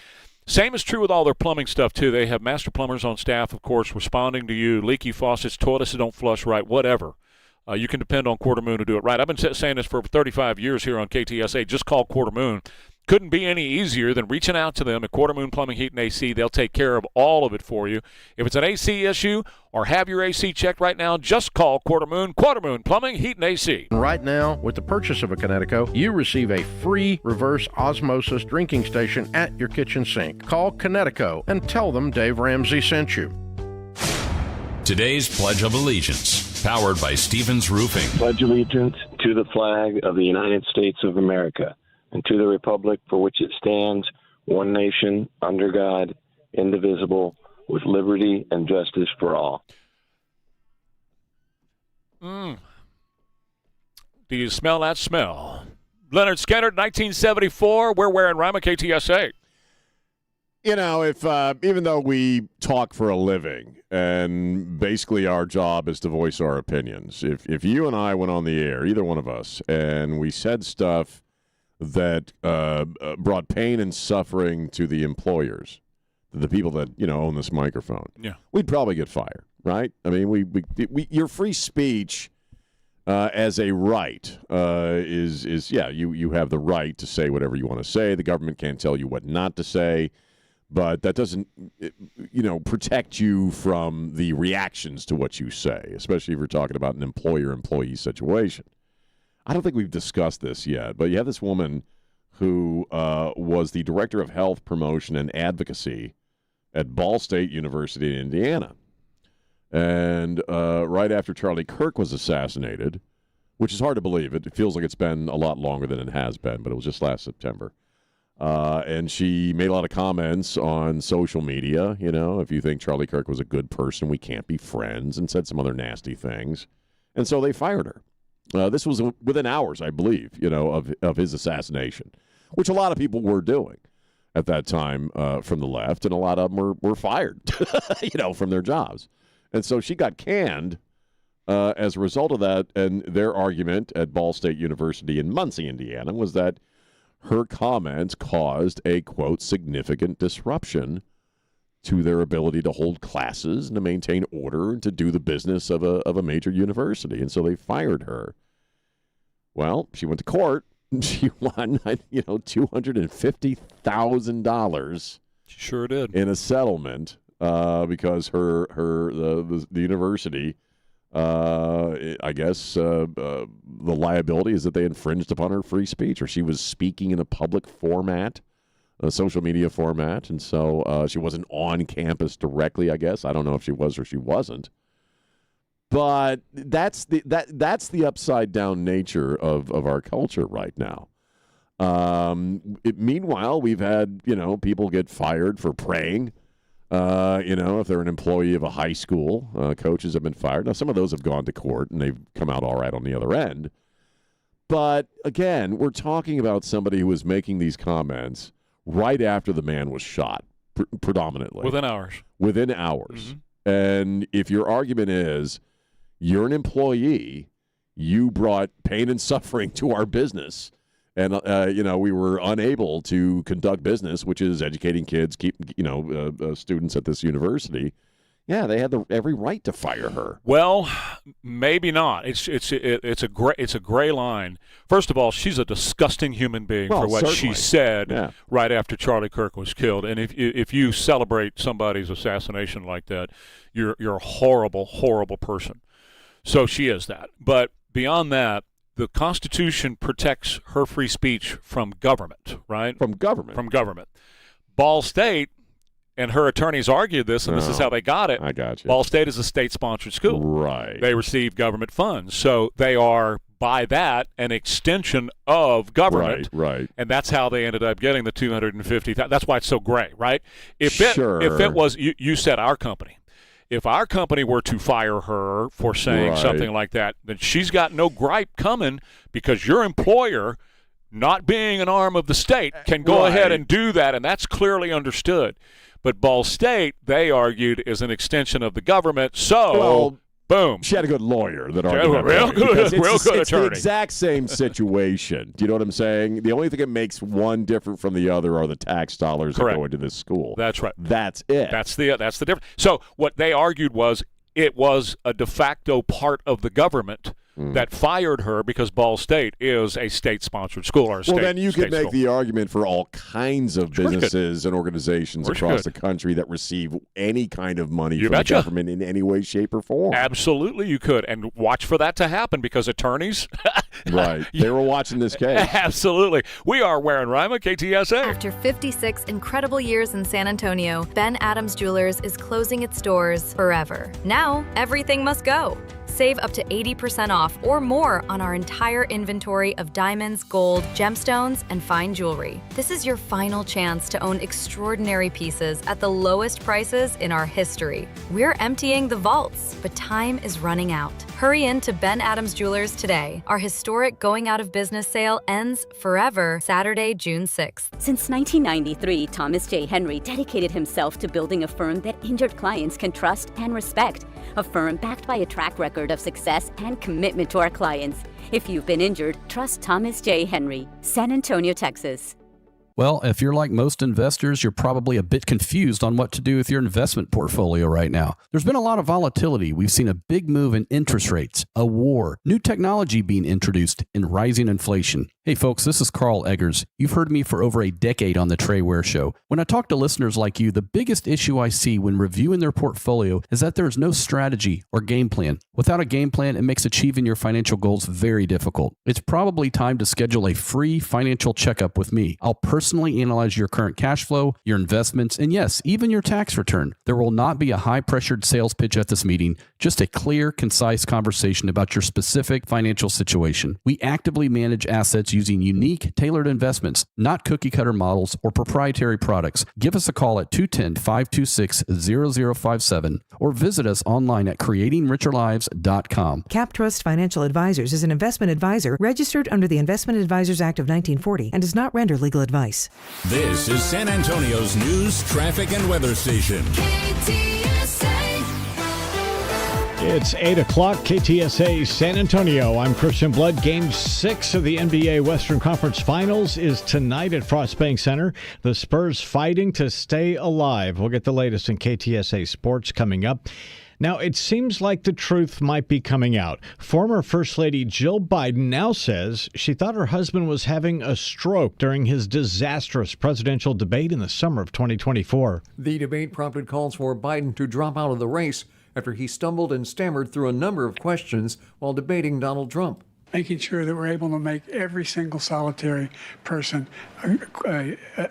Same is true with all their plumbing stuff, too. They have master plumbers on staff, of course, responding to you. Leaky faucets, toilets that don't flush right, whatever. You can depend on Quarter Moon to do it right. I've been saying this for 35 years here on KTSA. Just call Quarter Moon. Couldn't be any easier than reaching out to them at Quarter Moon Plumbing, Heat, and AC. They'll take care of all of it for you. If it's an AC issue or have your AC checked right now, just call Quarter Moon Plumbing, Heat, and AC. Right now, with the purchase of a Connecticut, you receive a free reverse osmosis drinking station at your kitchen sink. Call Connecticut and tell them Dave Ramsey sent you. Today's Pledge of Allegiance, powered by Stevens Roofing. Pledge allegiance to the flag of the United States of America and to the republic for which it stands, one nation, under God, indivisible, with liberty and justice for all. Do you smell that smell? Leonard Skinner, 1974. We're wearing Rima, KTSA. You know, if even though we talk for a living and basically our job is to voice our opinions, if you and I went on the air, either one of us, and we said stuff that brought pain and suffering to the employers, the people that, you know, own this microphone, we'd probably get fired, right? I mean, we your free speech as a right is you have the right to say whatever you want to say. The government can't tell you what not to say. But that doesn't, protect you from the reactions to what you say, especially if you're talking about an employer-employee situation. I don't think we've discussed this yet, but you have this woman who was the director of health promotion and advocacy at Ball State University in Indiana. And right after Charlie Kirk was assassinated, which is hard to believe. It feels like it's been a lot longer than it has been, but it was just last September. And she made a lot of comments on social media. If you think Charlie Kirk was a good person, we can't be friends, and said some other nasty things. And so they fired her. This was within hours, I believe, of his assassination, which a lot of people were doing at that time from the left, and a lot of them were fired, from their jobs. And so she got canned as a result of that. And their argument at Ball State University in Muncie, Indiana, was that her comments caused a, quote, significant disruption to their ability to hold classes and to maintain order and to do the business of a major university. And so they fired her. Well, she went to court. She won, $250,000. She sure did. In a settlement because the university, I guess the liability is that they infringed upon her free speech, or she was speaking in a public format, a social media format, and so she wasn't on campus directly, I guess. I don't know if she was or she wasn't. But that's the upside down nature of our culture right now. Meanwhile, we've had people get fired for praying. If they're an employee of a high school, coaches have been fired. Now, some of those have gone to court and they've come out all right on the other end. But again, we're talking about somebody who was making these comments right after the man was shot, predominantly within hours. Mm-hmm. And if your argument is you're an employee, you brought pain and suffering to our business, and we were unable to conduct business, which is educating kids, students at this university. Yeah, they had every right to fire her. Well, maybe not. It's a gray line. First of all, she's a disgusting human being for what she said right after Charlie Kirk was killed. And if you celebrate somebody's assassination like that, you're a horrible, horrible person. So she is that. But beyond that, the Constitution protects her free speech from government, right? From government. Ball State, and her attorneys argued this, and this is how they got it. I got you. Ball State is a state-sponsored school. Right. They receive government funds. So they are, by that, an extension of government. Right. And that's how they ended up getting the $250,000. That's why it's so gray, right? If it was, you said our company. If our company were to fire her for saying something like that, then she's got no gripe coming, because your employer, not being an arm of the state, can go ahead and do that, and that's clearly understood. But Ball State, they argued, is an extension of the government, so boom. She had a good lawyer that argued that. Real good attorney. It's the exact same situation. Do you know what I'm saying? The only thing that makes one different from the other are the tax dollars that go into this school. That's right. That's it. That's the difference. So what they argued was it was a de facto part of the government that fired her because Ball State is a state-sponsored school. Or then you could make the argument for all kinds of businesses and organizations across the country that receive any kind of money from the government in any way, shape, or form. Absolutely, you could. And watch for that to happen, because attorneys... Right. They were watching this case. Absolutely. We are Ware and Rima, KTSA. After 56 incredible years in San Antonio, Ben Adams Jewelers is closing its doors forever. Now, everything must go. Save up to 80% off or more on our entire inventory of diamonds, gold, gemstones, and fine jewelry. This is your final chance to own extraordinary pieces at the lowest prices in our history. We're emptying the vaults, but time is running out. Hurry in to Ben Adams Jewelers today. Our historic going out of business sale ends forever Saturday, June 6th. Since 1993, Thomas J. Henry dedicated himself to building a firm that injured clients can trust and respect. A firm backed by a track record of success and commitment to our clients. If you've been injured, trust Thomas J. Henry, San Antonio, Texas. Well, if you're like most investors, you're probably a bit confused on what to do with your investment portfolio right now. There's been a lot of volatility. We've seen a big move in interest rates, a war, new technology being introduced, and rising inflation. Hey folks, this is Carl Eggers. You've heard me for over a decade on the Trey Ware Show. When I talk to listeners like you, the biggest issue I see when reviewing their portfolio is that there is no strategy or game plan. Without a game plan, it makes achieving your financial goals very difficult. It's probably time to schedule a free financial checkup with me. I'll personally analyze your current cash flow, your investments, and yes, even your tax return. There will not be a high-pressured sales pitch at this meeting, just a clear, concise conversation about your specific financial situation. We actively manage assets using unique, tailored investments, not cookie-cutter models or proprietary products. Give us a call at 210-526-0057 or visit us online at creatingricherlives.com. CapTrust Financial Advisors is an investment advisor registered under the Investment Advisors Act of 1940 and does not render legal advice. This is San Antonio's news, traffic, and weather station. It's 8 o'clock, KTSA San Antonio. I'm Christian Blood. Game 6 of the NBA Western Conference Finals is tonight at Frost Bank Center. The Spurs fighting to stay alive. We'll get the latest in KTSA sports coming up. Now, it seems like the truth might be coming out. Former First Lady Jill Biden now says she thought her husband was having a stroke during his disastrous presidential debate in the summer of 2024. The debate prompted calls for Biden to drop out of the race after he stumbled and stammered through a number of questions while debating Donald Trump. Making sure that we're able to make every single solitary person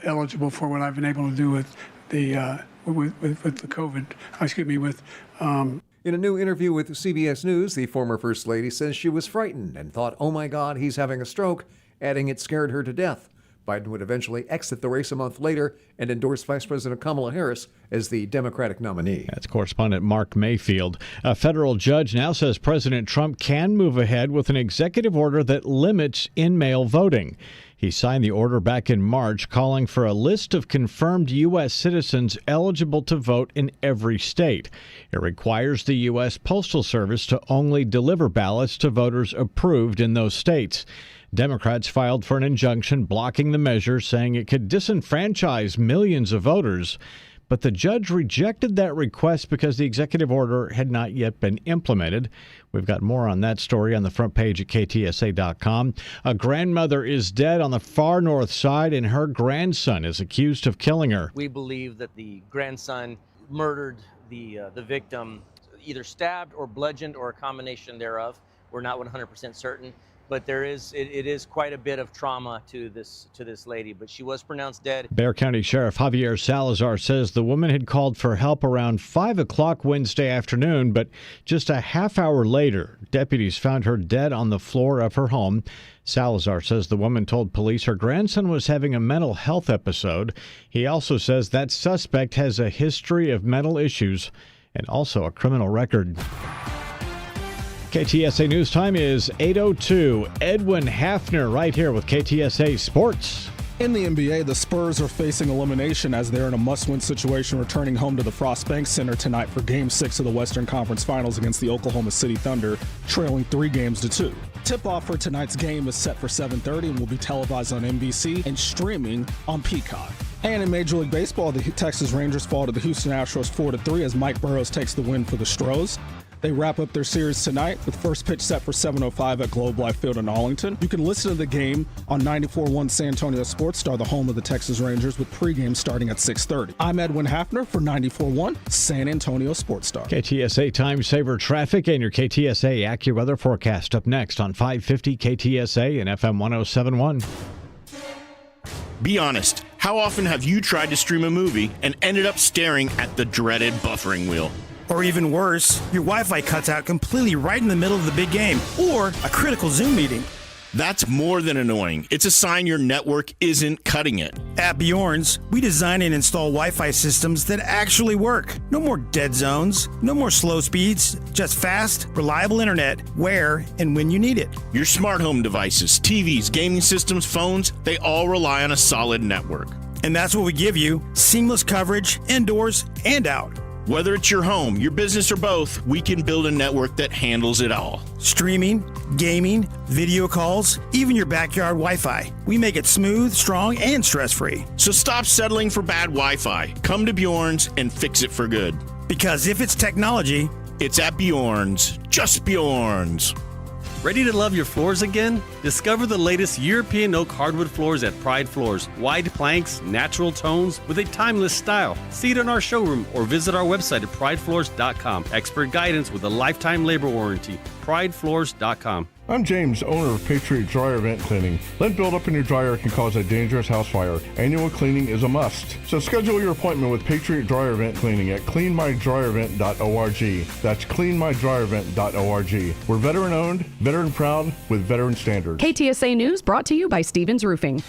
eligible for what I've been able to do with the In a new interview with CBS News, the former First Lady says she was frightened and thought, oh my God, he's having a stroke, adding it scared her to death. Biden would eventually exit the race a month later and endorse Vice President Kamala Harris as the Democratic nominee. That's correspondent Mark Mayfield. A federal judge now says President Trump can move ahead with an executive order that limits in-mail voting. He signed the order back in March, calling for a list of confirmed U.S. citizens eligible to vote in every state. It requires the U.S. Postal Service to only deliver ballots to voters approved in those states. Democrats filed for an injunction blocking the measure, saying it could disenfranchise millions of voters. But the judge rejected that request because the executive order had not yet been implemented. We've got more on that story on the front page at KTSA.com. A grandmother is dead on the far north side, and her grandson is accused of killing her. We believe that the grandson murdered the victim, either stabbed or bludgeoned or a combination thereof. We're not 100% certain. But it is quite a bit of trauma to this lady, but she was pronounced dead. Bexar County Sheriff Javier Salazar says the woman had called for help around 5 o'clock Wednesday afternoon, but just a half hour later, deputies found her dead on the floor of her home. Salazar says the woman told police her grandson was having a mental health episode. He also says that suspect has a history of mental issues and also a criminal record. KTSA News Time is 8:02. Edwin Hafner right here with KTSA Sports. In the NBA, the Spurs are facing elimination as they're in a must-win situation, returning home to the Frost Bank Center tonight for Game 6 of the Western Conference Finals against the Oklahoma City Thunder, trailing 3-2. Tip-off for tonight's game is set for 7:30 and will be televised on NBC and streaming on Peacock. And in Major League Baseball, the Texas Rangers fall to the Houston Astros 4-3 as Mike Burrows takes the win for the Stros. They wrap up their series tonight with first pitch set for 7:05 at Globe Life Field in Arlington. You can listen to the game on 94.1 San Antonio Sports Star, the home of the Texas Rangers, with pregame starting at 6:30. I'm Edwin Hafner for 94.1 San Antonio Sports Star. KTSA Time Saver Traffic and your KTSA AccuWeather forecast up next on 550 KTSA and FM 107.1. Be honest, how often have you tried to stream a movie and ended up staring at the dreaded buffering wheel? Or even worse, your Wi-Fi cuts out completely right in the middle of the big game, or a critical Zoom meeting. That's more than annoying. It's a sign your network isn't cutting it. At Bjorn's, we design and install Wi-Fi systems that actually work. No more dead zones, no more slow speeds, just fast, reliable internet where and when you need it. Your smart home devices, TVs, gaming systems, phones, they all rely on a solid network. And that's what we give you, seamless coverage indoors and out. Whether it's your home, your business, or both, we can build a network that handles it all. Streaming, gaming, video calls, even your backyard Wi-Fi. We make it smooth, strong, and stress-free. So stop settling for bad Wi-Fi. Come to Bjorn's and fix it for good. Because if it's technology, it's at Bjorn's. Just Bjorn's. Ready to love your floors again? Discover the latest European oak hardwood floors at Pride Floors. Wide planks, natural tones, with a timeless style. See it in our showroom or visit our website at pridefloors.com. Expert guidance with a lifetime labor warranty. pridefloors.com. I'm James, owner of Patriot Dryer Vent Cleaning. Lead buildup in your dryer can cause a dangerous house fire. Annual cleaning is a must. So schedule your appointment with Patriot Dryer Vent Cleaning at cleanmydryervent.org. That's cleanmydryervent.org. We're veteran owned, veteran proud, with veteran standards. KTSA News brought to you by Stevens Roofing.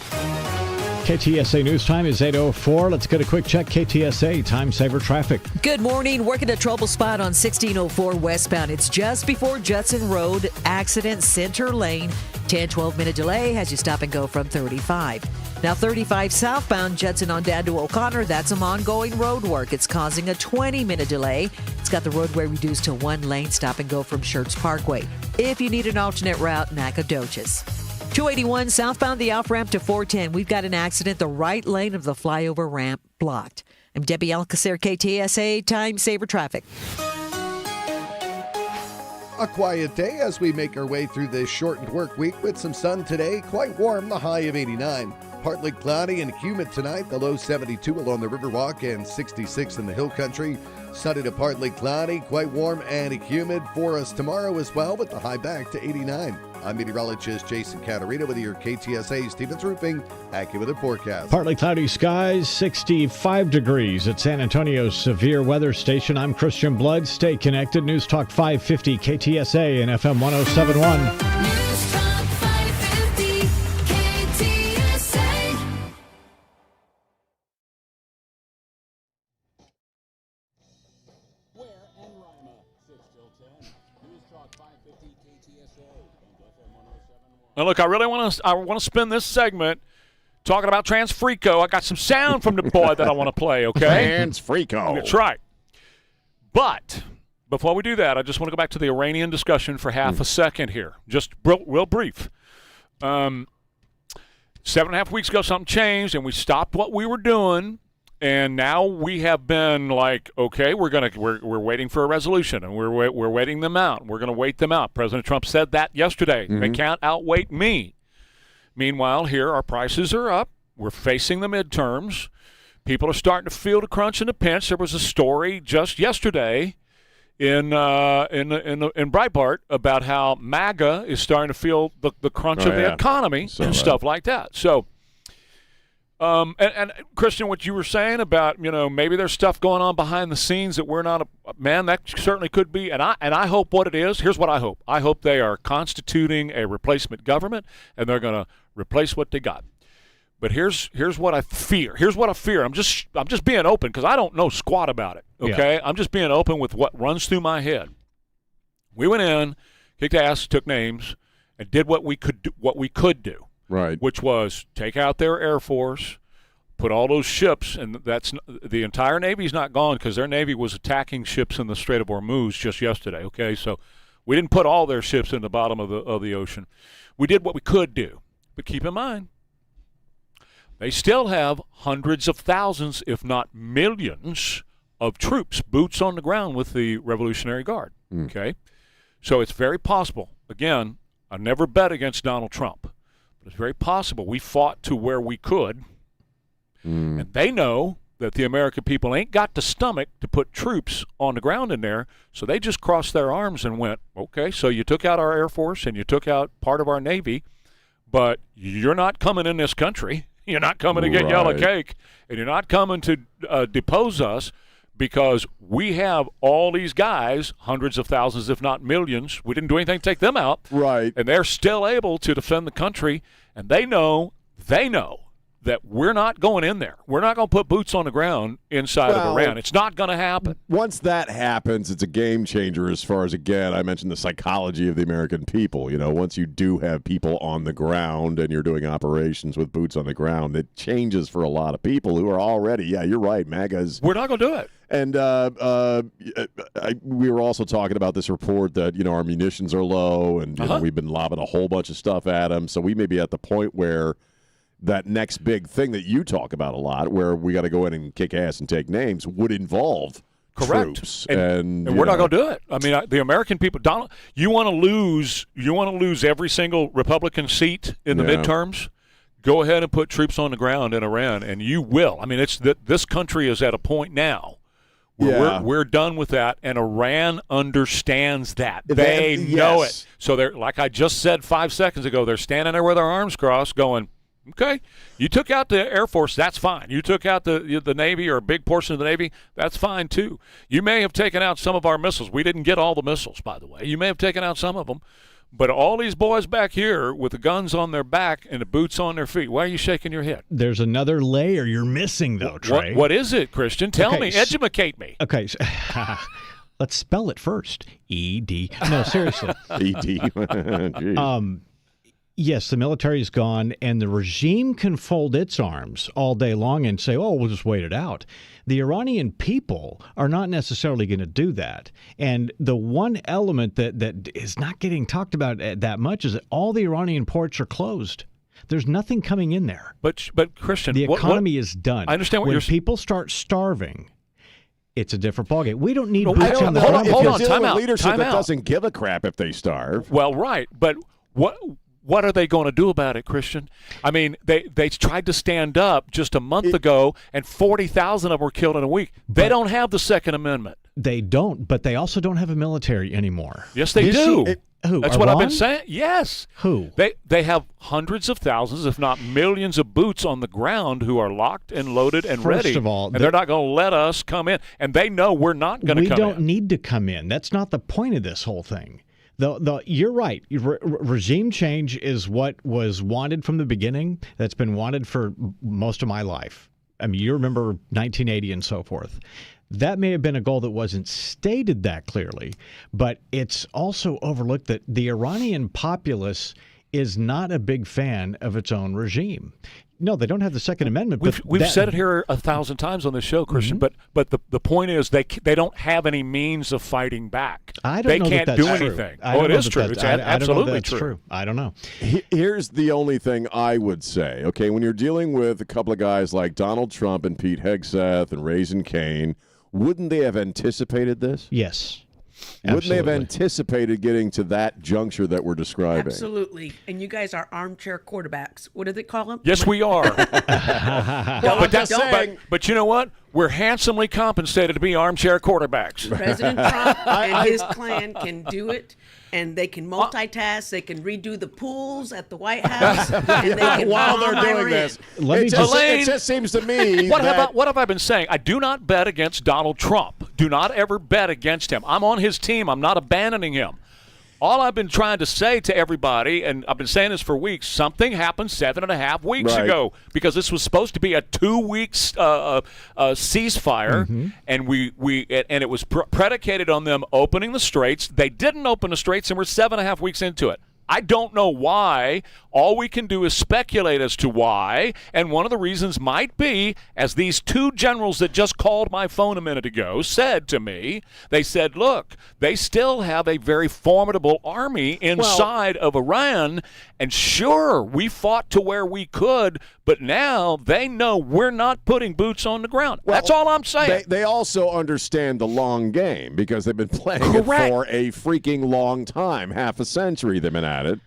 KTSA News Time is 8:04. Let's get a quick check. KTSA Time Saver Traffic. Good morning. Working a trouble spot on 1604 westbound. It's just before Judson Road. Accident, center lane. 10-12 minute delay has you stop and go from 35. Now 35 southbound Judson on down to O'Connor. That's some ongoing road work. It's causing a 20-minute delay. It's got the roadway reduced to one lane. Stop and go from Schertz Parkway. If you need an alternate route, Nacogdoches. 281 southbound, the off-ramp to 410. We've got an accident. The right lane of the flyover ramp blocked. I'm Debbie Alcacer, KTSA Time Saver Traffic. A quiet day as we make our way through this shortened work week with some sun today. Quite warm, the high of 89. Partly cloudy and humid tonight, the low 72 along the Riverwalk and 66 in the Hill Country. Sunny to partly cloudy, quite warm and humid for us tomorrow as well, with the high back to 89. I'm meteorologist Jason Caterina with your KTSA Stevens Roofing AccuWeather forecast. Partly cloudy skies, 65 degrees at San Antonio's severe weather station. I'm Christian Blood. Stay connected. News Talk 550 KTSA and FM 1071. News Talk 550 KTSA. Ware and Rima, 6 till 10. News Talk 550 KTSA. Now, look, I really want to spend this segment talking about Transrico. I got some sound from the boy that I want to play, okay? Transrico. That's right. But before we do that, I just want to go back to the Iranian discussion for half a second here. Just real brief. 7.5 weeks ago, something changed, and we stopped what we were doing. And now we have been like, okay, we're waiting for a resolution, and we're waiting them out. We're going to wait them out. President Trump said that yesterday. They can't outwait me. Meanwhile, here our prices are up. We're facing the midterms. People are starting to feel the crunch and the pinch. There was a story just yesterday in Breitbart about how MAGA is starting to feel the crunch of the economy and stuff like that. So. And Christian, what you were saying about, maybe there's stuff going on behind the scenes that we're not, man, that certainly could be. And I hope what it is, here's what I hope. I hope they are constituting a replacement government, and they're going to replace what they got. But here's what I fear. Here's what I fear. I'm just being open because I don't know squat about it, okay? Yeah. I'm just being open with what runs through my head. We went in, kicked ass, took names, and did what we could do. Right. Which was take out their Air Force, put all those ships, and that's the entire Navy's not gone because their Navy was attacking ships in the Strait of Hormuz just yesterday, okay? So we didn't put all their ships in the bottom of the ocean. We did what we could do. But keep in mind, they still have hundreds of thousands, if not millions, of troops, boots on the ground with the Revolutionary Guard, okay? So it's very possible. Again, I never bet against Donald Trump. But it's very possible we fought to where we could, and they know that the American people ain't got the stomach to put troops on the ground in there, so they just crossed their arms and went, okay, so you took out our Air Force and you took out part of our Navy, but you're not coming in this country. You're not coming to get yellow cake, and you're not coming to depose us because we have all these guys, hundreds of thousands, if not millions. We didn't do anything to take them out. Right. And they're still able to defend the country, and they know that we're not going in there. We're not going to put boots on the ground inside of Iran. It's not going to happen. Once that happens, it's a game changer as far as, again, I mentioned the psychology of the American people. Once you do have people on the ground and you're doing operations with boots on the ground, it changes for a lot of people who are already, you're right, MAGA's. We're not going to do it. And we were also talking about this report that, our munitions are low and we've been lobbing a whole bunch of stuff at them. So we may be at the point where that next big thing that you talk about a lot, where we got to go in and kick ass and take names, would involve troops. And we're not going to do it. I mean, the American people, Donald, you want to lose every single Republican seat in the midterms? Go ahead and put troops on the ground in Iran, and you will. I mean, this country is at a point now where we're done with that, and Iran understands that. They know it. So they're, like I just said 5 seconds ago, they're standing there with their arms crossed going, okay, you took out the Air Force, that's fine. You took out the Navy or a big portion of the Navy, that's fine too. You may have taken out some of our missiles. We didn't get all the missiles, by the way. You may have taken out some of them. But all these boys back here with the guns on their back and the boots on their feet, why are you shaking your head? There's another layer you're missing, though, Trey. What is it, Christian? Tell me. Educate me. Okay. Let's spell it first. E-D. No, seriously. E-D. Yes, the military is gone, and the regime can fold its arms all day long and say, oh, we'll just wait it out. The Iranian people are not necessarily going to do that. And the one element that is not getting talked about that much is that all the Iranian ports are closed. There's nothing coming in there. But Christian, the economy is done. I understand what when people start starving, it's a different ballgame. We don't need boots on the ground. Hold on, time out. Leadership that doesn't give a crap if they starve. Well, right, but what are they going to do about it, Christian? I mean, they tried to stand up just a month ago, and 40,000 of them were killed in a week. They don't have the Second Amendment. They don't, but they also don't have a military anymore. Yes, they do. Who? That's Iran? what I've been saying. Yes. Who? They have hundreds of thousands, if not millions, of boots on the ground who are locked and loaded and ready. First of all, and they're not going to let us come in, and they know we're not going to come in. We don't need to come in. That's not the point of this whole thing. You're right. Regime change is what was wanted from the beginning. That's been wanted for most of my life. I mean, you remember 1980 and so forth. That may have been a goal that wasn't stated that clearly, but it's also overlooked that the Iranian populace is not a big fan of its own regime. No, they don't have the Second Amendment. We've said it here 1,000 times on this show, Christian. But the point is they don't have any means of fighting back. I don't know they can't that that's do true. anything. It is true. It's absolutely that's true. I don't know. Here's the only thing I would say. Okay, when you're dealing with a couple of guys like Donald Trump and Pete Hegseth and Raising Cane, wouldn't they have anticipated this? Yes. Wouldn't they have anticipated getting to that juncture that we're describing? Absolutely. And you guys are armchair quarterbacks. What do they call them? Yes, we are. Well, but you know what? We're handsomely compensated to be armchair quarterbacks. President Trump and his clan can do it, and they can multitask. They can redo the pools at the White House, and they can while bomb they're doing Iran. this. It just seems to me what have I been saying? I do not bet against Donald Trump. Do not ever bet against him. I'm on his team. I'm not abandoning him. All I've been trying to say to everybody, and I've been saying this for weeks, something happened 7.5 weeks ago because this was supposed to be a 2-week ceasefire, and it was predicated on them opening the straits. They didn't open the straits, and we're 7.5 weeks into it. I don't know why. All we can do is speculate as to why, and one of the reasons might be, as these two generals that just called my phone a minute ago said to me, they said, look, they still have a very formidable army inside of Iran, and sure, we fought to where we could, but now they know we're not putting boots on the ground. That's all I'm saying. They also understand the long game because they've been playing it for a freaking long time. Half a century they've been at it.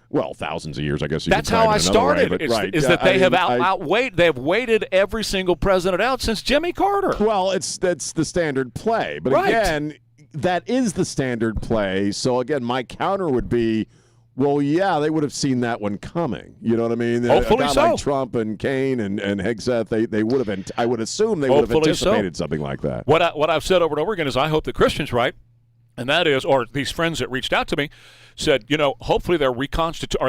Well, thousands of years, I guess. That's how I started. Is that they have outweighed? They have waited every single president out since Jimmy Carter. Well, that's the standard play. But again, that is the standard play. So again, my counter would be, well, yeah, they would have seen that one coming. You know what I mean? Hopefully so. Like Trump and Kane and Hegseth, they would have. I would assume they would have anticipated something like that. What I've said over and over again is I hope that Christian's right. And that is, or these friends that reached out to me said, hopefully they're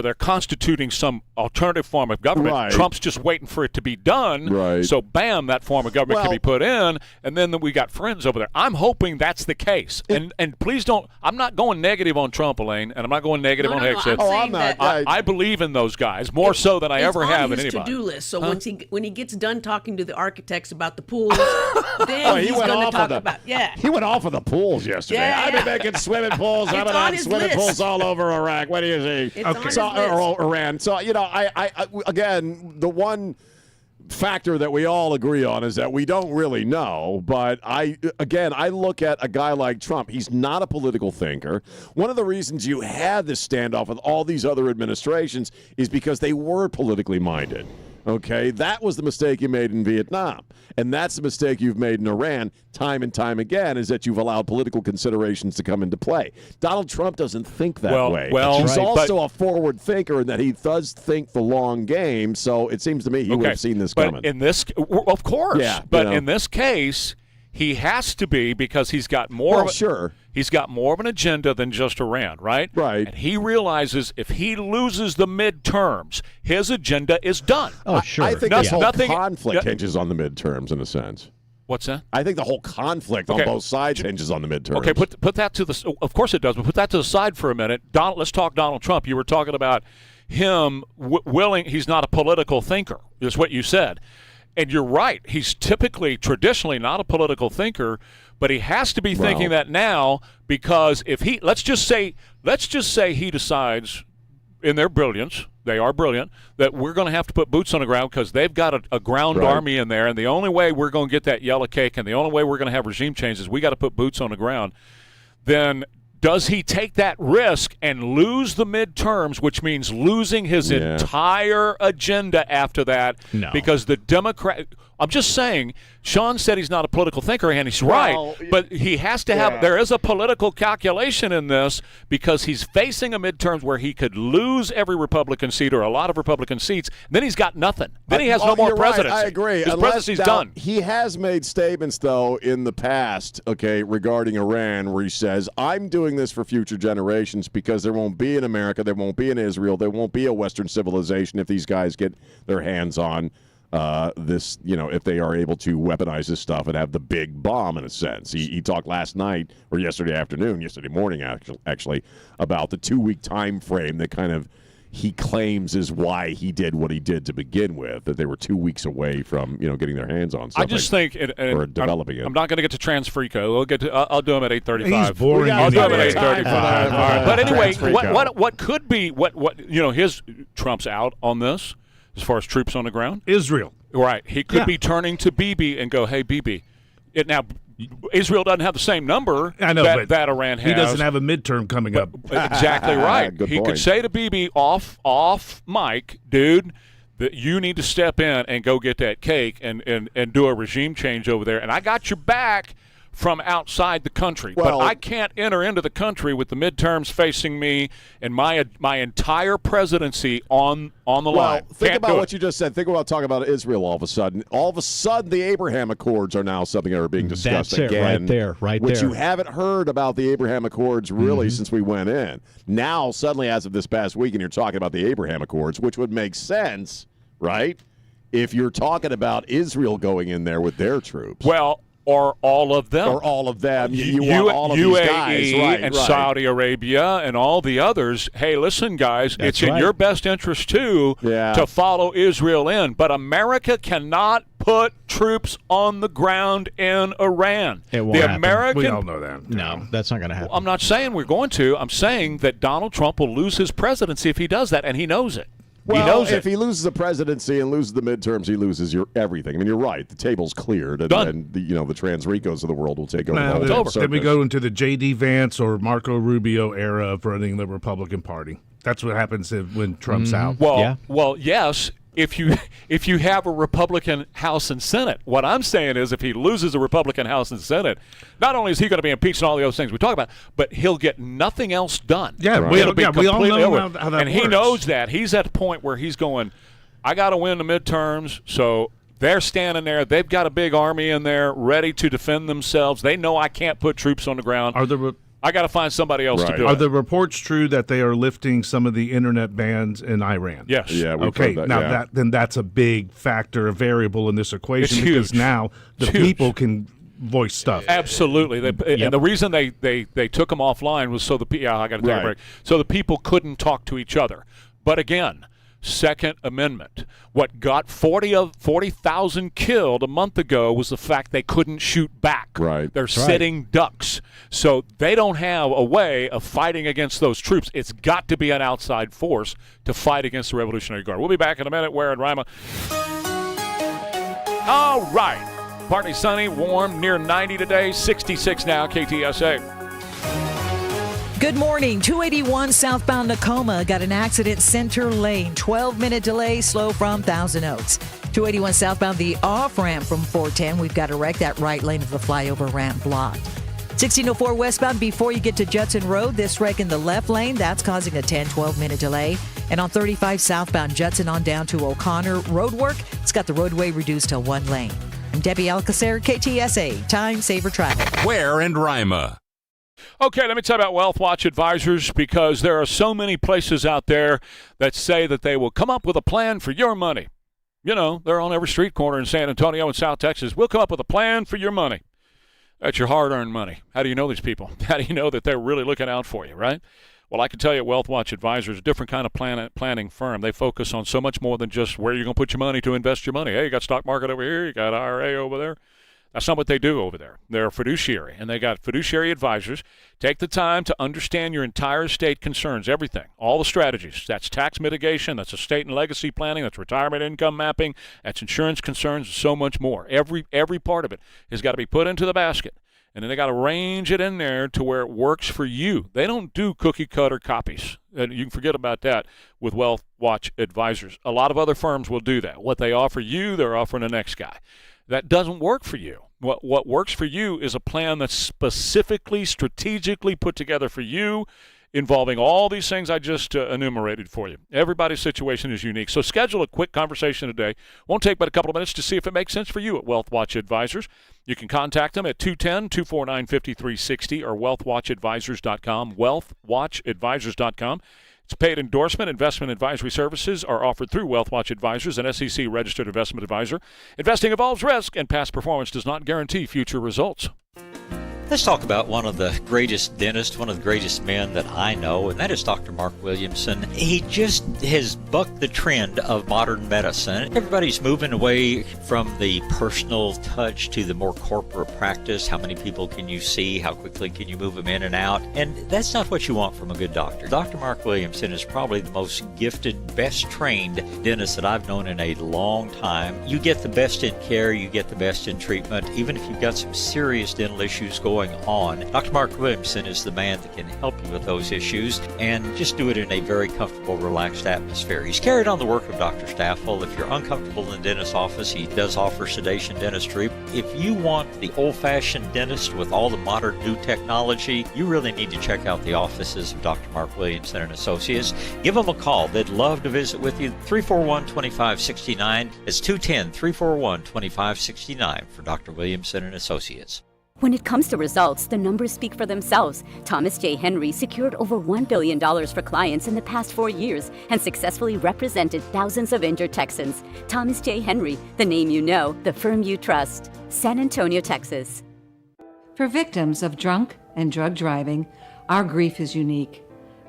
they're constituting some alternative form of government. Right. Trump's just waiting for it to be done. Right. So, bam, that form of government can Well- be put in, and then we got friends over there. I'm hoping that's the case. And please don't. I'm not going negative on Trump, Elaine, and I'm not going negative on Hegseth. I'm not. I believe in those guys more so than I ever have in It's anybody. to-do list. So Huh? when he gets done talking to the architects about the pools, then Oh, he he's went going to off talk of the- about He went off of the pools yesterday. Yeah. I've been making swimming pools. I've It's been on on his swimming list. pools all over Iraq. What do you see? It's on his So, list. or Iran. So, I again, the one factor that we all agree on is that we don't really know. But I look at a guy like Trump. He's not a political thinker. One of the reasons you had this standoff with all these other administrations is because they were politically minded. Okay, that was the mistake you made in Vietnam. And that's the mistake you've made in Iran time and time again, is that you've allowed political considerations to come into play. Donald Trump doesn't think that way. Well, he's right, also a forward thinker in that he does think the long game. So it seems to me he would have seen this coming. But in this, of course. Yeah, But in this case, he has to be, because he's got more. He's got more of an agenda than just Iran, right? Right. And he realizes if he loses the midterms, his agenda is done. I think this whole conflict hinges on the midterms in a sense. What's that? I think the whole conflict on both sides hinges on the midterms. Okay, put that to the. Of course it does, but put that to the side for a minute. Let's talk Donald Trump. You were talking about him willing. He's not a political thinker, is what you said, and you're right. He's traditionally not a political thinker, but he has to be thinking that now, because if let's just say he decides, in their brilliance, they are brilliant, that we're going to have to put boots on the ground because they've got a ground army in there, and the only way we're going to get that yellow cake and the only way we're going to have regime change is we got to put boots on the ground. Then does he take that risk and lose the midterms, which means losing his entire agenda after that? No. Because the Democrat – I'm just saying, Sean said he's not a political thinker, and he's right, but he has to have – there is a political calculation in this, because he's facing a midterms where he could lose every Republican seat or a lot of Republican seats. Then he's got nothing. Then he has no more presidency. I agree. His presidency's done. He has made statements, though, in the past, regarding Iran, where he says, I'm doing this for future generations because there won't be an America, there won't be an Israel, there won't be a Western civilization if these guys get their hands on this, if they are able to weaponize this stuff and have the big bomb, in a sense. He talked last night, or yesterday morning, actually, about the 2-week time frame that kind of he claims is why he did what he did to begin with, that they were 2 weeks away from, getting their hands on something. I just think or developing it. I'm not going to get to Transrico. I'll do him at 8:35. He's boring. I'll do him at 8:35. All right. But anyway, Transrico. what could be his Trump's out on this as far as troops on the ground? Israel. Right. He could be turning to Bibi and go, hey, Bibi. Now, Israel doesn't have the same number that Iran has. He doesn't have a midterm coming up. Exactly right. Good He point. could say to Bibi off mic, dude, that you need to step in and go get that cake and do a regime change over there. And I got your back from outside the country. Well, but I can't enter into the country with the midterms facing me and my entire presidency on the line. Think Can't about do what it. you just said. Think about talking about Israel all of a sudden. All of a sudden, the Abraham Accords are now something that are being discussed That's it, again. right Which there. you haven't heard about the Abraham Accords really since we went in. Now, suddenly, as of this past weekend, you're talking about the Abraham Accords, which would make sense, right? If you're talking about Israel going in there with their troops. Well, or all of them. Or all of them. You want all of these guys. Right, and right. Saudi Arabia and all the others. Hey, listen, guys, it's in your best interest, too, to follow Israel in. But America cannot put troops on the ground in Iran. It won't happen. We all know that. No, that's not going to happen. I'm not saying we're going to. I'm saying that Donald Trump will lose his presidency if he does that, and he knows it. Well, he knows if it. he loses the presidency and loses the midterms, he loses everything. I mean, you're right. The table's cleared, and the Transricos of the world will take over the whole Then we go into the J.D. Vance or Marco Rubio era of running the Republican Party. That's what happens when Trump's out. Well, yes. If you have a Republican House and Senate, what I'm saying is if he loses a Republican House and Senate, not only is he going to be impeached and all the other things we talk about, but he'll get nothing else done. Yeah, It'll be we all know over. how that and works. he knows that. He's at the point where he's going, I got to win the midterms, so they're standing there. They've got a big army in there ready to defend themselves. They know I can't put troops on the ground. I got to find somebody else to do Are it. the reports true that they are lifting some of the internet bans in Iran? Yes. Yeah, we've Okay, heard that, now yeah. then that's a big factor, a variable in this equation, It's because huge. now the It's huge. people can voice stuff. Absolutely. And the reason they took them offline was so I got to take a break. So the people couldn't talk to each other. But again, Second Amendment. What got 40,000 killed a month ago was the fact they couldn't shoot back. Right. They're sitting ducks. So they don't have a way of fighting against those troops. It's got to be an outside force to fight against the Revolutionary Guard. We'll be back in a minute. Ware and Rima. All right. Partly sunny, warm, near 90 today, 66 now, KTSA. Good morning. 281 southbound Tacoma got an accident center lane. 12-minute delay, slow from Thousand Oaks. 281 southbound the off-ramp from 410. We've got a wreck. That right lane of the flyover ramp blocked. 1604 westbound before you get to Judson Road. This wreck in the left lane, that's causing a 12-minute delay. And on 35 southbound Judson on down to O'Connor road work. It's got the roadway reduced to one lane. I'm Debbie Alcacer, KTSA, Time Saver Traffic. Ware and Rima. Okay, let me tell you about Wealth Watch Advisors, because there are so many places out there that say that they will come up with a plan for your money. You know, they're on every street corner in San Antonio and South Texas. We'll come up with a plan for your money. That's your hard-earned money. How do you know these people? How do you know that they're really looking out for you, right? Well, I can tell you Wealth Watch Advisors, a different kind of planning firm. They focus on so much more than just where you're going to put your money to invest your money. Hey, you got stock market over here, you got IRA over there. That's not what they do over there. They're a fiduciary, and they got fiduciary advisors. Take the time to understand your entire estate concerns, everything, all the strategies. That's tax mitigation, that's estate and legacy planning, that's retirement income mapping, that's insurance concerns, and so much more. Every part of it has got to be put into the basket, and then they got to arrange it in there to where it works for you. They don't do cookie-cutter copies. And you can forget about that with Wealth Watch Advisors. A lot of other firms will do that. What they offer you, they're offering the next guy. That doesn't work for you. What works for you is a plan that's specifically, strategically put together for you, involving all these things I just enumerated for you. Everybody's situation is unique. So schedule a quick conversation today. Won't take but a couple of minutes to see if it makes sense for you at Wealth Watch Advisors. You can contact them at 210-249-5360 or wealthwatchadvisors.com, wealthwatchadvisors.com. It's a paid endorsement. Investment advisory services are offered through Wealth Watch Advisors, an SEC-registered investment advisor. Investing involves risk, and past performance does not guarantee future results. Let's talk about one of the greatest dentists, one of the greatest men that I know, and that is Dr. Mark Williamson. He just has bucked the trend of modern medicine. Everybody's moving away from the personal touch to the more corporate practice. How many people can you see? How quickly can you move them in and out? And that's not what you want from a good doctor. Dr. Mark Williamson is probably the most gifted, best trained dentist that I've known in a long time. You get the best in care, you get the best in treatment, even if you've got some serious dental issues going on. Dr. Mark Williamson is the man that can help you with those issues and just do it in a very comfortable, relaxed atmosphere. He's carried on the work of Dr. Staffel. If you're uncomfortable in the dentist's office, he does offer sedation dentistry. If you want the old-fashioned dentist with all the modern new technology, you really need to check out the offices of Dr. Mark Williamson and Associates. Give them a call. They'd love to visit with you. 341-2569. It's 210-341-2569 for Dr. Williamson and Associates. When it comes to results, the numbers speak for themselves. Thomas J. Henry secured over $1 billion for clients in the past 4 years and successfully represented thousands of injured Texans. Thomas J. Henry, the name you know, the firm you trust. San Antonio, Texas. For victims of drunk and drug driving, our grief is unique.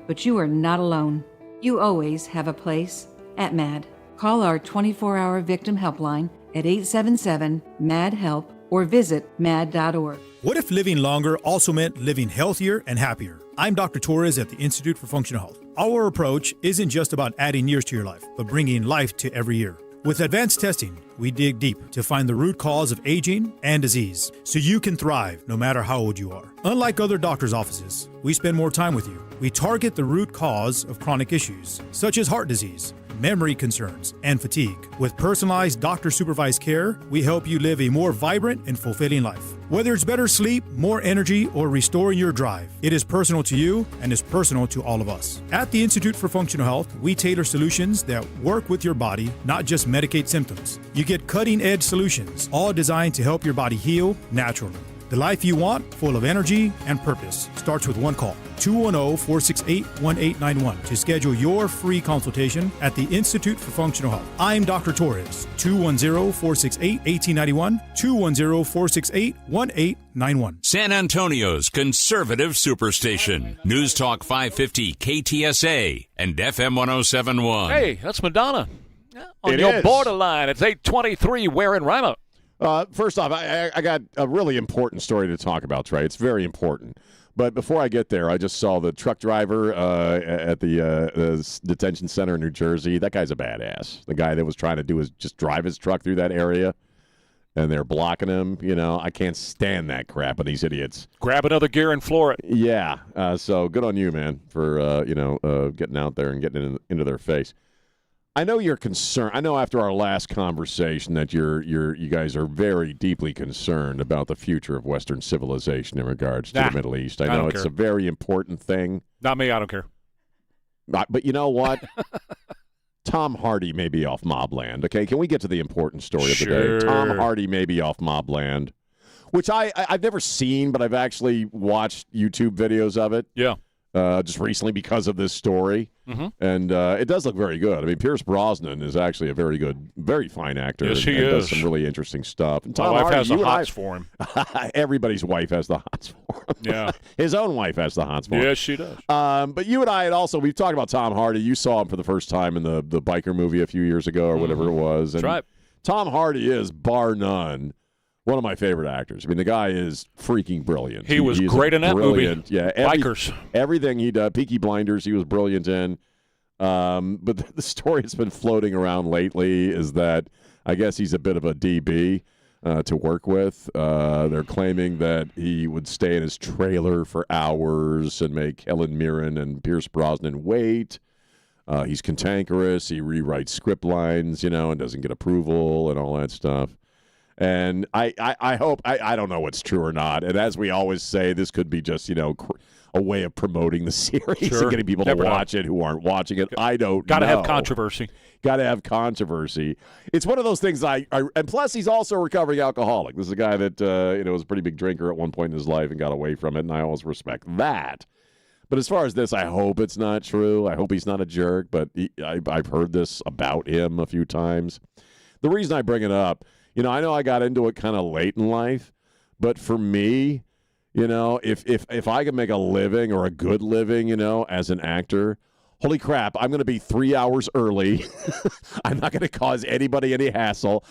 But you are not alone. You always have a place at MAD. Call our 24-hour victim helpline at 877-MAD-HELP or visit mad.org. What if living longer also meant living healthier and happier? I'm Dr. Torres at the Institute for Functional Health. Our approach isn't just about adding years to your life, but bringing life to every year. With advanced testing, we dig deep to find the root cause of aging and disease, so you can thrive no matter how old you are. Unlike other doctors' offices, we spend more time with you. We target the root cause of chronic issues, such as heart disease, memory concerns, and fatigue. With personalized doctor-supervised care, we help you live a more vibrant and fulfilling life. Whether it's better sleep, more energy, or restoring your drive, it is personal to you and is personal to all of us. At the Institute for Functional Health, we tailor solutions that work with your body, not just medicate symptoms. You get cutting-edge solutions, all designed to help your body heal naturally. The life you want, full of energy and purpose, starts with one call. 210-468-1891 to schedule your free consultation at the Institute for Functional Health. I'm Dr. Torres. 210-468-1891, 210-468-1891. San Antonio's conservative superstation. News Talk 550 KTSA and FM 1071. Hey, that's Madonna. On It your is. borderline, it's 8:23. Ware and Rima. First off, I got a really important story to talk about, Trey. It's very important. But before I get there, I just saw the truck driver at the detention center in New Jersey. That guy's a badass. The guy that was trying to do is just drive his truck through that area, and they're blocking him. You know, I can't stand that crap of these idiots. Grab another gear and floor it. Yeah. So good on you, man, for getting out there and getting into their face. I know you're concerned. I know after our last conversation that you guys are very deeply concerned about the future of Western civilization in regards to the Middle East. I know don't it's care. a very important thing. Not me. I don't care. But you know what? Tom Hardy may be off Mobland. Okay, can we get to the important story of the day? Tom Hardy may be off Mobland, which I've never seen, but I've actually watched YouTube videos of it. Yeah. Just recently because of this story. Mm-hmm. And it does look very good. I mean, Pierce Brosnan is actually a very good, very fine actor. Yes, he and does is. some really interesting stuff. And My Tom wife Hardy, has the you and hots for him. Everybody's wife has the hots for him. Yeah. His own wife has the hots for him. Yes, she does. But you and I we've talked about Tom Hardy. You saw him for the first time in the biker movie a few years ago or whatever it was. And That's right. Tom Hardy is, bar none, one of my favorite actors. I mean, the guy is freaking brilliant. He was is great in that movie. Yeah, Bikers. Everything he did. Peaky Blinders, he was brilliant in. But the story that's been floating around lately is that I guess he's a bit of a DB to work with. They're claiming that he would stay in his trailer for hours and make Helen Mirren and Pierce Brosnan wait. He's cantankerous. He rewrites script lines, and doesn't get approval and all that stuff. And I hope I don't know what's true or not. And as we always say, this could be just a way of promoting the series and getting people to watch it who aren't watching it. I don't Got to know. have controversy. Got to have controversy. It's one of those things. And plus he's also a recovering alcoholic. This is a guy that was a pretty big drinker at one point in his life and got away from it. And I always respect that. But as far as this, I hope it's not true. I hope he's not a jerk. But I've heard this about him a few times. The reason I bring it up. I know I got into it kind of late in life, but for me, if I could make a living or a good living, as an actor, holy crap, I'm going to be 3 hours early. I'm not going to cause anybody any hassle.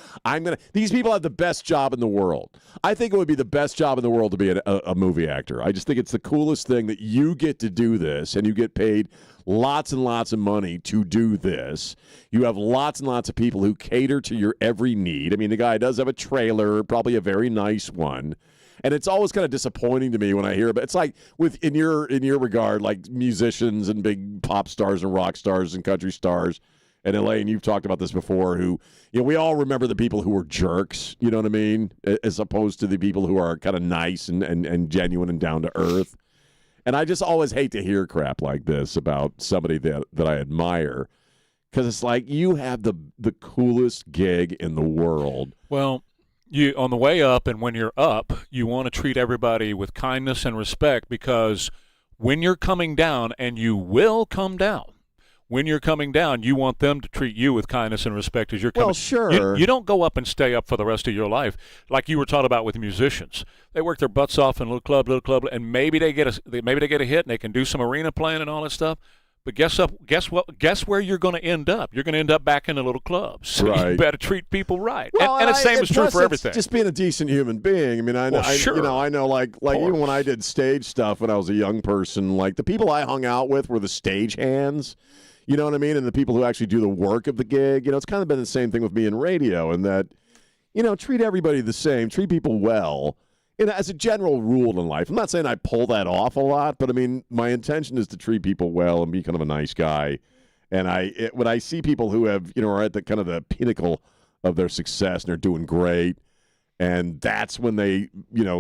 These people have the best job in the world. I think it would be the best job in the world to be a movie actor. I just think it's the coolest thing that you get to do this and you get paid lots and lots of money to do this. You have lots and lots of people who cater to your every need. I mean, the guy does have a trailer, probably a very nice one. And it's always kind of disappointing to me when I hear about it's like in your regard, like musicians and big pop stars and rock stars and country stars. And Elaine, you've talked about this before, who, we all remember the people who were jerks, you know what I mean? As opposed to the people who are kind of nice and genuine and down to earth. And I just always hate to hear crap like this about somebody that I admire, because it's like you have the coolest gig in the world. Well, you on the way up and when you're up, you want to treat everybody with kindness and respect, because when you're coming down, and you will come down, when you're coming down, you want them to treat you with kindness and respect as you're coming. Well, sure. You don't go up and stay up for the rest of your life like you were taught about with musicians. They work their butts off in little club, and maybe they get a hit and they can do some arena playing and all that stuff. But guess what? Guess where you're going to end up? You're going to end up back in the little clubs. So right. You better treat people right. Well, and the same is true for everything. Just being a decent human being. I mean, I know, I know, like even when I did stage stuff when I was a young person, like the people I hung out with were the stage hands. You know what I mean? And the people who actually do the work of the gig. It's kind of been the same thing with me in radio, and that, treat everybody the same, treat people well. As a general rule in life. I'm not saying I pull that off a lot, but I mean, my intention is to treat people well and be kind of a nice guy. And when I see people who have, are at the kind of the pinnacle of their success and are doing great, and that's when they,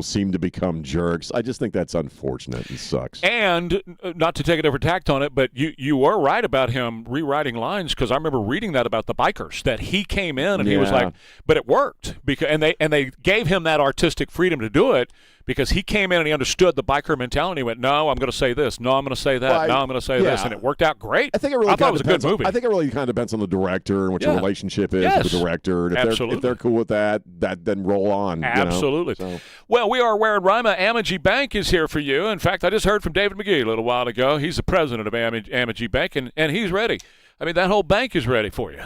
seem to become jerks. I just think that's unfortunate and sucks. And not to take a different tact on it, but you were right about him rewriting lines, because I remember reading that about the bikers, that he came in and he was like, but it worked, because and they gave him that artistic freedom to do it, because he came in and he understood the biker mentality. He went, no, I'm going to say this. No, I'm going to say that. Well, no, I'm going to say this. And it worked out great. I think it really I thought it was a good movie. I think it really kind of depends on the director and what your relationship is with the director. And if they're cool with that then roll on. Absolutely. You know? Well, we are Ware and Rima. Amagi Bank is here for you. In fact, I just heard from David McGee a little while ago. He's the president of Amagi Bank, and he's ready. I mean, that whole bank is ready for you.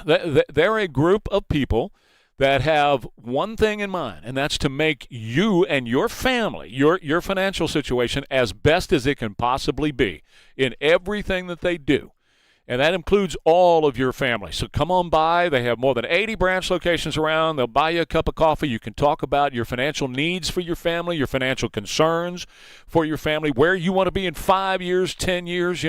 They're a group of people that have one thing in mind, and that's to make you and your family, your financial situation, as best as it can possibly be in everything that they do. And that includes all of your family. So come on by. They have more than 80 branch locations around. They'll buy you a cup of coffee. You can talk about your financial needs for your family, your financial concerns for your family, where you want to be in 5 years, 10 years,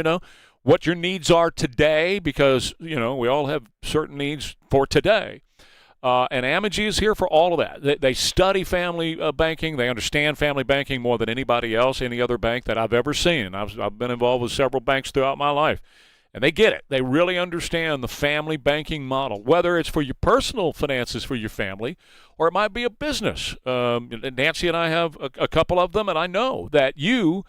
what your needs are today, because, we all have certain needs for today. And Amagi is here for all of that. They study family banking. They understand family banking more than anybody else, any other bank that I've ever seen. I've been involved with several banks throughout my life. And they get it. They really understand the family banking model, whether it's for your personal finances for your family or it might be a business. Nancy and I have a couple of them, and I know that you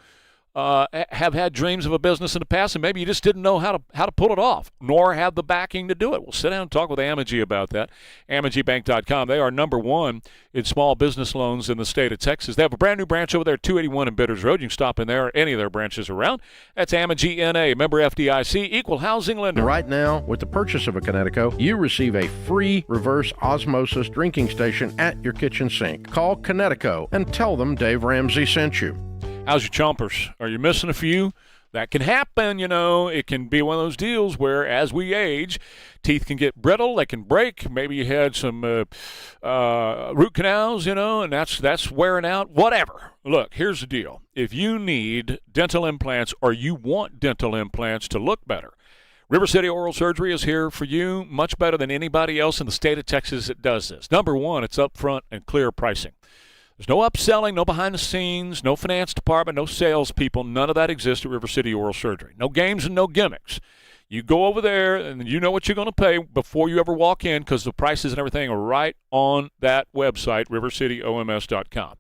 have had dreams of a business in the past, and maybe you just didn't know how to pull it off, nor have the backing to do it. We'll sit down and talk with Amagi about that. AmagiBank.com. They are number one in small business loans in the state of Texas. They have a brand new branch over there, 281 in Bitters Road. You can stop in there or any of their branches around. That's Amagi NA, member FDIC, equal housing lender. Right now, with the purchase of a Connecticut, you receive a free reverse osmosis drinking station at your kitchen sink. Call Connecticut and tell them Dave Ramsey sent you. How's your chompers? Are you missing a few? That can happen, It can be one of those deals where, as we age, teeth can get brittle, they can break. Maybe you had some root canals, and that's wearing out. Whatever. Look, here's the deal. If you need dental implants or you want dental implants to look better, River City Oral Surgery is here for you, much better than anybody else in the state of Texas that does this. Number one, it's upfront and clear pricing. There's no upselling, no behind the scenes, no finance department, no salespeople. None of that exists at River City Oral Surgery. No games and no gimmicks. You go over there and you know what you're going to pay before you ever walk in, because the prices and everything are right on that website, rivercityoms.com.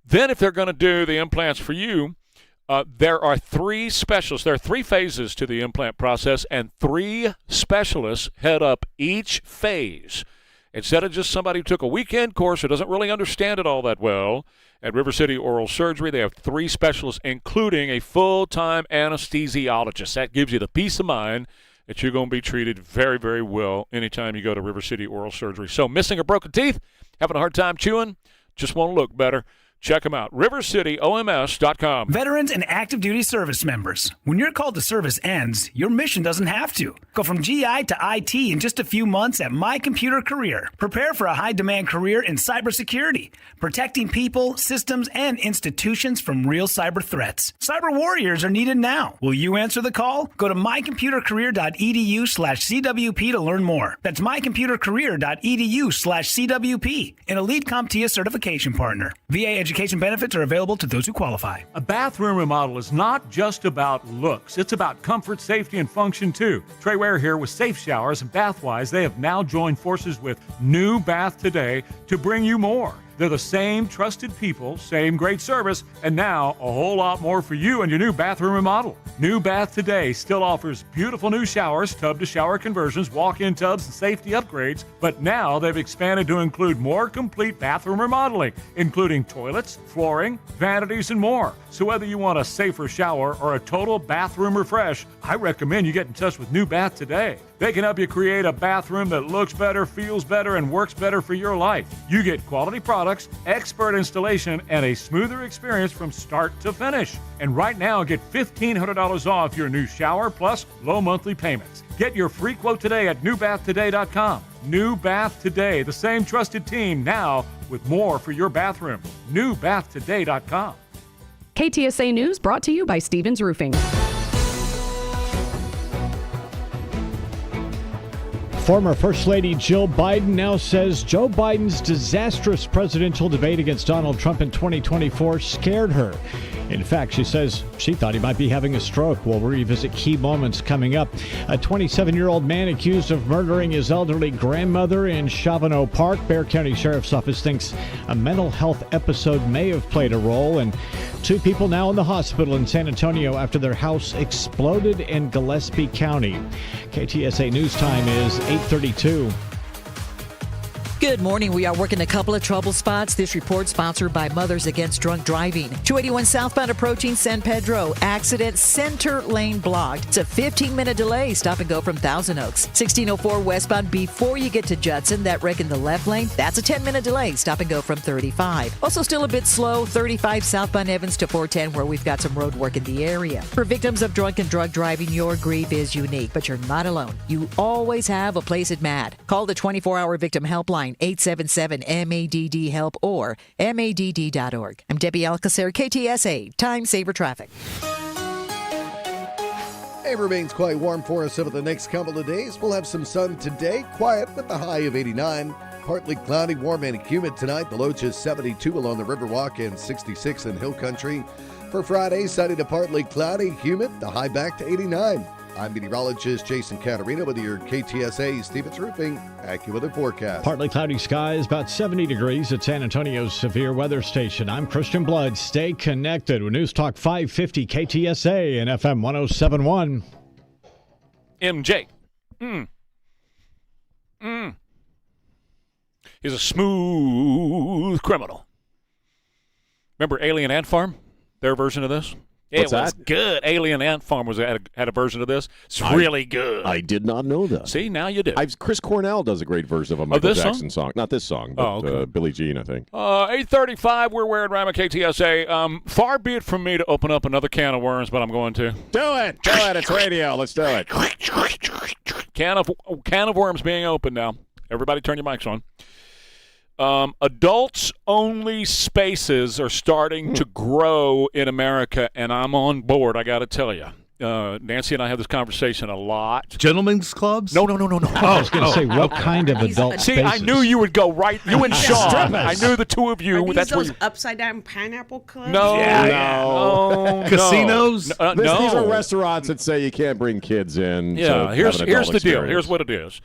Then if they're going to do the implants for you, there are three specialists. There are three phases to the implant process, and three specialists head up each phase. Instead of just somebody who took a weekend course or doesn't really understand it all that well, at River City Oral Surgery, they have three specialists, including a full-time anesthesiologist. That gives you the peace of mind that you're going to be treated very, very well anytime you go to River City Oral Surgery. So missing or broken teeth, having a hard time chewing, just want to look better. Check them out, rivercityoms.com. Veterans and active duty service members, when your call to service ends, your mission doesn't have to. Go from GI to IT in just a few months at My Computer Career. Prepare for a high-demand career in cybersecurity, protecting people, systems, and institutions from real cyber threats. Cyber warriors are needed now. Will you answer the call? Go to mycomputercareer.edu/CWP to learn more. That's mycomputercareer.edu/CWP, an elite CompTIA certification partner. VA education benefits are available to those who qualify. A bathroom remodel is not just about looks. It's about comfort, safety, and function, too. Trey Ware here with Safe Showers and Bathwise. They have now joined forces with New Bath Today to bring you more. They're the same trusted people, same great service, and now a whole lot more for you and your new bathroom remodel. New Bath Today still offers beautiful new showers, tub-to-shower conversions, walk-in tubs, and safety upgrades, but now they've expanded to include more complete bathroom remodeling, including toilets, flooring, vanities, and more. So whether you want a safer shower or a total bathroom refresh, I recommend you get in touch with New Bath Today. They can help you create a bathroom that looks better, feels better, and works better for your life. You get quality products, expert installation, and a smoother experience from start to finish. And right now, get $1,500 off your new shower plus low monthly payments. Get your free quote today at newbathtoday.com. New Bath Today, the same trusted team now with more for your bathroom. newbathtoday.com. KTSA News brought to you by Stevens Roofing. Former First Lady Jill Biden now says Joe Biden's disastrous presidential debate against Donald Trump in 2024 scared her. In fact, she says she thought he might be having a stroke. We'll revisit key moments coming up. A 27-year-old man accused of murdering his elderly grandmother in Chavano Park. Bexar County Sheriff's Office thinks a mental health episode may have played a role. And 2 people now in the hospital in San Antonio after their house exploded in Gillespie County. KTSA News Time is 8:32. Good morning. We are working a couple of trouble spots. This report sponsored by Mothers Against Drunk Driving. 281 southbound approaching San Pedro. Accident, center lane blocked. It's a 15-minute delay. Stop and go from Thousand Oaks. 1604 westbound before you get to Judson. That wreck in the left lane. That's a 10-minute delay. Stop and go from 35. Also still a bit slow. 35 southbound Evans to 410 where we've got some road work in the area. For victims of drunk and drug driving, your grief is unique, but you're not alone. You always have a place at MAD. Call the 24-hour victim helpline. 877-MADD-HELP or MADD.org. I'm Debbie Alcacer, KTSA, Time Saver Traffic. It remains quite warm for us over the next couple of days. We'll have some sun today, quiet with the high of 89. Partly cloudy, warm and humid tonight. The low just 72 along the Riverwalk and 66 in Hill Country. For Friday, sunny to partly cloudy, humid, the high back to 89. I'm meteorologist Jason Caterina with your KTSA Stevens Roofing AccuWeather forecast. Partly cloudy skies, about 70 degrees at San Antonio's severe weather station. I'm Christian Blood. Stay connected with News Talk 550 KTSA and FM 107.1. MJ. He's a smooth criminal. Remember Alien Ant Farm? Their version of this? What's it was that? good. Alien Ant Farm had a version of this. It's really good. I did not know that. See, now you do. Chris Cornell does a great version of a Michael this Jackson song? Not this song, but Billie Jean, I think. 8:35. We're Ware and Rima, KTSA. Far be it from me to open up another can of worms, but I'm going to. Do it. It's radio. Let's do it. Can of worms being open now. Everybody turn your mics on. Adults-only spaces are starting to grow in America, and I'm on board, I got to tell you. Nancy and I have this conversation a lot. Gentlemen's clubs? No. I was going to say, what kind of adult See, spaces? I knew you would go right. You and Sean. I knew the two of you. Are these that's those where upside-down pineapple clubs? No. Casinos? No. These are restaurants that say you can't bring kids in. Yeah, here's the deal. Experience. Here's what it is.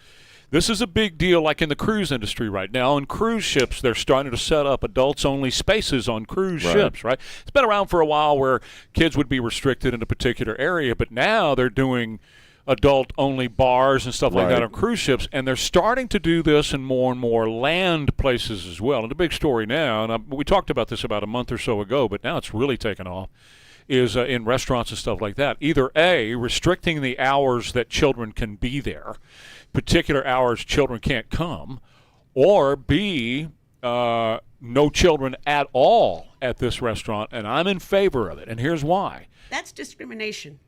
This is a big deal like in the cruise industry right now. On cruise ships, they're starting to set up adults-only spaces on cruise ships, right? It's been around for a while where kids would be restricted in a particular area, but now they're doing adult-only bars and stuff like that on cruise ships, and they're starting to do this in more and more land places as well. And the big story now, and we talked about this about a month or so ago, but now it's really taken off, is in restaurants and stuff like that. Either A, restricting the hours that children can be there, particular hours children can't come, or B, no children at all at this restaurant, and I'm in favor of it, and here's why. That's discrimination.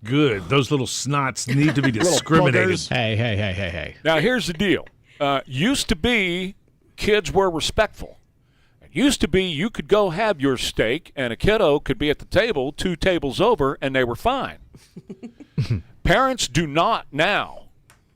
Good. Those little snots need to be discriminated. Hey. Now, here's the deal. Used to be kids were respectful. It used to be you could go have your steak, and a kiddo could be at the table 2 tables over, and they were fine. Parents do not now,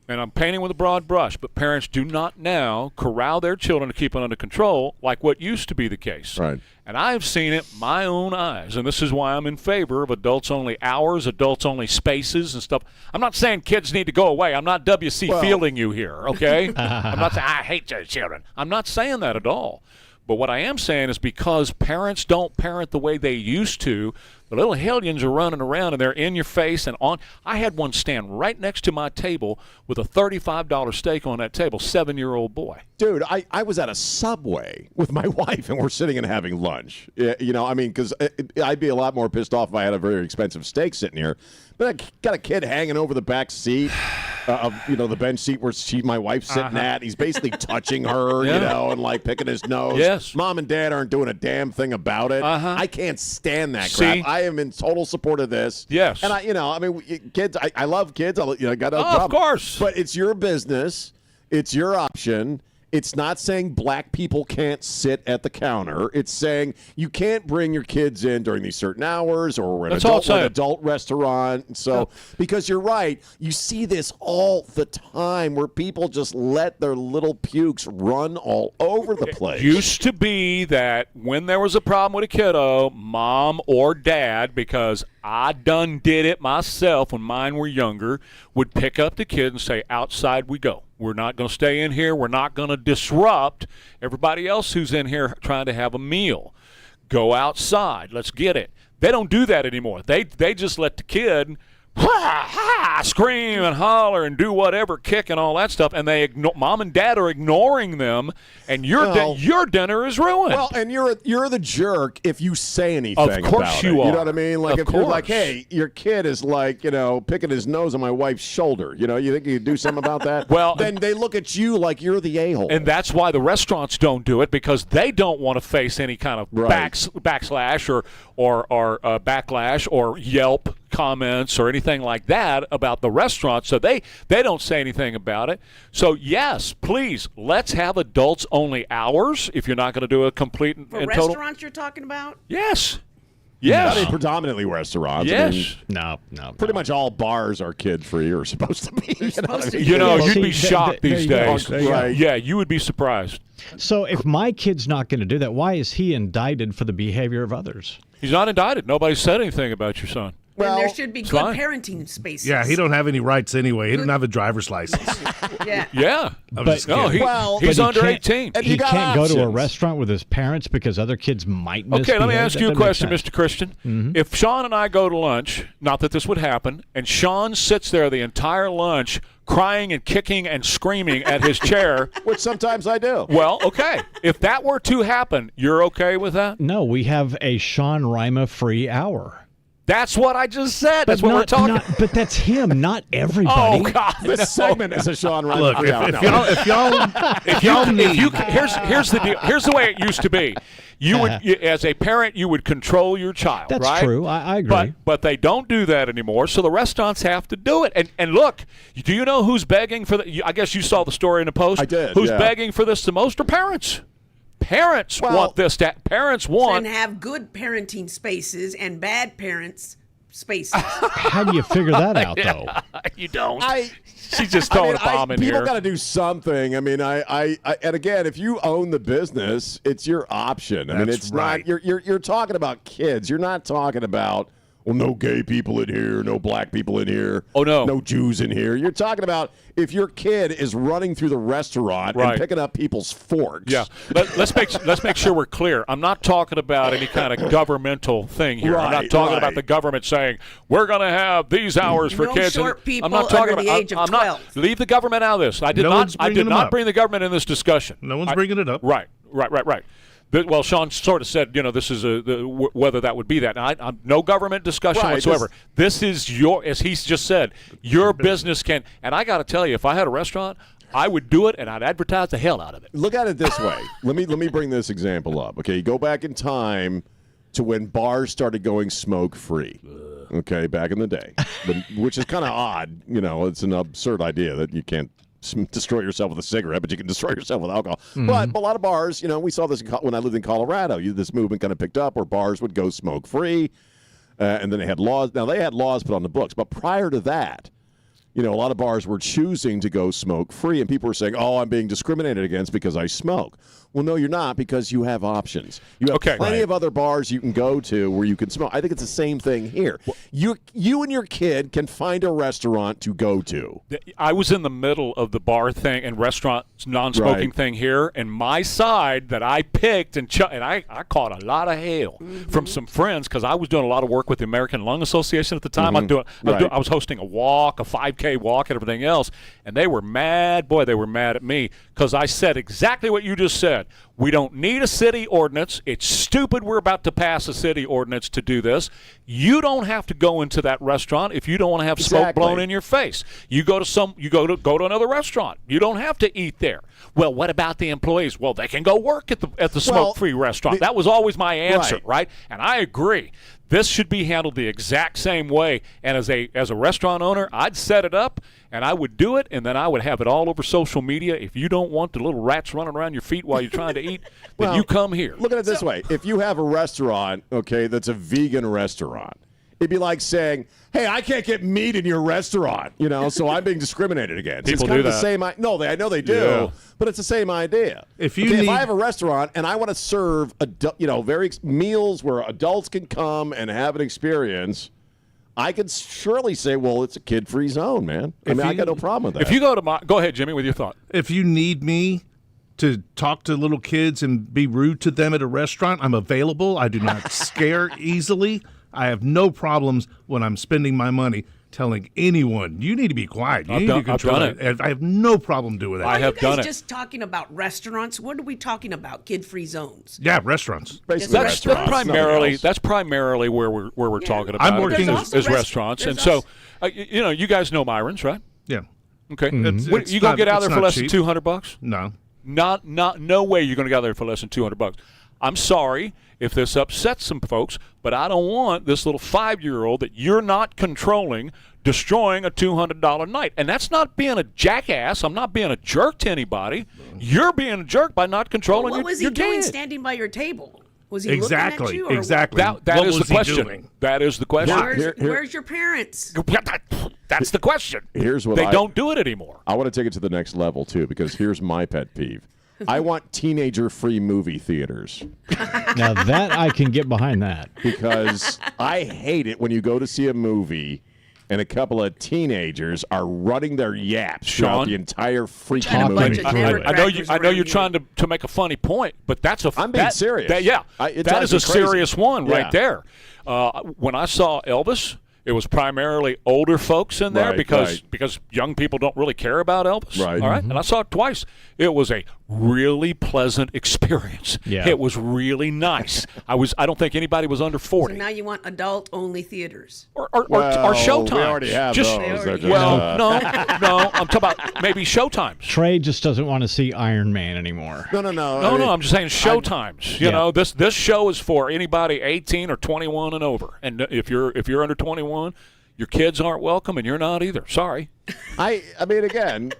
and I'm painting with a broad brush, but parents do not now corral their children to keep it under control like what used to be the case. Right. And I've seen it with my own eyes, and this is why I'm in favor of adults-only hours, adults-only spaces and stuff. I'm not saying kids need to go away. I'm not W.C. Fielding you here, okay? I'm not saying I hate those children. I'm not saying that at all. But what I am saying is because parents don't parent the way they used to, the little hellions are running around and they're in your face and on. I had one stand right next to my table with a $35 steak on that table, 7-year-old boy. Dude, I was at a Subway with my wife, and we're sitting and having lunch. You know, I mean, because I'd be a lot more pissed off if I had a very expensive steak sitting here. But I got a kid hanging over the back seat of, the bench seat where my wife's sitting at. He's basically touching her, and like picking his nose. Yes. Mom and Dad aren't doing a damn thing about it. I can't stand that crap. I am in total support of this. Yes. And kids, I love kids. I got no problem. Of course. But it's your business. It's your option. It's not saying black people can't sit at the counter. It's saying you can't bring your kids in during these certain hours or an adult restaurant. So, because you're right, you see this all the time where people just let their little pukes run all over the place. It used to be that when there was a problem with a kiddo, mom or dad, because I done did it myself when mine were younger, would pick up the kid and say, outside we go. We're not going to stay in here. We're not going to disrupt everybody else who's in here trying to have a meal. Go outside. Let's get it. They don't do that anymore. They just let the kid scream and holler and do whatever, kick and all that stuff, and mom and dad are ignoring them, and your dinner is ruined. Well, and you're the jerk if you say anything about it. Of course you are. You know what I mean? Like, of if course. you're like, hey, your kid is like, picking his nose on my wife's shoulder. You think you could do something about that? Well, then they look at you like you're the a-hole. And that's why the restaurants don't do it, because they don't want to face any kind of backslash or backlash or Yelp comments or anything like that about the restaurant, so they don't say anything about it. So yes, please, let's have adults only hours if you're not going to do a complete and total. Restaurants you're talking about? Yes. Yes. I mean, predominantly restaurants. Yes. I mean, no. Pretty much all bars are kid-free or supposed to be. You'd be shocked these days. Right. Yeah, you would be surprised. So if my kid's not going to do that, why is he indicted for the behavior of others? He's not indicted. Nobody said anything about your son. Well, there should be good parenting spaces. Yeah, he don't have any rights anyway. He doesn't have a driver's license. Yeah. He's under 18. He can't go to a restaurant with his parents because other kids might misbehave. Okay, let me ask you a question, Mr. Christian. Mm-hmm. If Sean and I go to lunch, not that this would happen, and Sean sits there the entire lunch crying and kicking and screaming at his chair. Which sometimes I do. Well, okay. If that were to happen, you're okay with that? No, we have a Sean Rima free hour. That's what I just said. That's what we're talking. But that's him, not everybody. Oh God! This segment is a Sean Ryan. Look, if y'all need, here's the deal. Here's the way it used to be. You would, as a parent, you would control your child. That's right? true. I agree. But they don't do that anymore. So the restaurants have to do it. And look, do you know who's begging for the? I guess you saw the story in the Post. I did. Who's begging for this the most are parents. Parents want this. Parents want and have good parenting spaces and bad parents spaces. How do you figure that out, though? You don't. She's just throwing a bomb in here. People got to do something. I mean, I and again, if you own the business, it's your option. I mean, it's not. You're talking about kids. You're not talking about. Well, no gay people in here, no black people in here. Oh, no. No Jews in here. You're talking about if your kid is running through the restaurant and picking up people's forks. Yeah. Let's make sure we're clear. I'm not talking about any kind of governmental thing here. I'm not talking about the government saying we're going to have these hours for kids. Short people I'm not talking under the age of 12. Leave the government out of this. I did not bring the government in this discussion. No one's bringing it up. Right. Well, Sean sort of said, this is whether that would be that. Now, no government discussion whatsoever. This is as he's just said, your business can. And I got to tell you, if I had a restaurant, I would do it, and I'd advertise the hell out of it. Look at it this way. Let me bring this example up. Okay, you go back in time to when bars started going smoke-free. Okay, back in the day, which is kind of odd. It's an absurd idea that you can't destroy yourself with a cigarette, but you can destroy yourself with alcohol. Mm-hmm. But a lot of bars, we saw this when I lived in Colorado. This movement kind of picked up where bars would go smoke-free, and then they had laws. Now, they had laws put on the books, but prior to that, a lot of bars were choosing to go smoke-free, and people were saying, I'm being discriminated against because I smoke. Well, no, you're not, because you have options. You have plenty of other bars you can go to where you can smoke. I think it's the same thing here. You and your kid can find a restaurant to go to. I was in the middle of the bar thing and restaurant non-smoking thing here, and my side that I picked, and I caught a lot of hell from some friends because I was doing a lot of work with the American Lung Association at the time. I was hosting a walk, a 5K walk, and everything else, and they were mad. Boy, they were mad at me because I said exactly what you just said. We don't need a city ordinance. It's stupid we're about to pass a city ordinance to do this. You don't have to go into that restaurant if you don't want to have smoke blown in your face. You go to another restaurant. You don't have to eat there. Well, what about the employees? Well, they can go work at the smoke-free restaurant. That was always my answer, right? And I agree. This should be handled the exact same way. And as a restaurant owner, I'd set it up, and I would do it, and then I would have it all over social media. If you don't want the little rats running around your feet while you're trying to eat, then you come here. Look at it this way. If you have a restaurant, okay, that's a vegan restaurant, it'd be like saying, hey, I can't get meat in your restaurant, so I'm being discriminated against. People it's kind do of the that. same. I know they do, Yeah. but it's the same idea. If if I have a restaurant and I want to serve, meals where adults can come and have an experience, I could surely say, well, it's a kid-free zone, man. I got no problem with that. If you go ahead, Jimmy, with your thought. If you need me to talk to little kids and be rude to them at a restaurant, I'm available. I do not scare easily. I have no problems when I'm spending my money telling anyone, you need to be quiet. You need to control I've done it. I have no problem doing that. I have done it. Just talking about restaurants. What are we talking about? Kid-free zones. Yeah, restaurants. That's primarily where we're talking about. I'm working as restaurants, and so you guys know Myron's, right? Yeah. Okay. It's You gonna get out it's there for not less cheap. than $200? No. No way you're going to get out there for less than $200. I'm sorry if this upsets some folks, but I don't want this little 5-year-old that you're not controlling destroying a $200 night. And that's not being a jackass. I'm not being a jerk to anybody. You're being a jerk by not controlling What was he your doing kid. standing by your table? Was he Exactly. looking at you? Exactly. That What is the was he question. doing? That is the question. Where's your parents? That's the question. Here's what They don't do it anymore. I want to take it to the next level, too, because here's my pet peeve. I want teenager-free movie theaters. Now that I can get behind that. Because I hate it when you go to see a movie and a couple of teenagers are running their yaps throughout Sean? the entire freaking movie. I know you're trying to make a funny point, but that's I'm being serious. That It is drives me a crazy. serious one right Yeah. there. When I saw Elvis, it was primarily older folks in there Right, because young people don't really care about Elvis. Right. All right. And I saw it twice. It was a really pleasant experience. Yeah. It was really nice. I don't think anybody was under 40. So now you want adult-only theaters. Or Well, Showtime. we already have those. They're just, no. I'm talking about maybe Showtimes. Trey just doesn't want to see Iron Man anymore. No. No, I'm just saying Showtimes. You know, this show is for anybody 18 or 21 and over. And if you're under 21, your kids aren't welcome, and you're not either. Sorry. I mean, again,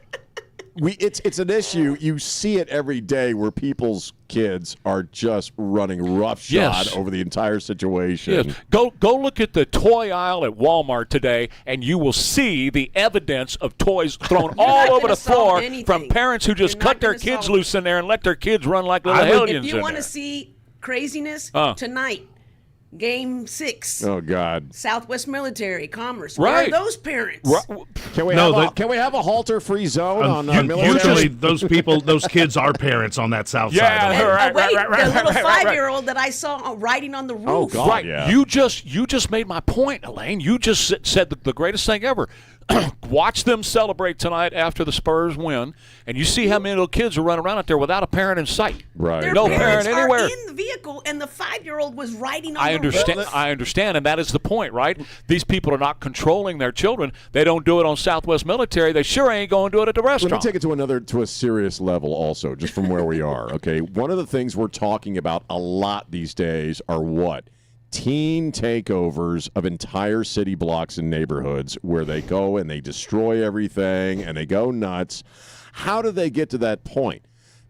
it's an issue. You see it every day where people's kids are just running roughshod Yes. over the entire situation. Yes. Go look at the toy aisle at Walmart today, and you will see the evidence of toys thrown all over the floor from parents who just cut their kids loose in there and let their kids run like little hellions If you in want there. to see craziness Tonight, Game 6. Oh God! Southwest Military Commerce. Right. Where are those parents? Can we have a halter-free zone on military? Usually, those kids are parents on that south side. And wait, the little 5-year-old that I saw riding on the roof. Oh, God, right. Yeah. You just made my point, Elaine. You just said the greatest thing ever. Watch them celebrate tonight after the Spurs win, and you see how many little kids are running around out there without a parent in sight. Right. Their No parents parent anywhere. are in the vehicle, and the 5-year-old was riding on I the understand. roof. I understand, and that is the point, right? These people are not controlling their children. They don't do it on Southwest Military. They sure ain't going to do it at the restaurant. Let me take it to a serious level also, just from where we are, okay? One of the things we're talking about a lot these days are what? Teen takeovers of entire city blocks and neighborhoods where they go and they destroy everything and they go nuts. How do they get to that point?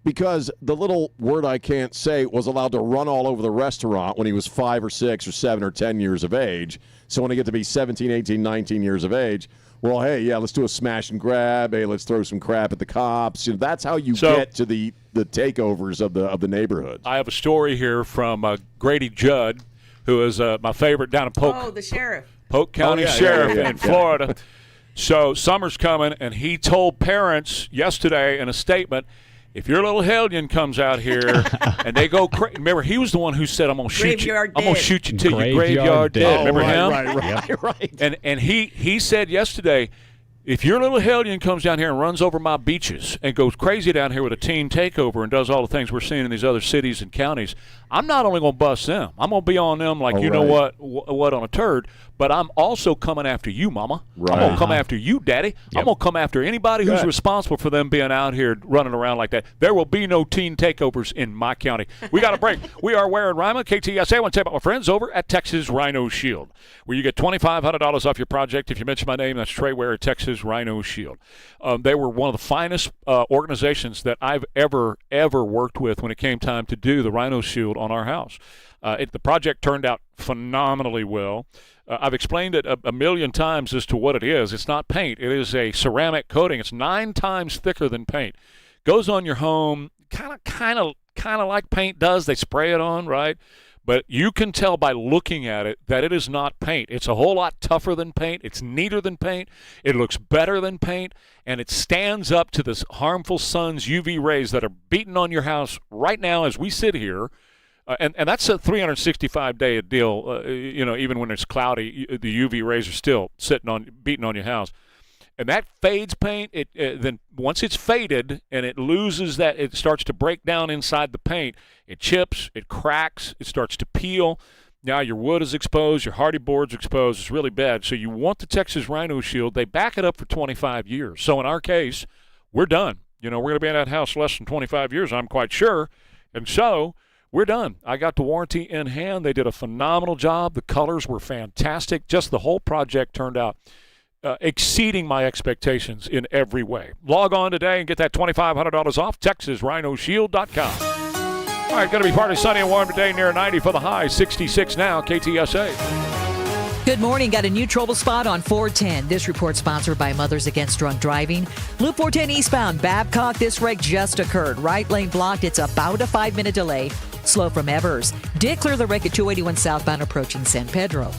Because the little word I can't say was allowed to run all over the restaurant when he was 5 or 6 or 7 or 10 years of age. So when they get to be 17, 18, 19 years of age, well, hey, yeah, let's do a smash and grab. Hey, let's throw some crap at the cops. You know, that's how you get to the takeovers of the neighborhoods. I have a story here from Grady Judd, who is my favorite down in Oh, the sheriff. Polk County yeah, Sheriff yeah. in Florida. So summer's coming, and he told parents yesterday in a statement, if your little hellion comes out here and they go crazy, remember he was the one who said, "I'm gonna shoot you. I'm gonna shoot you till you graveyard dead." Remember him? Right. And he said yesterday, If your little hellion comes down here and runs over my beaches and goes crazy down here with a teen takeover and does all the things we're seeing in these other cities and counties, I'm not only going to bust them. I'm going to be on them like know what on a turd, but I'm also coming after you, Mama. Right. I'm going to come after you, Daddy. I'm going to come after anybody who's Good. responsible for them being out here running around like that. There will be no teen takeovers in my county. We got a break. We are Ware and Rima, KTSA. I want to tell you about my friends over at Texas Rhino Shield, where you get $2,500 off your project if you mention my name. That's Trey Ware at Texas Rhino Shield. They were one of the finest organizations that I've ever worked with when it came time to do the Rhino Shield on our house. The project turned out phenomenally well. I've explained it a million times as to what it is. It's not paint. It is a ceramic coating. It's 9 times thicker than paint. Goes on your home, kind of like paint does. They spray it on, right? But you can tell by looking at it that it is not paint. It's a whole lot tougher than paint. It's neater than paint. It looks better than paint. And it stands up to the harmful sun's UV rays that are beating on your house right now as we sit here. And that's a 365-day deal. Even when it's cloudy, the UV rays are still beating on your house. And that fades paint. Then once it's faded and it loses that, it starts to break down inside the paint. It chips, it cracks, it starts to peel. Now your wood is exposed, your hardy board's exposed. It's really bad. So you want the Texas Rhino Shield. They back it up for 25 years. So in our case, we're done. We're going to be in that house less than 25 years, I'm quite sure. And so we're done. I got the warranty in hand. They did a phenomenal job. The colors were fantastic. Just the whole project turned out exceeding my expectations in every way. Log on today and get that $2,500 off. TexasRhinoShield.com. All right, going to be partly sunny and warm today, near 90 for the high. 66 now, KTSA. Good morning. Got a new trouble spot on 410. This report sponsored by Mothers Against Drunk Driving. Loop 410 eastbound, Babcock. This wreck just occurred. Right lane blocked. It's about a 5-minute delay. Slow from Evers. Did clear the wreck at 281 southbound approaching San Pedro.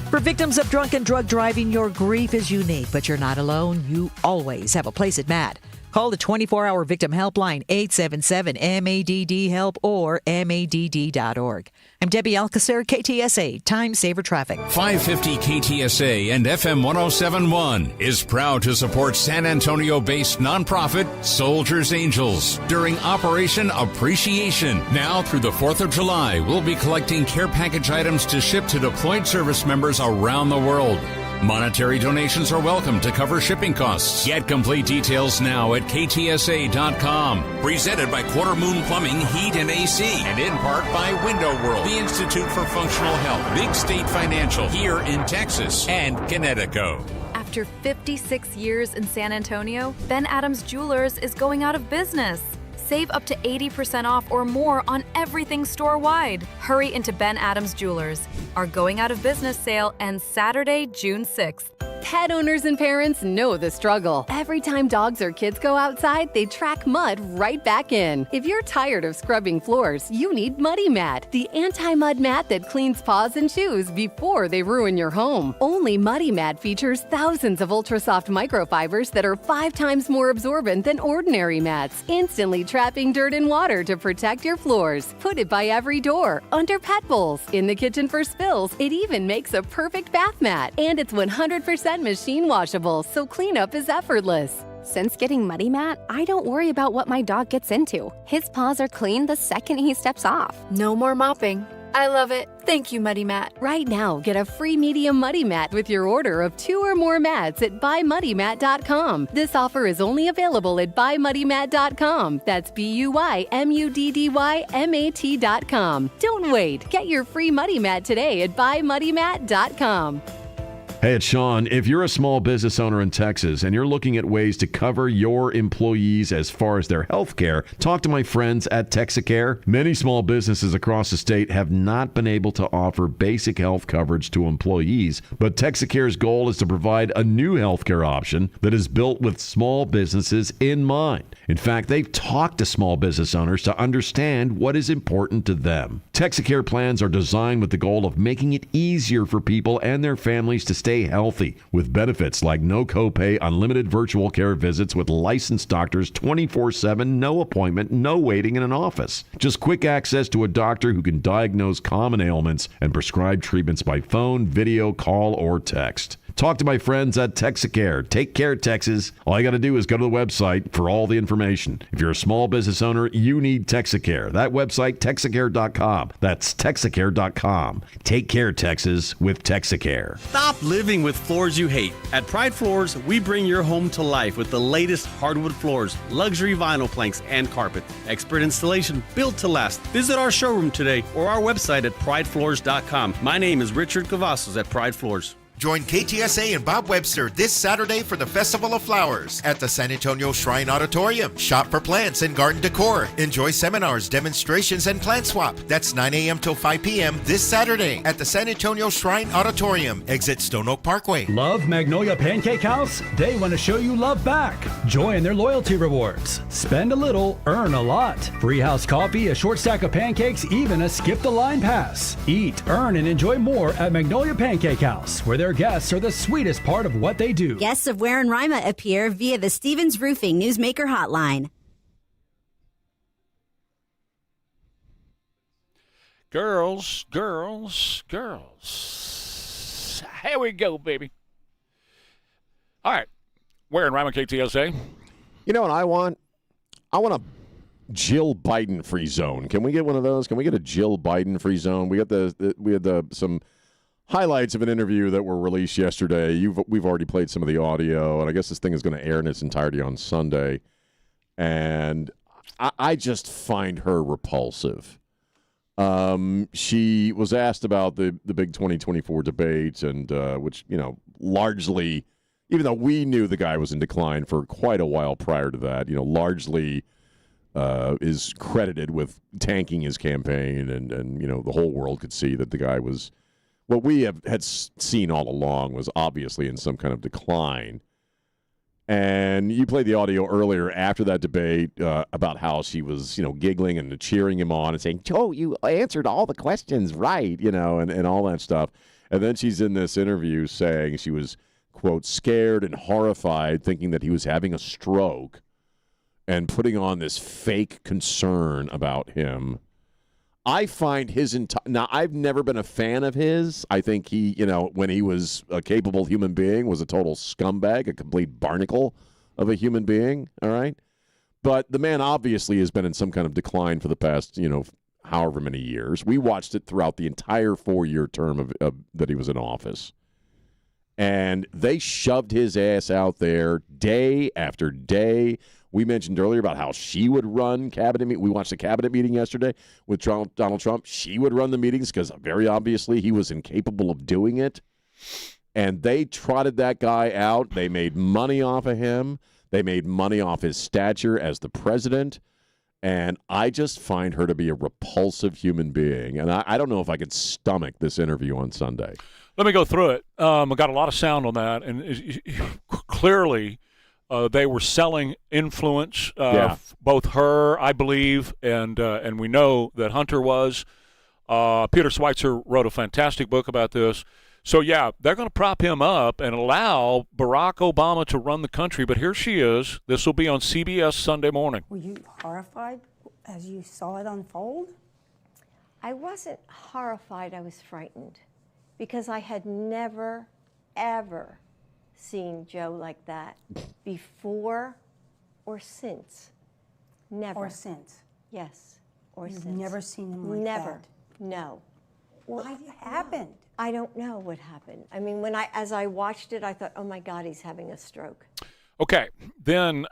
For victims of drunk and drug driving, your grief is unique, but you're not alone. You always have a place at MADD. Call the 24-hour victim helpline, 877-MADD-HELP or MADD.org. I'm Debbie Alcacer, KTSA, Time Saver Traffic. 550 KTSA and FM 1071 is proud to support San Antonio-based nonprofit Soldiers Angels during Operation Appreciation. Now through the 4th of July, we'll be collecting care package items to ship to deployed service members around the world. Monetary donations are welcome to cover shipping costs. Get complete details now at KTSA.com. Presented by Quarter Moon Plumbing, Heat, and AC. And in part by Window World, the Institute for Functional Health, Big State Financial, here in Texas, and Connecticut. After 56 years in San Antonio, Ben Adams Jewelers is going out of business. Save up to 80% off or more on everything store-wide. Hurry into Ben Adams Jewelers. Our going out of business sale ends Saturday, June 6th. Pet owners and parents know the struggle. Every time dogs or kids go outside, they track mud right back in. If you're tired of scrubbing floors, you need Muddy Mat, the anti-mud mat that cleans paws and shoes before they ruin your home. Only Muddy Mat features thousands of ultra-soft microfibers that are 5 times more absorbent than ordinary mats, instantly trapping dirt and water to protect your floors. Put it by every door, under pet bowls, in the kitchen for spills. It even makes a perfect bath mat. And it's 100% machine washable, so cleanup is effortless. Since getting Muddy Mat, I don't worry about what my dog gets into. His paws are clean the second he steps off. No more mopping. I love it. Thank you, Muddy Mat. Right now, get a free medium Muddy Mat with your order of 2 or more mats at buymuddymat.com. This offer is only available at buymuddymat.com. That's BUYMUDDYMAT.com. Don't wait. Get your free Muddy Mat today at buymuddymat.com. Hey, it's Sean. If you're a small business owner in Texas and you're looking at ways to cover your employees as far as their health care, talk to my friends at Texacare. Many small businesses across the state have not been able to offer basic health coverage to employees, but Texacare's goal is to provide a new health care option that is built with small businesses in mind. In fact, they've talked to small business owners to understand what is important to them. Texacare plans are designed with the goal of making it easier for people and their families to stay healthy, with benefits like no copay, unlimited virtual care visits with licensed doctors 24/7, no appointment, no waiting in an office. Just quick access to a doctor who can diagnose common ailments and prescribe treatments by phone, video, call, or text. Talk to my friends at Texacare. Take care, Texas. All you got to do is go to the website for all the information. If you're a small business owner, you need Texacare. That website, Texacare.com. That's Texacare.com. Take care, Texas, with Texacare. Stop living with floors you hate. At Pride Floors, we bring your home to life with the latest hardwood floors, luxury vinyl planks, and carpet. Expert installation built to last. Visit our showroom today or our website at pridefloors.com. My name is Richard Cavazos at Pride Floors. Join KTSA and Bob Webster this Saturday for the Festival of Flowers at the San Antonio Shrine Auditorium. Shop for plants and garden decor. Enjoy seminars, demonstrations, and plant swap. That's 9 a.m. till 5 p.m. this Saturday at the San Antonio Shrine Auditorium. Exit Stone Oak Parkway. Love Magnolia Pancake House? They want to show you love back. Join their loyalty rewards. Spend a little, earn a lot. Free house coffee, a short stack of pancakes, even a skip the line pass. Eat, earn, and enjoy more at Magnolia Pancake House, where their guests are the sweetest part of what they do. Guests of Ware and Rima appear via the Stevens Roofing Newsmaker Hotline. Girls. Here we go, baby. All right. Ware and Rima, KTSA. You know what I want? I want a Jill Biden free zone. Can we get one of those? Can we get a Jill Biden free zone? We had some highlights of an interview that were released yesterday. We've already played some of the audio, and I guess this thing is going to air in its entirety on Sunday. And I just find her repulsive. She was asked about the big 2024 debate, and which, largely, even though we knew the guy was in decline for quite a while prior to that, largely is credited with tanking his campaign, and the whole world could see that the guy was, what we had seen all along, was obviously in some kind of decline. And you played the audio earlier after that debate about how she was, giggling and cheering him on and saying, Joe, you answered all the questions right, and all that stuff. And then she's in this interview saying she was, quote, scared and horrified, thinking that he was having a stroke and putting on this fake concern about him. I find his now, I've never been a fan of his. I think he, when he was a capable human being, was a total scumbag, a complete barnacle of a human being, all right? But the man obviously has been in some kind of decline for the past, however many years. We watched it throughout the entire 4-year term of that he was in office. And they shoved his ass out there day after day. We mentioned earlier about how she would run cabinet meeting. We watched a cabinet meeting yesterday with Donald Trump. She would run the meetings because very obviously he was incapable of doing it. And they trotted that guy out. They made money off of him. They made money off his stature as the president. And I just find her to be a repulsive human being. And I don't know if I could stomach this interview on Sunday. Let me go through it. I got a lot of sound on that. And clearly, they were selling influence, both her, I believe, and we know that Hunter was. Peter Schweitzer wrote a fantastic book about this. So, yeah, they're going to prop him up and allow Barack Obama to run the country. But here she is. This will be on CBS Sunday morning. Were you horrified as you saw it unfold? I wasn't horrified. I was frightened because I had never, ever seen Joe like that before or since. Never. Or since? Yes, or You've since. never seen him like never. that? No. What happened? I don't know what happened. I mean, as I watched it, I thought, oh my God, he's having a stroke. Okay. Then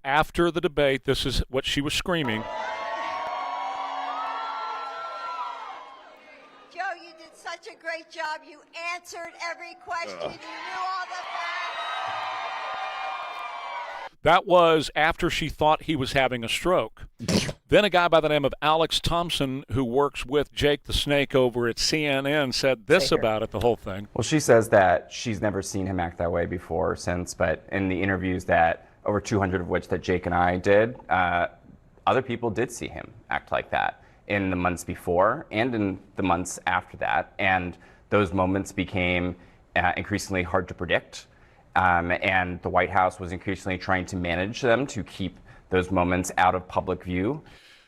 after the debate, this is what she was screaming. Joe, you did such a great job. You answered every question. You knew all the facts. That was after she thought he was having a stroke. Then a guy by the name of Alex Thompson, who works with Jake the Snake over at CNN, said this about it, the whole thing. Well, she says that she's never seen him act that way before or since, but in the interviews that, over 200 of which that Jake and I did, other people did see him act like that in the months before and in the months after that. And those moments became increasingly hard to predict. And the White House was increasingly trying to manage them to keep those moments out of public view.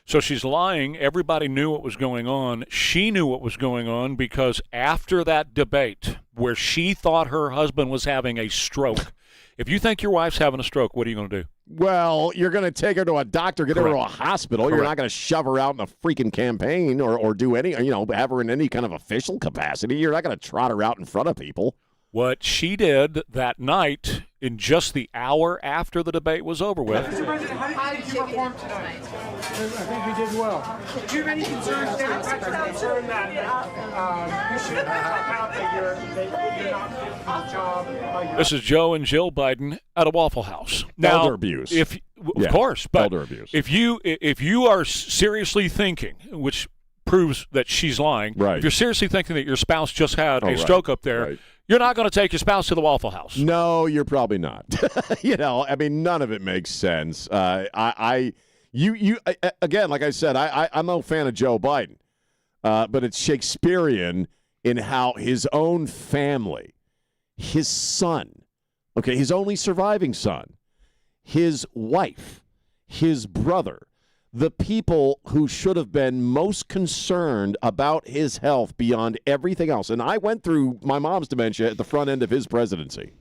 So she's lying. Everybody knew what was going on. She knew what was going on because after that debate where she thought her husband was having a stroke, if you think your wife's having a stroke, what are you going to do? Well, you're going to take her to a doctor, get her to a Correct. hospital. Correct. You're not going to shove her out in a freaking campaign or do any, have her in any kind of official capacity. You're not going to trot her out in front of people. What she did that night, in just the hour after the debate was over with. Mr. President, how did you perform tonight? I think we did well. Do you have any concerns that you should have out that you're not doing the job? This is Joe and Jill Biden at a Waffle House. Now, Elder abuse. Of course, but elder abuse. If you are seriously thinking, which proves that she's lying, right. If you're seriously thinking that your spouse just had a stroke up there, right. You're not going to take your spouse to the Waffle House. No, you're probably not. None of it makes sense. Again, like I said, I'm no fan of Joe Biden, but it's Shakespearean in how his own family, his son, his only surviving son, his wife, his brother, the people who should have been most concerned about his health beyond everything else. And I went through my mom's dementia at the front end of his presidency.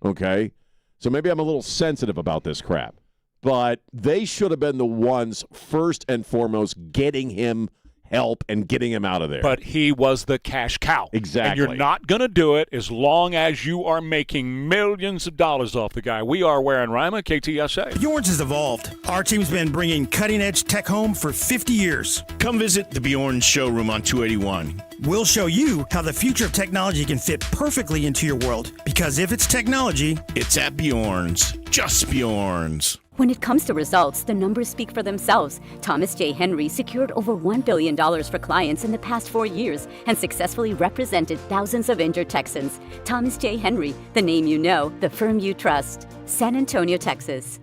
Okay? So maybe I'm a little sensitive about this crap. But they should have been the ones first and foremost getting him help and getting him out of there. But he was the cash cow. Exactly. And you're not going to do it as long as you are making millions of dollars off the guy. We are Ware and Rima, KTSA. Bjorn's has evolved. Our team's been bringing cutting-edge tech home for 50 years. Come visit the Bjorn's showroom on 281. We'll show you how the future of technology can fit perfectly into your world. Because if it's technology, it's at Bjorn's. Just Bjorn's. When it comes to results, the numbers speak for themselves. Thomas J. Henry secured over $1 billion for clients in the past 4 years and successfully represented thousands of injured Texans. Thomas J. Henry, the name you know, the firm you trust. San Antonio, Texas.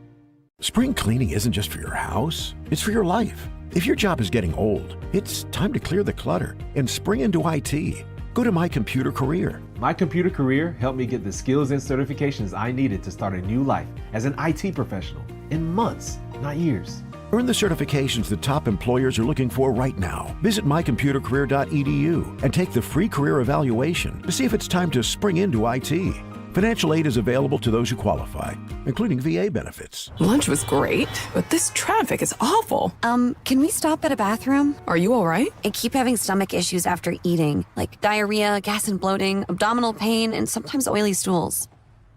Spring cleaning isn't just for your house, it's for your life. If your job is getting old, it's time to clear the clutter and spring into IT. Go to My Computer Career. My Computer Career helped me get the skills and certifications I needed to start a new life as an IT professional in months, not years. Earn the certifications that top employers are looking for right now. Visit mycomputercareer.edu and take the free career evaluation to see if it's time to spring into IT. Financial aid is available to those who qualify, including VA benefits. Lunch was great, but this traffic is awful. Can we stop at a bathroom? Are you all right? I keep having stomach issues after eating, like diarrhea, gas and bloating, abdominal pain, and sometimes oily stools.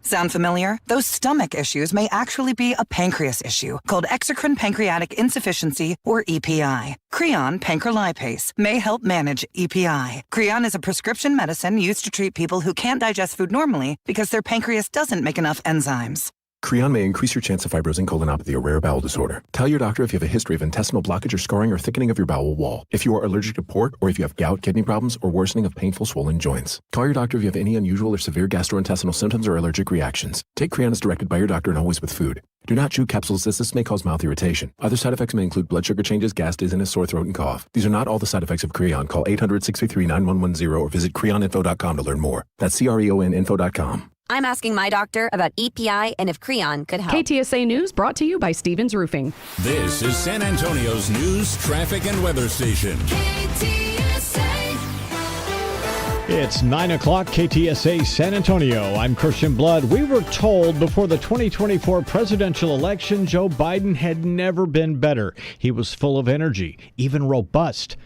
Sound familiar? Those stomach issues may actually be a pancreas issue called exocrine pancreatic insufficiency, or EPI. Creon pancrelipase may help manage EPI. Creon is a prescription medicine used to treat people who can't digest food normally because their pancreas doesn't make enough enzymes. Creon may increase your chance of fibrosing colonopathy, a rare bowel disorder. Tell your doctor if you have a history of intestinal blockage or scarring or thickening of your bowel wall. If you are allergic to pork, or if you have gout, kidney problems, or worsening of painful swollen joints. Call your doctor if you have any unusual or severe gastrointestinal symptoms or allergic reactions. Take Creon as directed by your doctor and always with food. Do not chew capsules as this may cause mouth irritation. Other side effects may include blood sugar changes, gas, dizziness, sore throat, and cough. These are not all the side effects of Creon. Call 800-633-9110 or visit creoninfo.com to learn more. That's creoninfo.com. I'm asking my doctor about EPI and if Creon could help. KTSA News brought to you by Stevens Roofing. This is San Antonio's news, traffic, and weather station. It's 9 o'clock, KTSA San Antonio. I'm Christian Blood. We were told before the 2024 presidential election, Joe Biden had never been better. He was full of energy, even robust.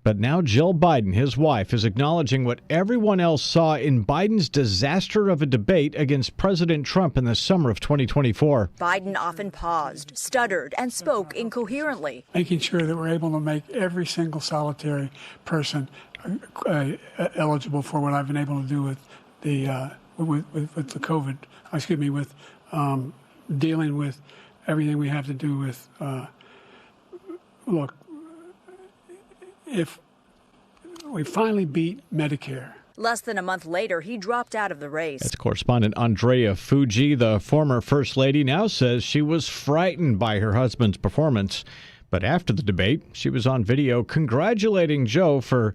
But now Jill Biden, his wife, is acknowledging what everyone else saw in Biden's disaster of a debate against President Trump in the summer of 2024. Biden often paused, stuttered, and spoke incoherently. Making sure that we're able to make every single solitary person eligible for what I've been able to do with the with the COVID. With dealing with everything we have to do with. Look. If we finally beat Medicare. Less than a month later, he dropped out of the race. That's correspondent Andrea Fuji. The former First Lady now says she was frightened by her husband's performance. But after the debate, she was on video congratulating Joe for,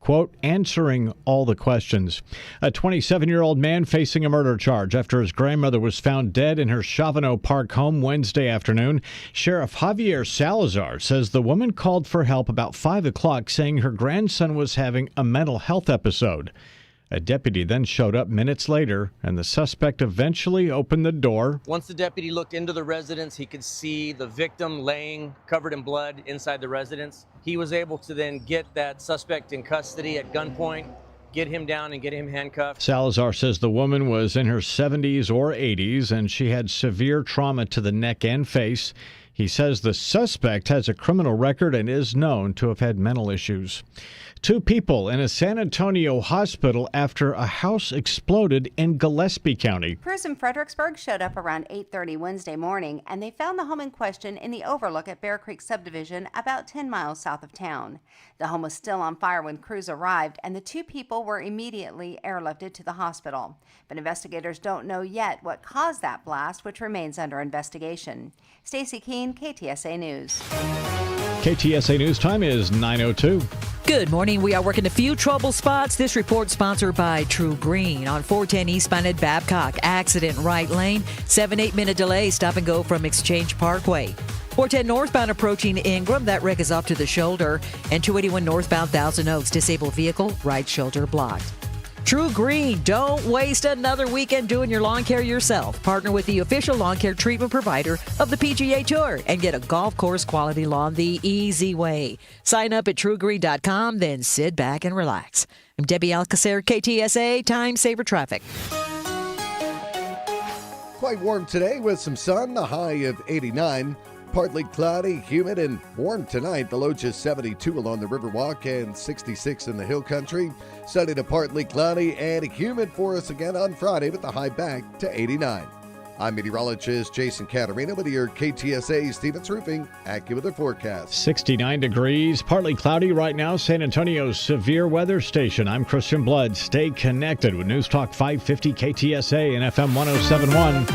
quote, answering all the questions. A 27-year-old man facing a murder charge after his grandmother was found dead in her Chavano Park home Wednesday afternoon. Sheriff Javier Salazar says the woman called for help about 5 o'clock, saying her grandson was having a mental health episode. A deputy then showed up minutes later, and the suspect eventually opened the door. Once the deputy looked into the residence, he could see the victim laying covered in blood inside the residence. He was able to then get that suspect in custody at gunpoint, get him down and get him handcuffed. Salazar says the woman was in her 70s or 80s, and she had severe trauma to the neck and face. He says the suspect has a criminal record and is known to have had mental issues. 2 people in a San Antonio hospital after a house exploded in Gillespie County. Crews in Fredericksburg showed up around 8:30 Wednesday morning, and they found the home in question in the overlook at Bear Creek subdivision about 10 miles south of town. The home was still on fire when crews arrived, and the 2 people were immediately airlifted to the hospital. But investigators don't know yet what caused that blast, which remains under investigation. Stacey Keene, KTSA News. KTSA News time is 9:02. Good morning. We are working a few trouble spots. This report sponsored by True Green on 410 eastbound at Babcock. Accident right lane. 7-8 minute delay. Stop and go from Exchange Parkway. 410 northbound approaching Ingram. That wreck is off to the shoulder. And 281 northbound Thousand Oaks. Disabled vehicle. Right shoulder blocked. True Green. Don't waste another weekend doing your lawn care yourself. Partner with the official lawn care treatment provider of the PGA Tour and get a golf course quality lawn the easy way. Sign up at truegreen.com, then sit back and relax. I'm Debbie Alcacer, KTSA Time Saver Traffic. Quite warm today with some sun, a high of 89. Partly cloudy, humid, and warm tonight. The low just 72 along the Riverwalk and 66 in the Hill Country. Sunny to partly cloudy and humid for us again on Friday with the high back to 89. I'm meteorologist Jason Caterina with your KTSA Stevens Roofing AccuWeather forecast. 69 degrees, partly cloudy right now. San Antonio's severe weather station. I'm Christian Blood. Stay connected with News Talk 550 KTSA and FM 1071.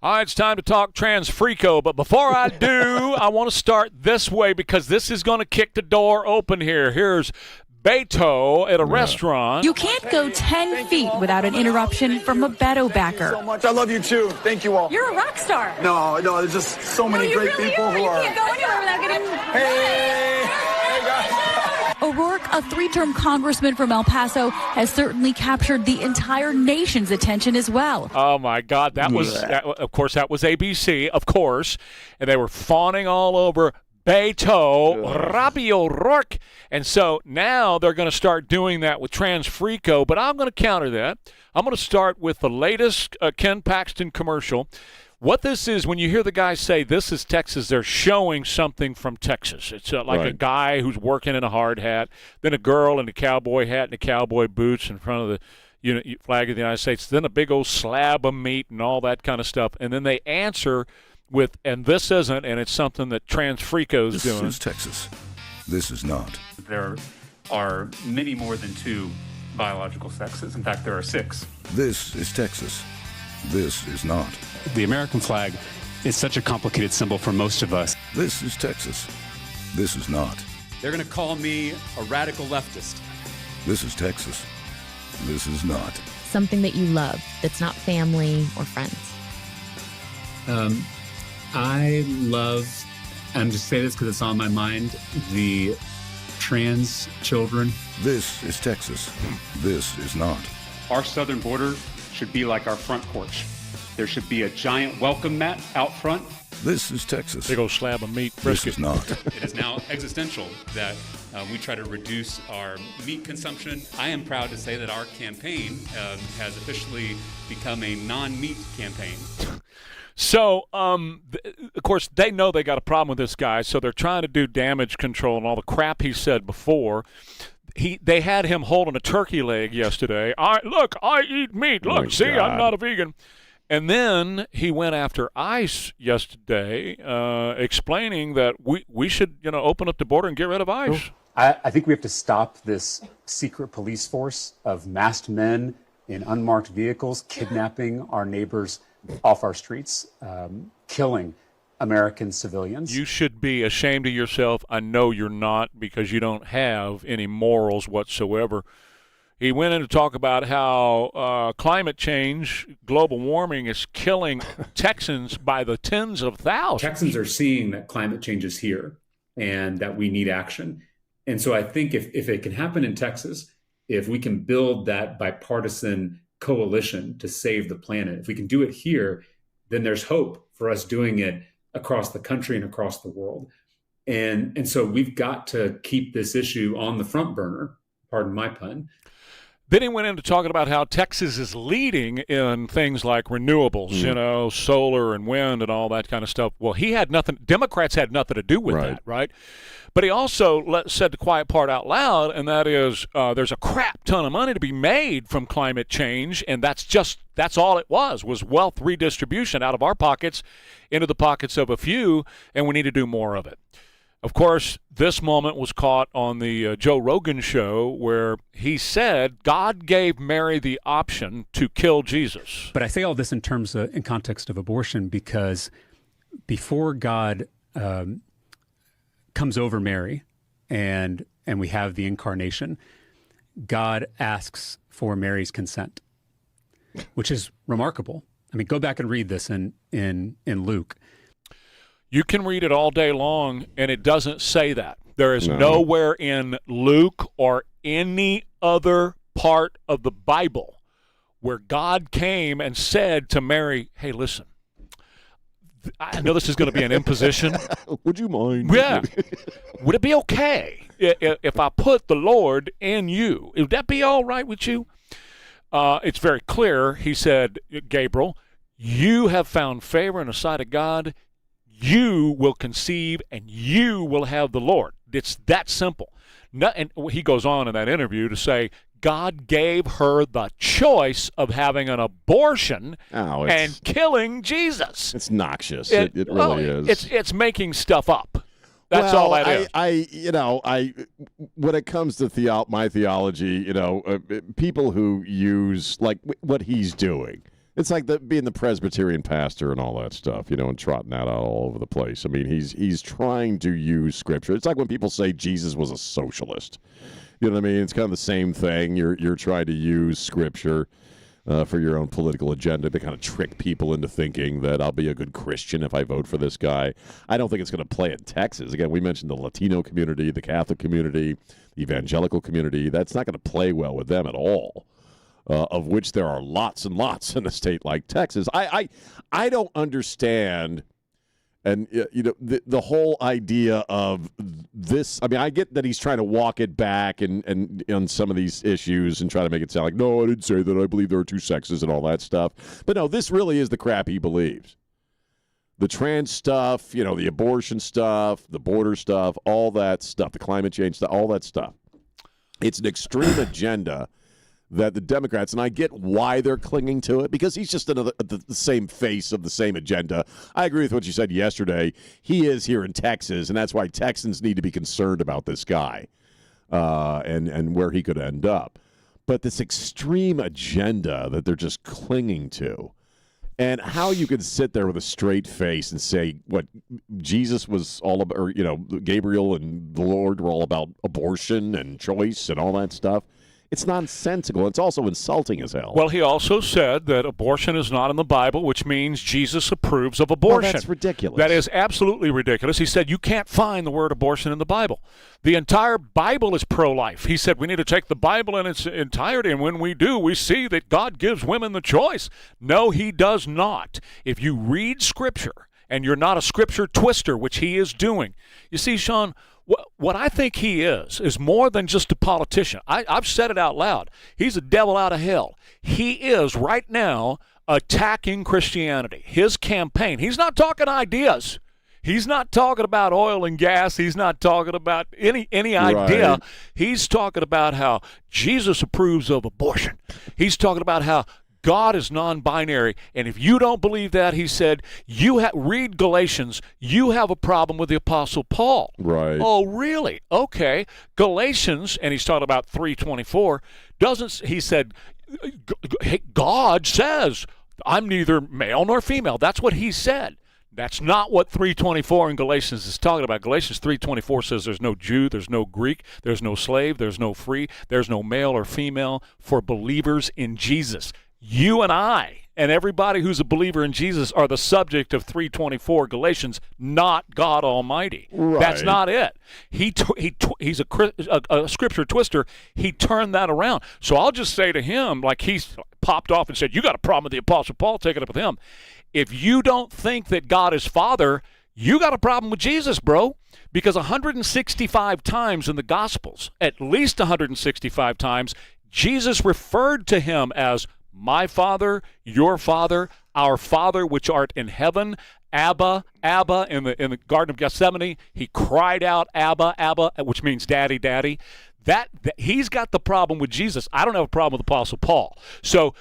All right, it's time to talk Transrico, but before I do, I want to start this way because this is going to kick the door open here. Here's Beto at a restaurant. You can't go 10 feet without an interruption from a Beto backer. So much. I love you too. Thank you all. You're a rock star. No, there's just so many great people who are. You can't go anywhere without getting. Hey guys. O'Rourke, a 3-term congressman from El Paso, has certainly captured the entire nation's attention as well. Oh, my God. That was, of course, that was ABC, of course. And they were fawning all over Beto, Robbie O'Rourke. And so now they're going to start doing that with Transrico. But I'm going to counter that. I'm going to start with the latest Ken Paxton commercial. What this is, when you hear the guys say this is Texas, they're showing something from Texas. It's like a guy who's working in a hard hat, then a girl in a cowboy hat and a cowboy boots in front of the flag of the United States, then a big old slab of meat and all that kind of stuff. And then they answer with, and this isn't, and it's something that Transrico's doing. This is Texas. This is not. There are many more than 2 biological sexes. In fact, there are 6. This is Texas. This is not. The American flag is such a complicated symbol for most of us. This is Texas. This is not. They're going to call me a radical leftist. This is Texas. This is not. Something that you love that's not family or friends. I love, I'm just saying this because it's on my mind, the trans children. This is Texas. This is not. Our southern border should be like our front porch. There should be a giant welcome mat out front. This is Texas. Big old slab of meat brisket. This is not. It is now existential that we try to reduce our meat consumption. I am proud to say that our campaign has officially become a non-meat campaign. So, of course, they know they got a problem with this guy, so they're trying to do damage control and all the crap he said before. They had him holding a turkey leg yesterday. I eat meat. Look, see, God. I'm not a vegan. And then he went after ICE yesterday, explaining that we should, open up the border and get rid of ICE. I think we have to stop this secret police force of masked men in unmarked vehicles kidnapping our neighbors off our streets, killing American civilians. You should be ashamed of yourself. I know you're not, because you don't have any morals whatsoever. He went in to talk about how climate change, global warming, is killing Texans by the tens of thousands. Texans are seeing that climate change is here and that we need action. And so I think if it can happen in Texas, if we can build that bipartisan coalition to save the planet, if we can do it here, then there's hope for us doing it across the country and across the world. And so we've got to keep this issue on the front burner, pardon my pun. Then he went into talking about how Texas is leading in things like renewables, solar and wind and all that kind of stuff. Well, Democrats had nothing to do with that, right? But he also said the quiet part out loud, and that is there's a crap ton of money to be made from climate change, and that's all it was wealth redistribution out of our pockets into the pockets of a few, and we need to do more of it. Of course, this moment was caught on the Joe Rogan show where he said God gave Mary the option to kill Jesus. But I say all this in context of abortion because before God comes over Mary and we have the incarnation, God asks for Mary's consent, which is remarkable. I mean, go back and read this in Luke. You can read it all day long, and it doesn't say that. There is nowhere in Luke or any other part of the Bible where God came and said to Mary, hey, listen, I know this is going to be an imposition. Would you mind? Yeah. Would it be okay if I put the Lord in you? Would that be all right with you? It's very clear. He said, Gabriel, you have found favor in the sight of God. You will conceive and you will have the Lord. It's that simple. And he goes on in that interview to say God gave her the choice of having an abortion and killing Jesus. It's noxious. It really is. It's making stuff up. That's all that is. When it comes to my theology, people who use like what he's doing. It's like being the Presbyterian pastor and all that stuff, and trotting that out all over the place. I mean, he's trying to use Scripture. It's like when people say Jesus was a socialist. You know what I mean? It's kind of the same thing. You're trying to use Scripture for your own political agenda to kind of trick people into thinking that I'll be a good Christian if I vote for this guy. I don't think it's going to play in Texas. Again, we mentioned the Latino community, the Catholic community, the evangelical community. That's not going to play well with them at all. Of which there are lots and lots in a state like Texas. I don't understand, and the whole idea of this. I mean, I get that he's trying to walk it back and on some of these issues and try to make it sound like, no, I didn't say that. I believe there are two sexes and all that stuff. But no, this really is the crap he believes. The trans stuff, the abortion stuff, the border stuff, all that stuff, the climate change stuff, all that stuff. It's an extreme agenda that the Democrats, and I get why they're clinging to it, because he's just the same face of the same agenda. I agree with what you said yesterday. He is here in Texas, and that's why Texans need to be concerned about this guy and where he could end up. But this extreme agenda that they're just clinging to, and how you could sit there with a straight face and say what Jesus was all about, or, Gabriel and the Lord were all about abortion and choice and all that stuff. It's nonsensical. It's also insulting as hell. Well, he also said that abortion is not in the Bible, which means Jesus approves of abortion. Well, that's ridiculous. That is absolutely ridiculous. He said you can't find the word abortion in the Bible. The entire Bible is pro-life. He said we need to take the Bible in its entirety, and when we do, we see that God gives women the choice. No, he does not. If you read Scripture and you're not a Scripture twister, which he is doing, you see, Sean, what I think he is more than just a politician. I've said it out loud. He's a devil out of hell. He is right now attacking Christianity. His campaign, he's not talking ideas. He's not talking about oil and gas. He's not talking about any idea. Right. He's talking about how Jesus approves of abortion. He's talking about how God is non-binary. And if you don't believe that, he said, read Galatians, you have a problem with the Apostle Paul. Right. Oh, really? Okay. Galatians, and he's talking about 3:24, he said, God says, I'm neither male nor female. That's what he said. That's not what 3:24 in Galatians is talking about. Galatians 3:24 says there's no Jew, there's no Greek, there's no slave, there's no free, there's no male or female for believers in Jesus. You and I and everybody who's a believer in Jesus are the subject of 3:24 Galatians, not God Almighty. Right. That's not it. He's a scripture twister. He turned that around. So I'll just say to him, like he's popped off and said, you got a problem with the Apostle Paul, take it up with him. If you don't think that God is Father, you got a problem with Jesus, bro. Because 165 times in the Gospels, at least 165 times, Jesus referred to him as my Father, your Father, our Father which art in heaven. Abba, Abba, in the Garden of Gethsemane, he cried out, Abba, Abba, which means daddy, daddy. That he's got the problem with Jesus. I don't have a problem with Apostle Paul. So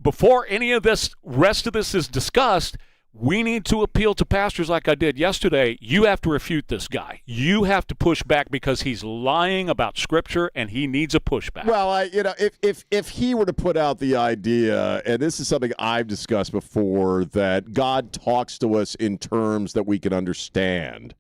before any of this, rest of this is discussed, we need to appeal to pastors like I did yesterday. You have to refute this guy. You have to push back because he's lying about Scripture and he needs a pushback. Well, if he were to put out the idea, and this is something I've discussed before, that God talks to us in terms that we can understand,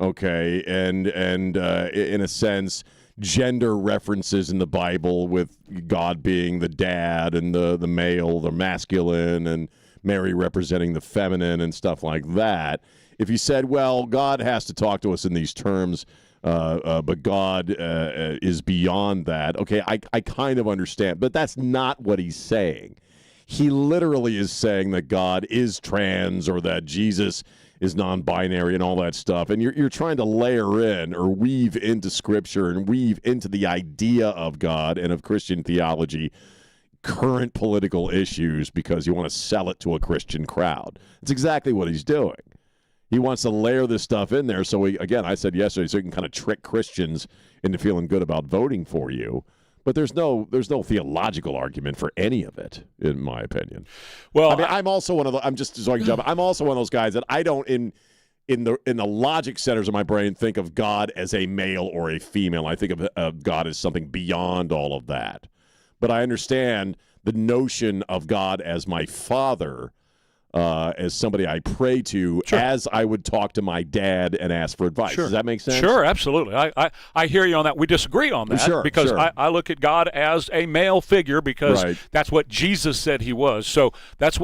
okay, and in a sense, gender references in the Bible with God being the dad and the male, the masculine, and Mary representing the feminine and stuff like that. If you said, well, God has to talk to us in these terms, but God is beyond that, okay, I kind of understand. But that's not what he's saying. He literally is saying that God is trans or that Jesus is non-binary and all that stuff. And you're trying to layer in or weave into Scripture and weave into the idea of God and of Christian theology current political issues because you want to sell it to a Christian crowd. That's exactly what he's doing. He wants to layer this stuff in there so I said yesterday, so he can kind of trick Christians into feeling good about voting for you. But there's no theological argument for any of it, in my opinion. Well, I mean, I'm also one of the. I'm just so I can jump. I'm also one of those guys that I don't in the logic centers of my brain think of God as a male or a female. I think of God as something beyond all of that. But I understand the notion of God as my Father, as somebody I pray to, sure, as I would talk to my dad and ask for advice. Sure. Does that make sense? Sure, absolutely. I hear you on that. We disagree on that because I look at God as a male figure because that's what Jesus said he was. So that's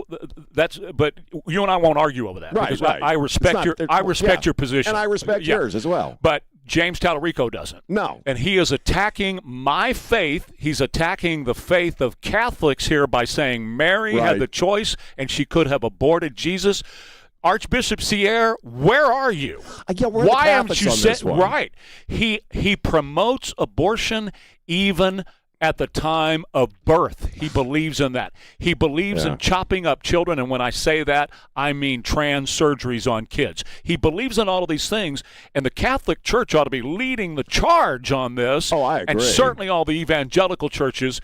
but you and I won't argue over that. Because I respect your position. And I respect yours as well. But James Talarico doesn't. No. And he is attacking my faith. He's attacking the faith of Catholics here by saying Mary had the choice and she could have aborted Jesus. Archbishop Sierre, where are you? Why haven't you said right? He promotes abortion even at the time of birth. He believes in that. He believes in chopping up children, and when I say that, I mean trans surgeries on kids. He believes in all of these things, and the Catholic Church ought to be leading the charge on this. Oh, I agree. And certainly all the evangelical churches.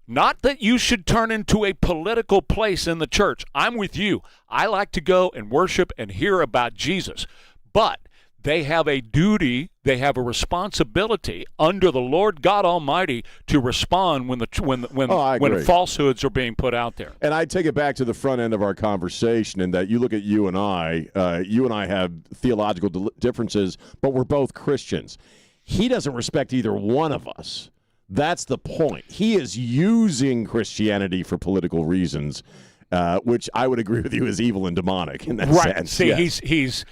Not that you should turn into a political place in the church. I'm with you. I like to go and worship and hear about Jesus. But they have a duty, they have a responsibility under the Lord God Almighty to respond when falsehoods are being put out there. And I take it back to the front end of our conversation in that you look at you and I have theological differences, but we're both Christians. He doesn't respect either one of us. That's the point. He is using Christianity for political reasons, which I would agree with you is evil and demonic in that sense. See, he's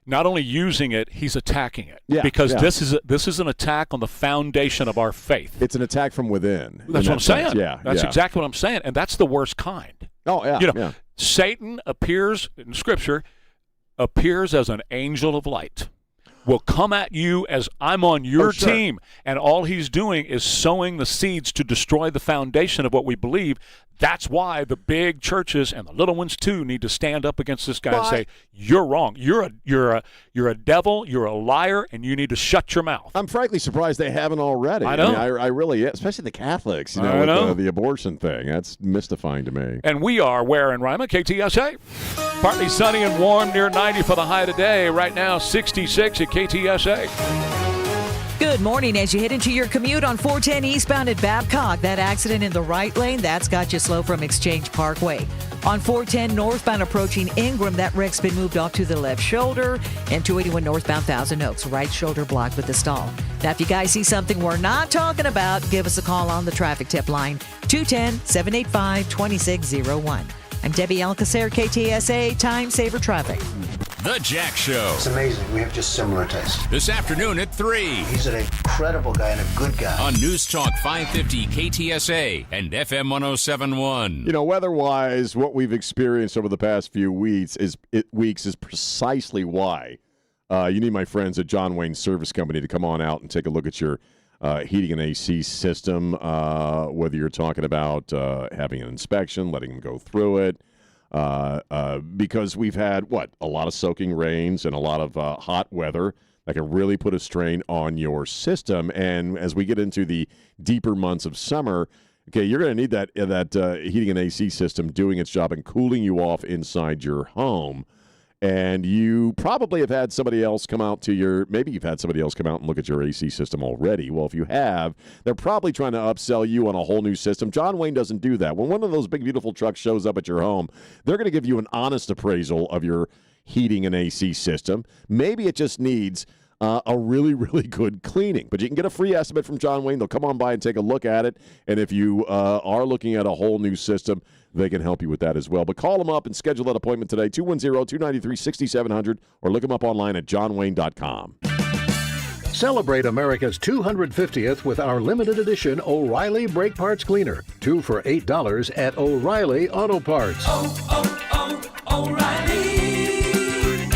not only using it, he's attacking it. Because this is an attack on the foundation of our faith. It's an attack from within. That's what I'm saying. That's Yeah. exactly what I'm saying. And that's the worst kind. Oh, yeah. Satan appears in Scripture, appears as an angel of light. Will come at you as I'm on your team, and all he's doing is sowing the seeds to destroy the foundation of what we believe. That's why the big churches and the little ones too need to stand up against this guy and say, "You're wrong. You're a devil. You're a liar, and you need to shut your mouth." I'm frankly surprised they haven't already. I know. I really, especially the Catholics, I know. with the abortion thing. That's mystifying to me. And we are Ware and Rima, KTSA. Partly sunny and warm, near 90 for the high today. Right now, 66 at KTSA. Good morning. As you head into your commute on 410 eastbound at Babcock, that accident in the right lane, that's got you slow from Exchange Parkway. On 410 northbound approaching Ingram, that wreck's been moved off to the left shoulder. And 281 northbound Thousand Oaks, right shoulder blocked with the stall. Now, if you guys see something we're not talking about, give us a call on the traffic tip line, 210-785-2601. I'm Debbie Alcacer, KTSA, Time Saver Traffic. The Jack Show. It's amazing. We have just similar tastes. This afternoon at 3. He's an incredible guy and a good guy. On News Talk 550 KTSA and FM 1071. Weather-wise, what we've experienced over the past few weeks is precisely why you need my friends at John Wayne Service Company to come on out and take a look at your heating and AC system, whether you're talking about having an inspection, letting them go through it, because we've had, a lot of soaking rains and a lot of hot weather that can really put a strain on your system. And as we get into the deeper months of summer, you're going to need that heating and AC system doing its job and cooling you off inside your home. And you probably have had somebody else come out maybe you've had somebody else come out and look at your AC system already. Well, if you have, they're probably trying to upsell you on a whole new system. John Wayne doesn't do that. When one of those big, beautiful trucks shows up at your home, they're going to give you an honest appraisal of your heating and AC system. Maybe it just needs a really, really good cleaning. But you can get a free estimate from John Wayne. They'll come on by and take a look at it. And if you are looking at a whole new system, they can help you with that as well. But call them up and schedule that appointment today, 210-293-6700, or look them up online at johnwayne.com. Celebrate America's 250th with our limited edition O'Reilly Brake Parts Cleaner. 2 for $8 at O'Reilly Auto Parts. O'Reilly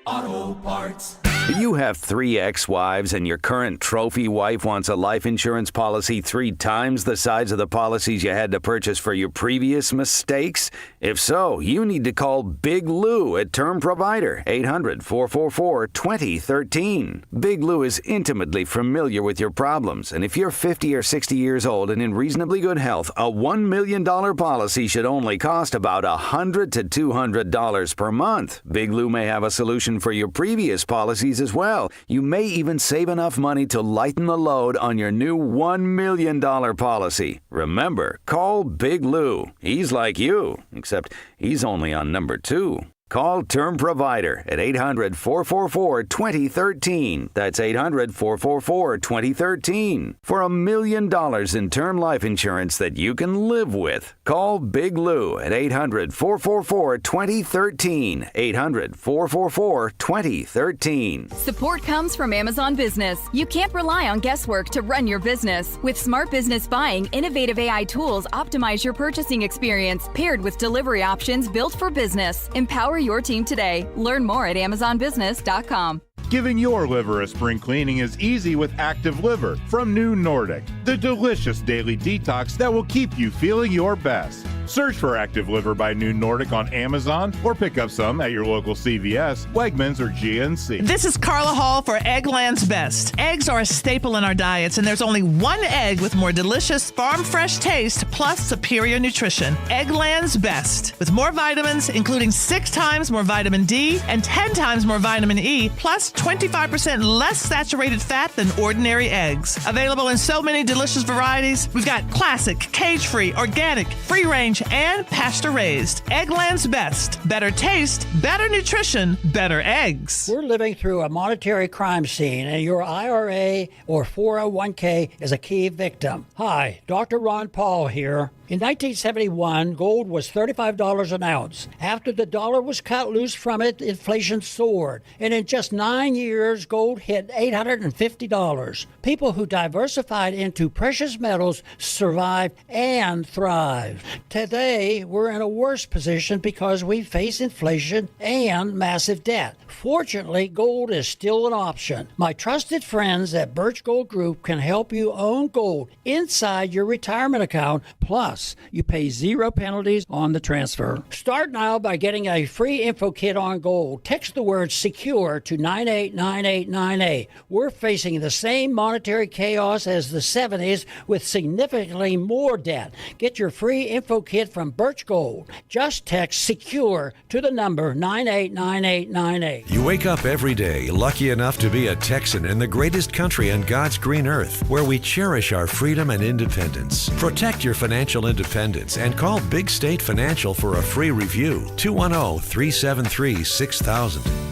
Auto Parts. You have 3 ex-wives and your current trophy wife wants a life insurance policy 3 times the size of the policies you had to purchase for your previous mistakes? If so, you need to call Big Lou at Term Provider, 800-444-2013. Big Lou is intimately familiar with your problems, and if you're 50 or 60 years old and in reasonably good health, a $1 million policy should only cost about $100 to $200 per month. Big Lou may have a solution for your previous policies as well. You may even save enough money to lighten the load on your new $1 million policy. Remember, call Big Lou. He's like you, except he's only on number 2. Call Term Provider at 800-444-2013. That's 800-444-2013. For $1 million in term life insurance that you can live with. Call Big Lou at 800-444-2013. 800-444-2013. Support comes from Amazon Business. You can't rely on guesswork to run your business. With Smart Business Buying, innovative AI tools optimize your purchasing experience, paired with delivery options built for business. Empower your team today. Learn more at AmazonBusiness.com. Giving your liver a spring cleaning is easy with Active Liver from New Nordic, the delicious daily detox that will keep you feeling your best. Search for Active Liver by New Nordic on Amazon or pick up some at your local CVS, Wegmans, or GNC. This is Carla Hall for Eggland's Best. Eggs are a staple in our diets, and there's only one egg with more delicious farm-fresh taste plus superior nutrition. Eggland's Best. With more vitamins, including 6 times more vitamin D and 10 times more vitamin E, plus 25% less saturated fat than ordinary eggs. Available in so many delicious varieties. We've got classic, cage-free, organic, free-range, and pasture-raised. Eggland's Best. Better taste, better nutrition, better eggs. We're living through a monetary crime scene, and your IRA or 401k is a key victim. Hi, Dr. Ron Paul here. In 1971, gold was $35 an ounce. After the dollar was cut loose from it, inflation soared. And in just 9 years, gold hit $850. People who diversified into precious metals survived and thrived. Today, we're in a worse position because we face inflation and massive debt. Fortunately, gold is still an option. My trusted friends at Birch Gold Group can help you own gold inside your retirement account. Plus, you pay 0 penalties on the transfer. Start now by getting a free info kit on gold. Text the word SECURE to 989898. We're facing the same monetary chaos as the 70s with significantly more debt. Get your free info kit from Birch Gold. Just text SECURE to the number 989898. You wake up every day lucky enough to be a Texan in the greatest country on God's green earth, where we cherish our freedom and independence. Protect your financial independence and call Big State Financial for a free review. 210-373-6000.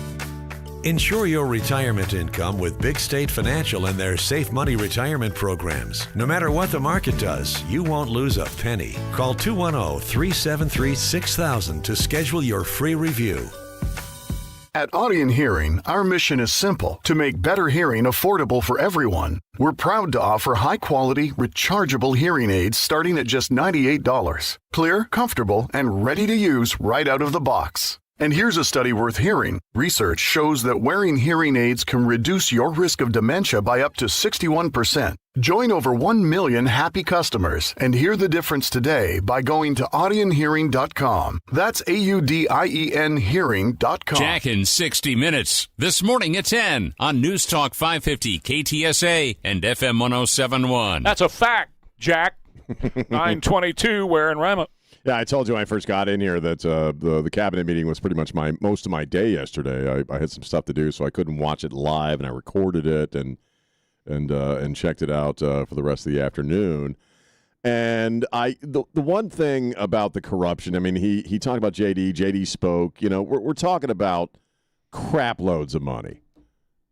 Ensure your retirement income with Big State Financial and their Safe Money retirement programs. No matter what the market does, you won't lose a penny. Call 210-373-6000 to schedule your free review. At Audion Hearing, our mission is simple: to make better hearing affordable for everyone. We're proud to offer high-quality, rechargeable hearing aids starting at just $98. Clear, comfortable, and ready to use right out of the box. And here's a study worth hearing. Research shows that wearing hearing aids can reduce your risk of dementia by up to 61%. Join over 1 million happy customers and hear the difference today by going to audionhearing.com. That's AUDIEN hearing.com. Jack in 60 Minutes. This morning at 10 on News Talk 550 KTSA and FM 1071. That's a fact, Jack. 922, Ware and Rima. Yeah, I told you when I first got in here that the cabinet meeting was pretty much most of my day yesterday. I had some stuff to do, so I couldn't watch it live, and I recorded it and checked it out for the rest of the afternoon. And the one thing about the corruption, I mean, he talked about JD. JD spoke. You know, we're talking about crap loads of money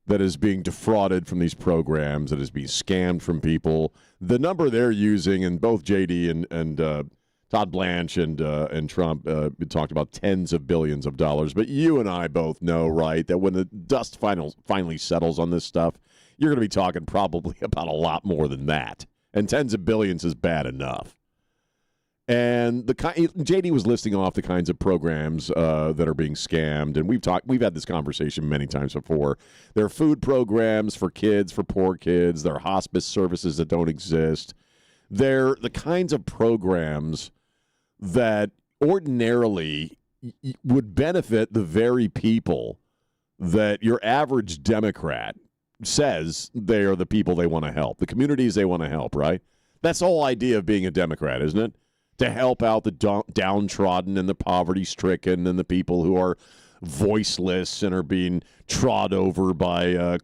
that is being defrauded from these programs, that is being scammed from people. The number they're using, and both JD and Todd Blanche and Trump talked about tens of billions of dollars. But you and I both know, right, that when the dust finally settles on this stuff, you're going to be talking probably about a lot more than that. And tens of billions is bad enough. And JD was listing off the kinds of programs that are being scammed, and we've had this conversation many times before. There are food programs for kids, for poor kids. There are hospice services that don't exist. They're the kinds of programs that ordinarily would benefit the very people that your average Democrat says they are the people they want to help, the communities they want to help, right? That's the whole idea of being a Democrat, isn't it? To help out the downtrodden and the poverty-stricken and the people who are voiceless and are being trod over by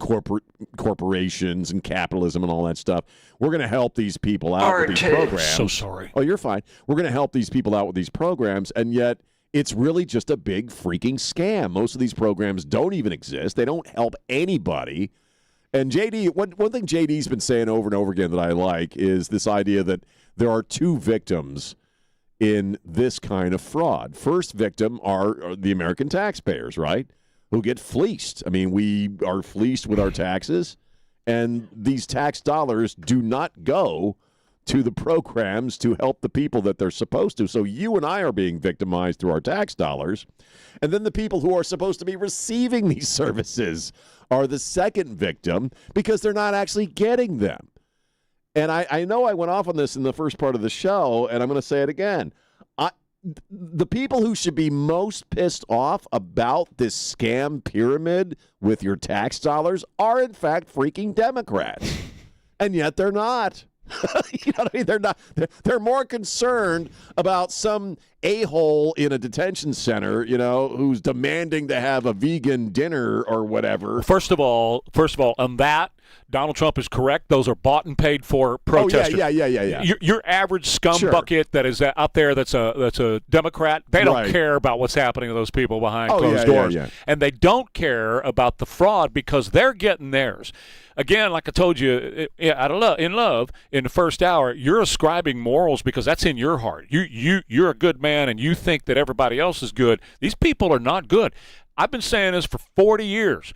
corporations and capitalism and all that stuff. We're going to help these people out with these programs. So sorry. Oh, you're fine. We're going to help these people out with these programs, and yet it's really just a big freaking scam. Most of these programs don't even exist. They don't help anybody. And JD, one thing JD's been saying over and over again that I like is this idea that there are two victims in this kind of fraud. First victim are the American taxpayers, right, who get fleeced. I mean, we are fleeced with our taxes, and these tax dollars do not go to the programs to help the people that they're supposed to. So you and I are being victimized through our tax dollars, and then the people who are supposed to be receiving these services are the second victim because they're not actually getting them. And I know I went off on this in the first part of the show, and I'm going to say it again. The people who should be most pissed off about this scam pyramid with your tax dollars are, in fact, freaking Democrats. And yet they're not. You know what I mean? They're not. They're more concerned about some a-hole in a detention center, you know, who's demanding to have a vegan dinner or whatever. First of all, on that, Donald Trump is correct. Those are bought and paid for protesters. Oh, yeah. Your average scum bucket that is out there that's a Democrat, they don't care about what's happening to those people behind closed doors. Yeah. And they don't care about the fraud because they're getting theirs. Again, like I told you, in love, in the first hour, you're ascribing morals because that's in your heart. You're a good man and you think that everybody else is good. These people are not good. I've been saying this for 40 years.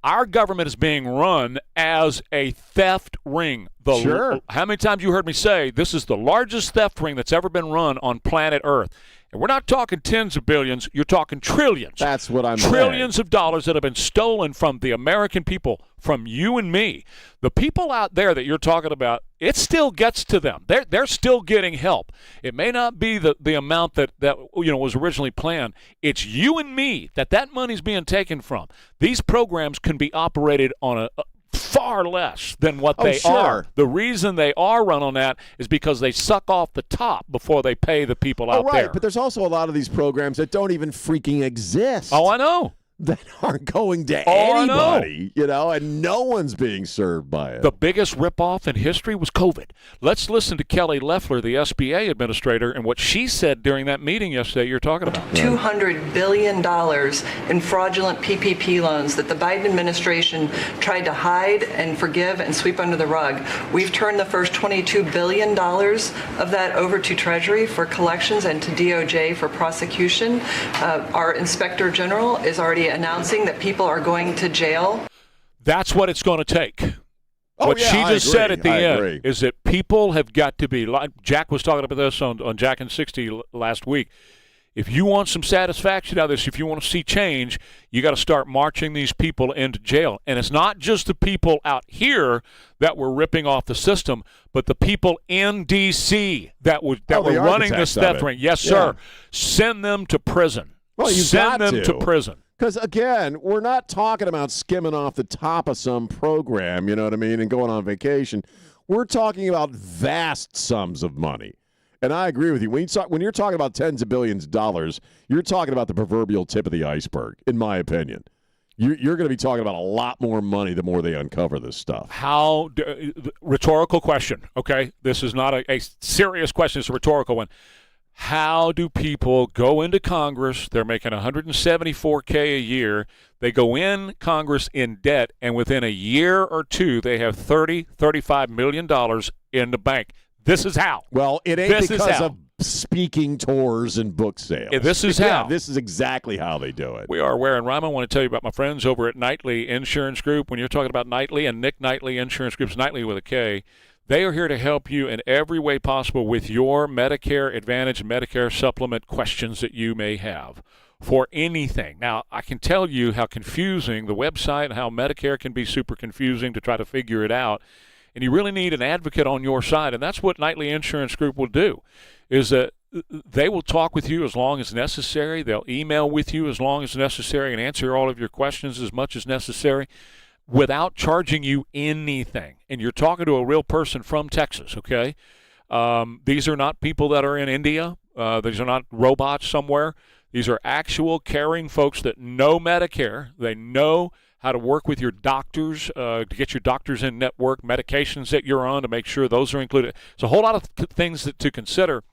Our government is being run as a theft ring. Sure. How many times you heard me say this is the largest theft ring that's ever been run on planet Earth? And we're not talking tens of billions. You're talking trillions. That's what I'm Trillions saying. of dollars that have been stolen from the American people, from you and me. The people out there that you're talking about, it still gets to them. They're still getting help. It may not be the amount that was originally planned. It's you and me that money's being taken from. These programs can be operated on a far less than what they are. The reason they are run on that is because they suck off the top before they pay the people out there. But there's also a lot of these programs that don't even freaking exist. Oh, I know. That aren't going to anybody, and no one's being served by it. The biggest ripoff in history was COVID. Let's listen to Kelly Loeffler, the SBA administrator, and what she said during that meeting yesterday you're talking about. $200 billion in fraudulent PPP loans that the Biden administration tried to hide and forgive and sweep under the rug. We've turned the first $22 billion of that over to Treasury for collections and to DOJ for prosecution. Our Inspector General is already announcing that people are going to jail. That's what it's going to take. What she just said at the end is that people have got to be, like Jack was talking about this on Jack and 60 last week. If you want some satisfaction out of this, if you want to see change, you got to start marching these people into jail. And it's not just the people out here that were ripping off the system, but the people in D.C. that were running this theft ring. Yes, sir. Send them to prison. Well, send them to prison. Because, again, we're not talking about skimming off the top of some program, you know what I mean, and going on vacation. We're talking about vast sums of money. And I agree with you. When you're talking about tens of billions of dollars, you're talking about the proverbial tip of the iceberg, in my opinion. You're going to be talking about a lot more money the more they uncover this stuff. Rhetorical question, okay? This is not a serious question. It's a rhetorical one. How do people go into Congress? They're making $174K a year. They go in Congress in debt, and within a year or two, they have $35 million in the bank. This is how. Well, it ain't because of speaking tours and book sales. This is how. This is exactly how they do it. We are Ware and Rima. I want to tell you about my friends over at Knightley Insurance Group. When you're talking about Knightley and Nick Knightley Insurance Group's Knightley with a K, they are here to help you in every way possible with your Medicare Advantage and Medicare Supplement questions that you may have for anything. Now, I can tell you how confusing the website and how Medicare can be super confusing to try to figure it out. And you really need an advocate on your side. And that's what Knightley Insurance Group will do, is that they will talk with you as long as necessary. They'll email with you as long as necessary and answer all of your questions as much as necessary without charging you anything. And you're talking to a real person from Texas, okay? These are not people that are in India. These are not robots somewhere. These are actual caring folks that know Medicare. They know how to work with your doctors to get your doctors in network, medications that you're on to make sure those are included. It's a whole lot of things to consider.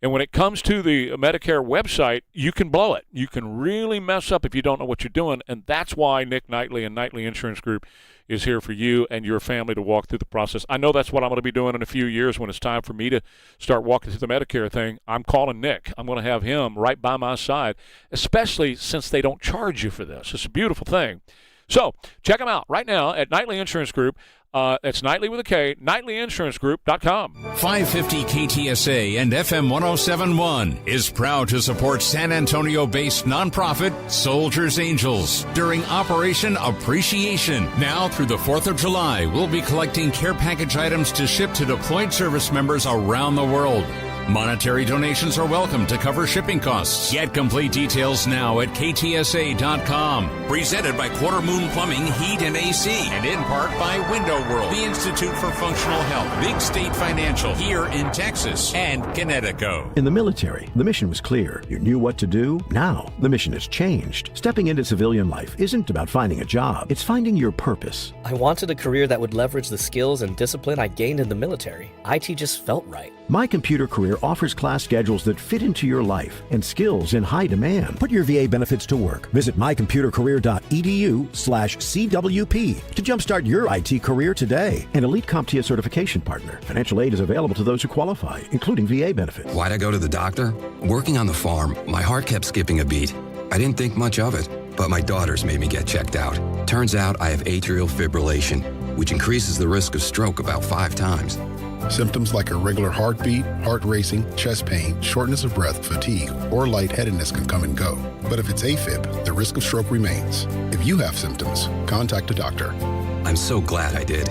And when it comes to the Medicare website, you can blow it. You can really mess up if you don't know what you're doing, and that's why Nick Knightley and Knightley Insurance Group is here for you and your family to walk through the process. I know that's what I'm going to be doing in a few years when it's time for me to start walking through the Medicare thing. I'm calling Nick. I'm going to have him right by my side, especially since they don't charge you for this. It's a beautiful thing. So check them out right now at Knightley Insurance Group. It's Knightley with a K, KnightleyInsuranceGroup.com. 550 KTSA and FM 1071 is proud to support San Antonio-based nonprofit Soldiers Angels during Operation Appreciation. Now through the 4th of July, we'll be collecting care package items to ship to deployed service members around the world. Monetary donations are welcome to cover shipping costs. Get complete details now at KTSA.com. Presented by Quarter Moon Plumbing, Heat, and AC. And in part by Window World, the Institute for Functional Health, Big State Financial, here in Texas, and Connecticut. In the military, the mission was clear. You knew what to do. Now, the mission has changed. Stepping into civilian life isn't about finding a job. It's finding your purpose. I wanted a career that would leverage the skills and discipline I gained in the military. IT just felt right. My Computer Career offers class schedules that fit into your life and skills in high demand. Put your VA benefits to work. Visit mycomputercareer.edu/CWP to jumpstart your IT career today. An elite CompTIA certification partner. Financial aid is available to those who qualify, including VA benefits. Why'd I go to the doctor? Working on the farm, my heart kept skipping a beat. I didn't think much of it. but my daughters made me get checked out. Turns out I have atrial fibrillation, which increases the risk of stroke about 5 times. Symptoms like irregular heartbeat, heart racing, chest pain, shortness of breath, fatigue, or lightheadedness can come and go. But if it's AFib, the risk of stroke remains. If you have symptoms, contact a doctor. I'm so glad I did.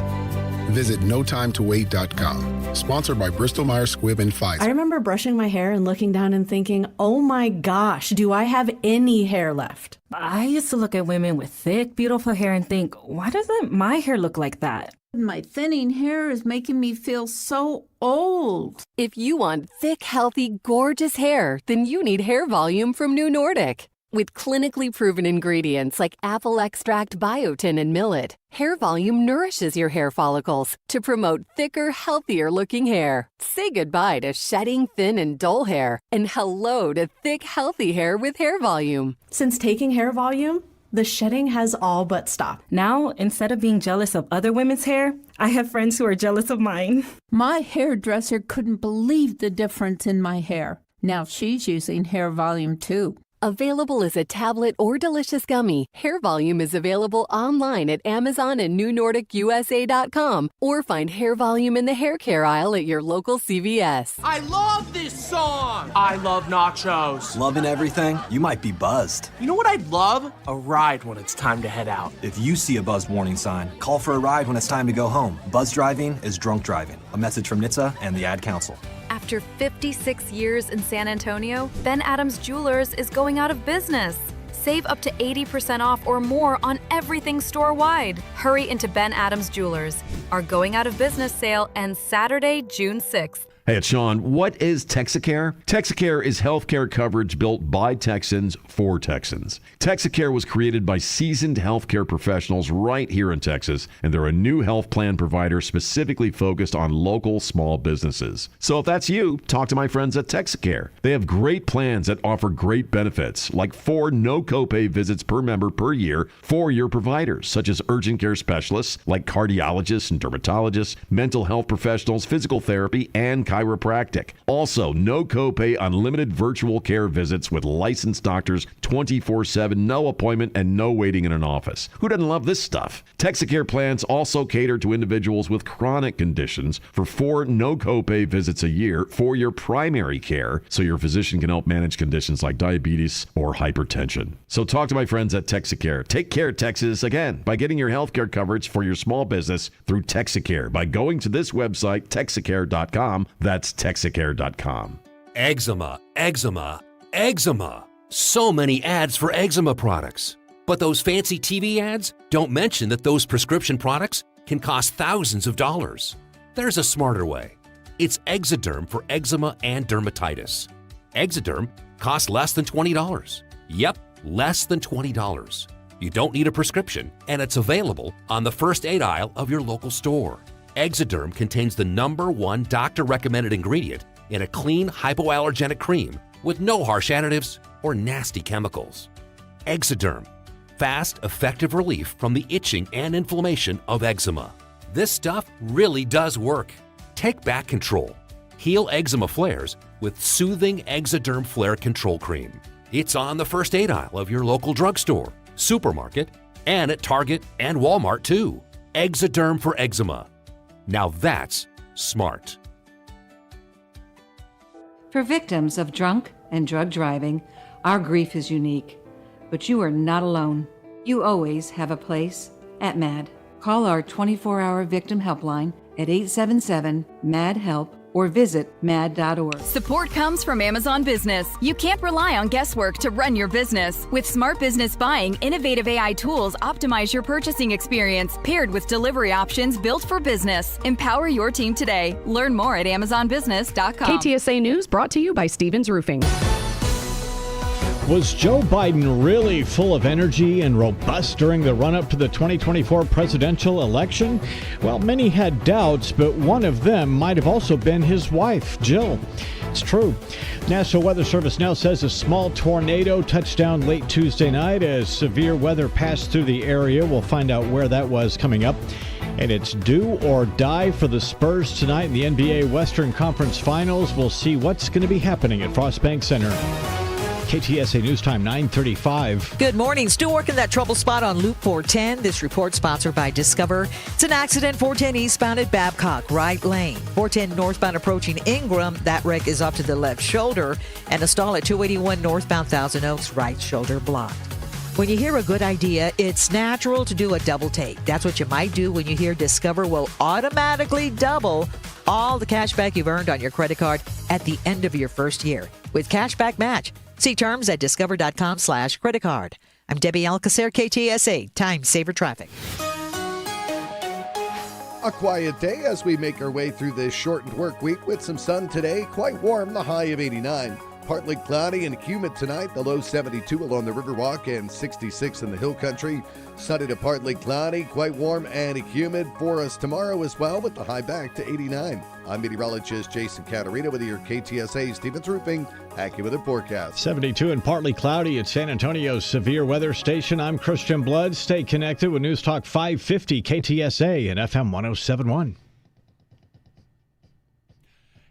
Visit notimetowait.com. Sponsored by Bristol-Myers Squibb and Pfizer. I remember brushing my hair and looking down and thinking, oh my gosh, do I have any hair left? I used to look at women with thick, beautiful hair and think, why doesn't my hair look like that? My thinning hair is making me feel so old. If you want thick, healthy, gorgeous hair, then you need Hair Volume from New Nordic. With clinically proven ingredients like apple extract, biotin, and millet, Hair Volume nourishes your hair follicles to promote thicker, healthier-looking hair. Say goodbye to shedding, thin, and dull hair, and hello to thick, healthy hair with Hair Volume. Since taking Hair Volume, the shedding has all but stopped. Now, instead of being jealous of other women's hair, I have friends who are jealous of mine. My hairdresser couldn't believe the difference in my hair. Now she's using Hair Volume too. Available as a tablet or delicious gummy, Hair Volume is available online at Amazon and NewNordicUSA.com, or find Hair Volume in the hair care aisle at your local CVS. I love this song! I love nachos. Loving everything? You might be buzzed. You know what I'd love? A ride when it's time to head out. If you see a buzzed warning sign, call for a ride when it's time to go home. Buzz driving is drunk driving. A message from NHTSA and the Ad Council. After 56 years in San Antonio, Ben Adams Jewelers is going out of business. Save up to 80% off or more on everything store-wide. Hurry into Ben Adams Jewelers. Our going out of business sale ends Saturday, June 6th. Hey, it's Sean. What is Texacare? Texacare is healthcare coverage built by Texans for Texans. Texacare was created by seasoned healthcare professionals right here in Texas, and they're a new health plan provider specifically focused on local small businesses. So if that's you, talk to my friends at Texacare. They have great plans that offer great benefits, like 4 no copay visits per member per year for your providers, such as urgent care specialists like cardiologists and dermatologists, mental health professionals, physical therapy, and chiropractic. Also, no copay, unlimited virtual care visits with licensed doctors 24/7, no appointment, and no waiting in an office. Who doesn't love this stuff? Texacare plans also cater to individuals with chronic conditions for 4 no copay visits a year for your primary care, so your physician can help manage conditions like diabetes or hypertension. So talk to my friends at Texacare. Take care, Texas, again, by getting your healthcare coverage for your small business through Texacare by going to this website, texacare.com. That's Texacare.com. Eczema, eczema, eczema. So many ads for eczema products. But those fancy TV ads don't mention that those prescription products can cost thousands of dollars. There's a smarter way. It's Exoderm for eczema and dermatitis. Exoderm costs less than $20. Yep, less than $20. You don't need a prescription, and it's available on the first aid aisle of your local store. Exoderm contains the #1 doctor-recommended ingredient in a clean, hypoallergenic cream with no harsh additives or nasty chemicals. Exoderm, fast, effective relief from the itching and inflammation of eczema. This stuff really does work. Take back control. Heal eczema flares with soothing Exoderm Flare Control Cream. It's on the first aid aisle of your local drugstore, supermarket, and at Target and Walmart too. Exoderm for eczema. Now that's smart. For victims of drunk and drug driving, our grief is unique. But you are not alone. You always have a place at MAD. Call our 24-hour victim helpline at 877-MAD-HELP or visit mad.org. Support comes from Amazon Business. You can't rely on guesswork to run your business. With smart business buying, innovative AI tools optimize your purchasing experience, paired with delivery options built for business. Empower your team today. Learn more at amazonbusiness.com. KTSA News brought to you by Stevens Roofing. Was Joe Biden really full of energy and robust during the run-up to the 2024 presidential election? Well, many had doubts, but one of them might have also been his wife, Jill. It's true. National Weather Service now says a small tornado touched down late Tuesday night as severe weather passed through the area. We'll find out where that was coming up. And it's do or die for the Spurs tonight in the NBA Western Conference Finals. We'll see what's going to be happening at Frost Bank Center. KTSA News Time 9:35. Good morning. Still working that trouble spot on Loop 410. This report sponsored by Discover. It's an accident 410 eastbound at Babcock, right lane. 410 northbound approaching Ingram. That wreck is off to the left shoulder. And a stall at 281 northbound Thousand Oaks, right shoulder blocked. When you hear a good idea, it's natural to do a double take. That's what you might do when you hear Discover will automatically double all the cash back you've earned on your credit card at the end of your first year with Cashback Match. See terms at discover.com/credit card. I'm Debbie Alcacer, KTSA, Time Saver Traffic. A quiet day as we make our way through this shortened work week with some sun today. Quite warm, the high of 89. Partly cloudy and humid tonight, the low 72 along the Riverwalk and 66 in the Hill Country. Sunny to partly cloudy, quite warm and humid for us tomorrow as well, with the high back to 89. I'm meteorologist Jason Caterina with your KTSA Stevens Roofing AccuWeather forecast. 72 and partly cloudy at San Antonio's severe weather station. I'm Christian Blood. Stay connected with News Talk 550 KTSA and FM 107.1.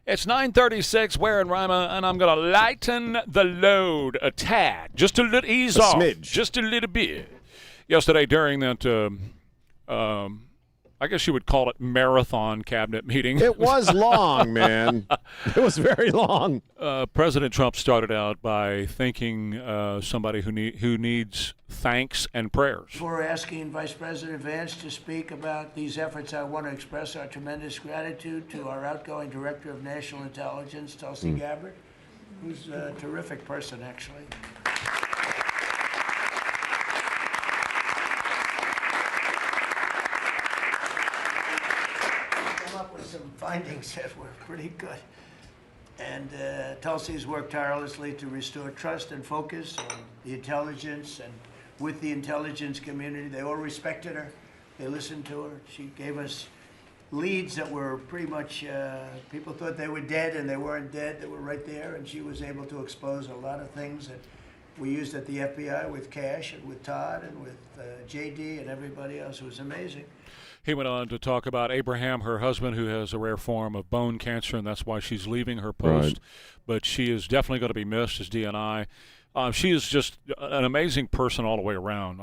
It's 9:36, Ware and Rima, and I'm going to lighten the load a tad. Just a little ease off. Smidge. Just a little bit. Yesterday during that, I guess you would call it marathon cabinet meeting. It was long, man. It was very long. President Trump started out by thanking somebody who needs thanks and prayers. Before asking Vice President Vance to speak about these efforts, I want to express our tremendous gratitude to our outgoing Director of National Intelligence, Tulsi Gabbard, who's a terrific person, actually. Some findings that were pretty good. And Tulsi's worked tirelessly to restore trust and focus on the intelligence and with the intelligence community. They all respected her. They listened to her. She gave us leads that were pretty much, people thought they were dead and they weren't dead. They were right there, and she was able to expose a lot of things that we used at the FBI with Cash and with Todd and with JD and everybody else. It was amazing. He went on to talk about Abraham, her husband, who has a rare form of bone cancer, and that's why she's leaving her post. Right. But she is definitely going to be missed as DNI. She is just an amazing person all the way around.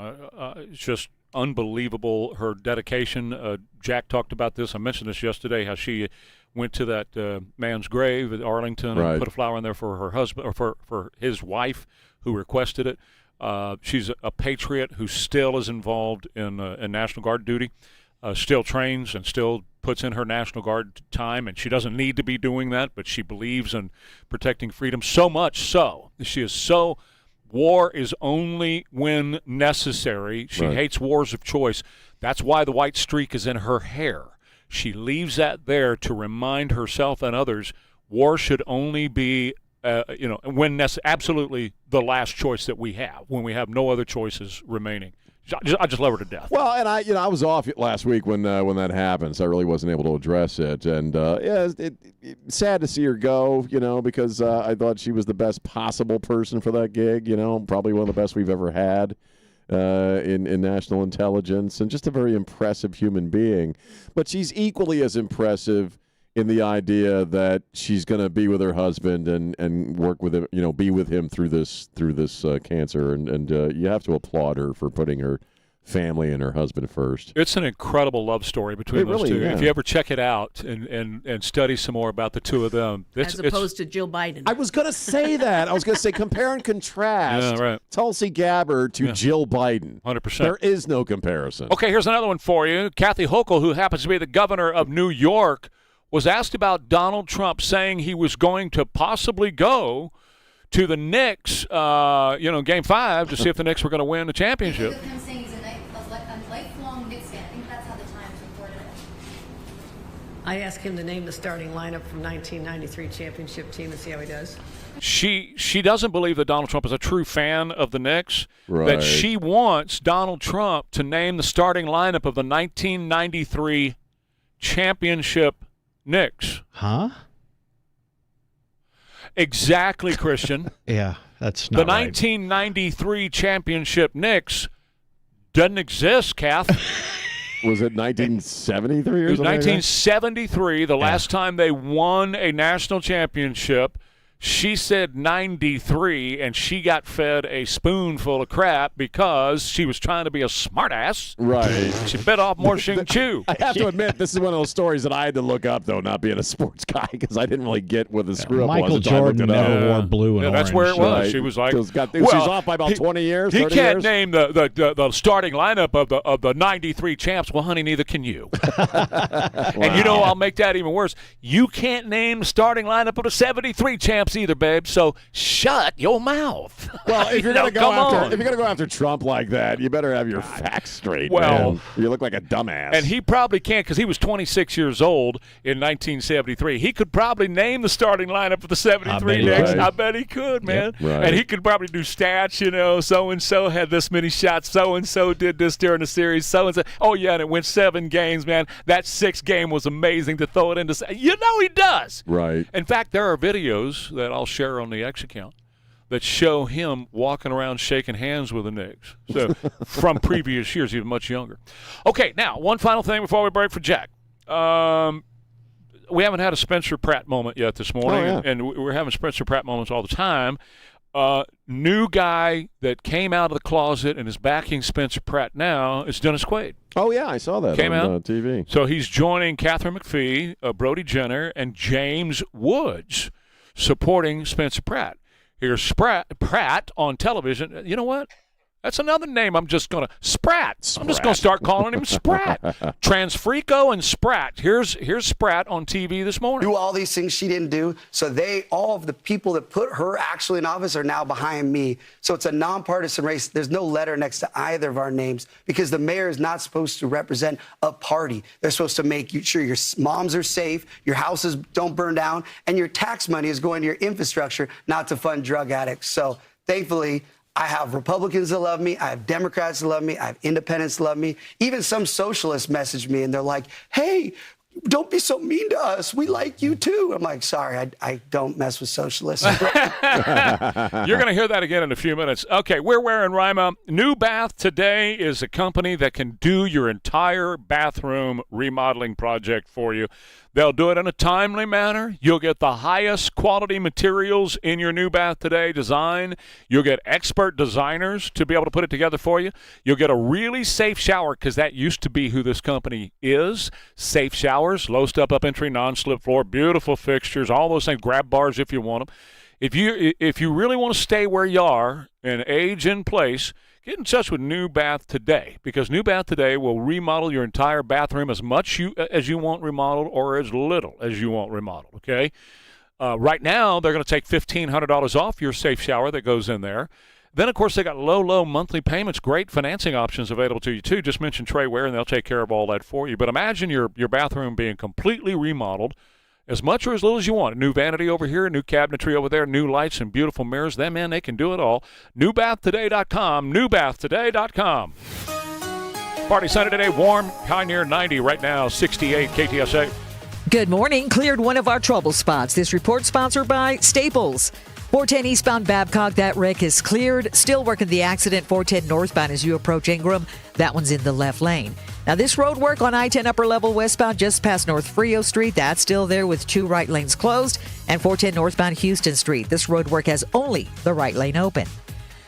It's just unbelievable, her dedication. Jack talked about this. I mentioned this yesterday, how she went to that man's grave at Arlington and put a flower in there for her husband, or for his wife, who requested it. She's a patriot who still is involved in National Guard duty. Still trains and still puts in her National Guard time, and she doesn't need to be doing that, but she believes in protecting freedom so much so. She is so, war is only when necessary. She hates wars of choice. That's why the white streak is in her hair. She leaves that there to remind herself and others war should only be, when absolutely the last choice that we have, when we have no other choices remaining. I just love her to death. Well, and I was off last week when that happened, so I really wasn't able to address it. And it's sad to see her go, because I thought she was the best possible person for that gig. Probably one of the best we've ever had in national intelligence, and just a very impressive human being. But she's equally as impressive in the idea that she's going to be with her husband and work with him, be with him through this cancer, and you have to applaud her for putting her family and her husband first. It's an incredible love story between those two. Yeah. If you ever check it out and study some more about the two of them, as opposed to Jill Biden. I was going to say that. I was going to say compare and contrast Tulsi Gabbard to Jill Biden. 100%. There is no comparison. Okay, here's another one for you. Kathy Hochul, who happens to be the governor of New York, was asked about Donald Trump saying he was going to possibly go to the Knicks, Game 5, to see if the Knicks were going to win the championship. Him saying he's a lifelong Knicks fan. I think that's how the Times reported it. I asked him to name the starting lineup from 1993 championship team and see how he does. She doesn't believe that Donald Trump is a true fan of the Knicks, right. That she wants Donald Trump to name the starting lineup of the 1993 championship Knicks. Huh? Exactly, Christian. Yeah, that's not right. The 1993 championship Knicks doesn't exist, Kath. Was it 1973 or something? It was 1973, the last time they won a national championship. She said 93, and she got fed a spoonful of crap because she was trying to be a smartass. Right. She bit off more than she can chew. I have to admit, this is one of those stories that I had to look up, though, not being a sports guy, because I didn't really get what the screw-up was. Michael Jordan never wore blue and orange. That's where it was. Right. She was like, she's off by about 20 years, 30 He can't years. name the starting lineup of the 93 champs. Well, honey, neither can you. And you know, I'll make that even worse. You can't name the starting lineup of the 73 champs either, babe. So shut your mouth. Well, if you're gonna go after Trump like that, you better have your facts straight. Well, man. You look like a dumbass. And he probably can't, because he was 26 years old in 1973. He could probably name the starting lineup of the 73 Knicks. I bet he could, man. Yep, right. And he could probably do stats. You know, so and so had this many shots. So and so did this during the series. So and so. Oh yeah, and it went 7 games, man. That 6th game was amazing to throw it into. You know he does. Right. In fact, there are videos that I'll share on the X account that show him walking around shaking hands with the Knicks. So from previous years, he was much younger. Okay, now one final thing before we break for Jack. We haven't had a Spencer Pratt moment yet this morning, and we're having Spencer Pratt moments all the time. New guy that came out of the closet and is backing Spencer Pratt now is Dennis Quaid. Oh, yeah, I saw that on TV. So he's joining Catherine McPhee, Brody Jenner, and James Woods supporting Spencer Pratt. Here's Pratt on television. You know what? That's another name I'm just going to – Spratt. I'm just going to start calling him Spratt. Transrico and Spratt. Here's Spratt on TV this morning. Do all these things she didn't do. So all of the people that put her actually in office are now behind me. So it's a nonpartisan race. There's no letter next to either of our names because the mayor is not supposed to represent a party. They're supposed to make sure your moms are safe, your houses don't burn down, and your tax money is going to your infrastructure, not to fund drug addicts. So thankfully, I have Republicans that love me. I have Democrats that love me. I have independents that love me. Even some socialists message me, and they're like, hey, don't be so mean to us. We like you, too. I'm like, sorry, I don't mess with socialists. You're going to hear that again in a few minutes. Okay, we're Ware and Rima. New Bath Today is a company that can do your entire bathroom remodeling project for you. They'll do it in a timely manner. You'll get the highest quality materials in your New Bath Today design. You'll get expert designers to be able to put it together for you. You'll get a really safe shower, because that used to be who this company is. Safe showers, low step-up entry, non-slip floor, beautiful fixtures, all those things, grab bars if you want them. If you really want to stay where you are and age in place, get in touch with New Bath Today, because New Bath Today will remodel your entire bathroom as much as you want remodeled or as little as you want remodeled, okay? Right now, they're going to take $1,500 off your safe shower that goes in there. Then, of course, they got low monthly payments, great financing options available to you, too. Just mention Trey Ware, and they'll take care of all that for you. But imagine your bathroom being completely remodeled, as much or as little as you want. A new vanity over here, a new cabinetry over there, new lights and beautiful mirrors. They can do it all. NewBathToday.com, NewBathToday.com. Party Sunday today, warm, high near 90 right now, 68 KTSA. Good morning. Cleared one of our trouble spots. This report sponsored by Staples. 410 eastbound Babcock, that wreck is cleared. Still working the accident 410 northbound as you approach Ingram. That one's in the left lane. Now, this road work on I-10 upper level westbound just past North Frio Street, that's still there with 2 right lanes closed. And 410 northbound Houston Street, this road work has only the right lane open.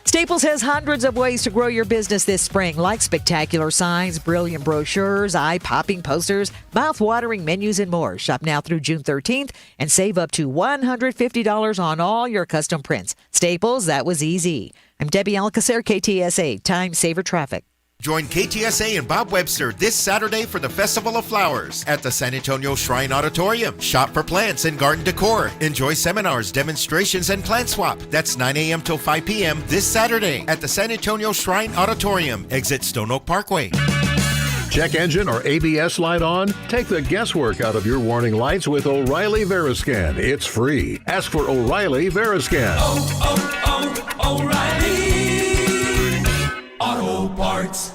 Staples has hundreds of ways to grow your business this spring, like spectacular signs, brilliant brochures, eye-popping posters, mouth-watering menus, and more. Shop now through June 13th and save up to $150 on all your custom prints. Staples, that was easy. I'm Debbie Alcacer, KTSA, Time Saver Traffic. Join KTSA and Bob Webster this Saturday for the Festival of Flowers at the San Antonio Shrine Auditorium. Shop for plants and garden decor. Enjoy seminars, demonstrations, and plant swap. That's 9 a.m. till 5 p.m. this Saturday at the San Antonio Shrine Auditorium. Exit Stone Oak Parkway. Check engine or ABS light on? Take the guesswork out of your warning lights with O'Reilly Veriscan. It's free. Ask for O'Reilly Veriscan. O'Reilly Auto Parts.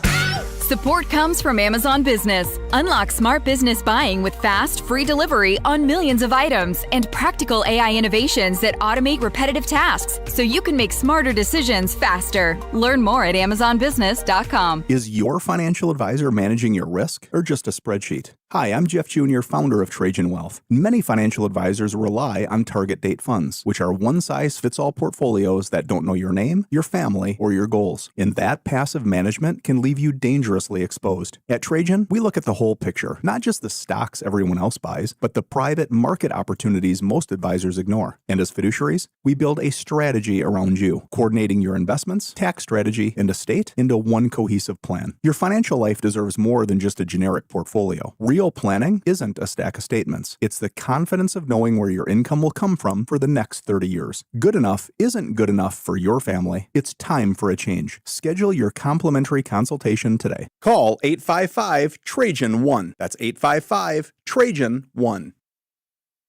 Support comes from Amazon Business. Unlock smart business buying with fast, free delivery on millions of items and practical AI innovations that automate repetitive tasks so you can make smarter decisions faster. Learn more at AmazonBusiness.com. Is your financial advisor managing your risk or just a spreadsheet? Hi, I'm Jeff Jr., founder of Trajan Wealth. Many financial advisors rely on target date funds, which are one-size-fits-all portfolios that don't know your name, your family, or your goals. And that passive management can leave you dangerously exposed. At Trajan, we look at the whole picture, not just the stocks everyone else buys, but the private market opportunities most advisors ignore. And as fiduciaries, we build a strategy around you, coordinating your investments, tax strategy, and estate into one cohesive plan. Your financial life deserves more than just a generic portfolio. Real planning isn't a stack of statements. It's the confidence of knowing where your income will come from for the next 30 years. Good enough isn't good enough for your family. It's time for a change. Schedule your complimentary consultation today. Call 855-TRAJAN-1. That's 855-TRAJAN-1.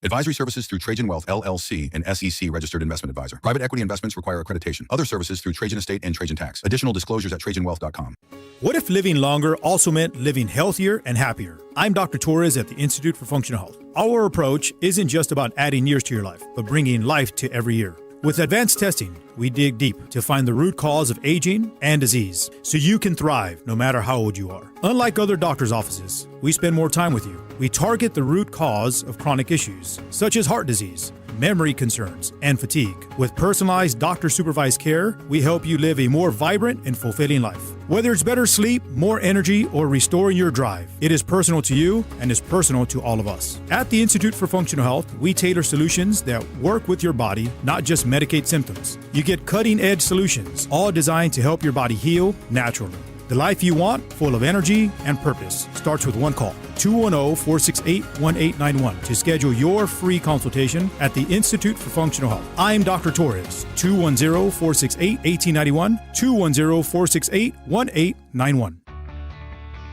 Advisory services through Trajan Wealth, LLC, an SEC registered investment advisor. Private equity investments require accreditation. Other services through Trajan Estate and Trajan Tax. Additional disclosures at TrajanWealth.com. What if living longer also meant living healthier and happier? I'm Dr. Torres at the Institute for Functional Health. Our approach isn't just about adding years to your life, but bringing life to every year. With advanced testing, we dig deep to find the root cause of aging and disease so you can thrive no matter how old you are. Unlike other doctors' offices, we spend more time with you. We target the root cause of chronic issues, such as heart disease, memory concerns, and fatigue. With personalized doctor-supervised care, we help you live a more vibrant and fulfilling life. Whether it's better sleep, more energy, or restoring your drive, it is personal to you and is personal to all of us. At the Institute for Functional Health, we tailor solutions that work with your body, not just medicate symptoms. You get cutting-edge solutions, all designed to help your body heal naturally. The life you want, full of energy and purpose, starts with one call. 210-468-1891 to schedule your free consultation at the Institute for Functional Health. I'm Dr. Torres. 210-468-1891. 210-468-1891.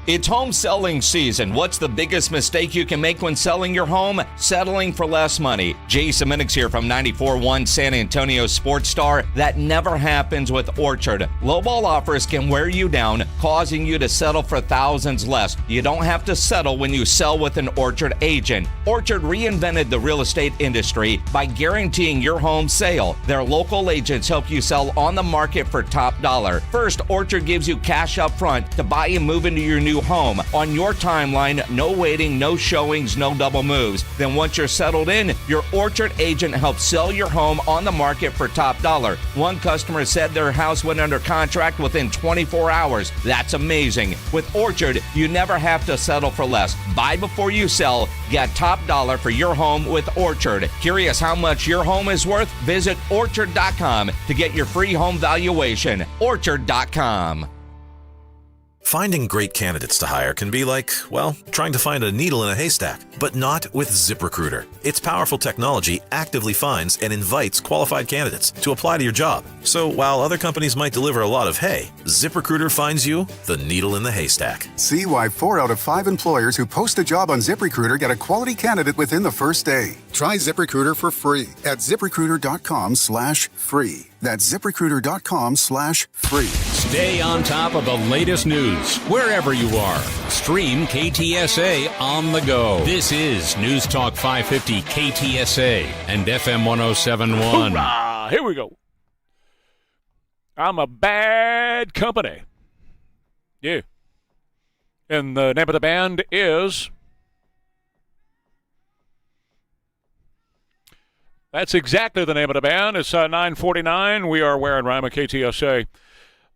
It's home selling season. What's the biggest mistake you can make when selling your home? Settling for less money. Jason Minix here from 94.1 San Antonio Sports Star. That never happens with Orchard. Lowball offers can wear you down, causing you to settle for thousands less. You don't have to settle when you sell with an Orchard agent. Orchard reinvented the real estate industry by guaranteeing your home sale. Their local agents help you sell on the market for top dollar. First, Orchard gives you cash up front to buy and move into your new home on your timeline. No waiting, no showings, no double moves. Then once you're settled in, your Orchard agent helps sell your home on the market for top dollar. One customer said their house went under contract within 24 hours. That's amazing. With Orchard, you never have to settle for less. Buy before you sell. Get top dollar for your home with Orchard. Curious how much your home is worth? Visit Orchard.com to get your free home valuation. Orchard.com. Finding great candidates to hire can be like, well, trying to find a needle in a haystack, but not with ZipRecruiter. Its powerful technology actively finds and invites qualified candidates to apply to your job. So while other companies might deliver a lot of hay, ZipRecruiter finds you the needle in the haystack. See why 4 out of 5 employers who post a job on ZipRecruiter get a quality candidate within the first day. Try ZipRecruiter for free at ZipRecruiter.com/free. That's ZipRecruiter.com/free. Stay on top of the latest news wherever you are. Stream KTSA on the go. This is News Talk 550 KTSA and FM 107.1. Hoorah! Here we go. I'm a bad company. Yeah. And the name of the band is... That's exactly the name of the band. It's 9:49. We are Ware and Rima, KTSA.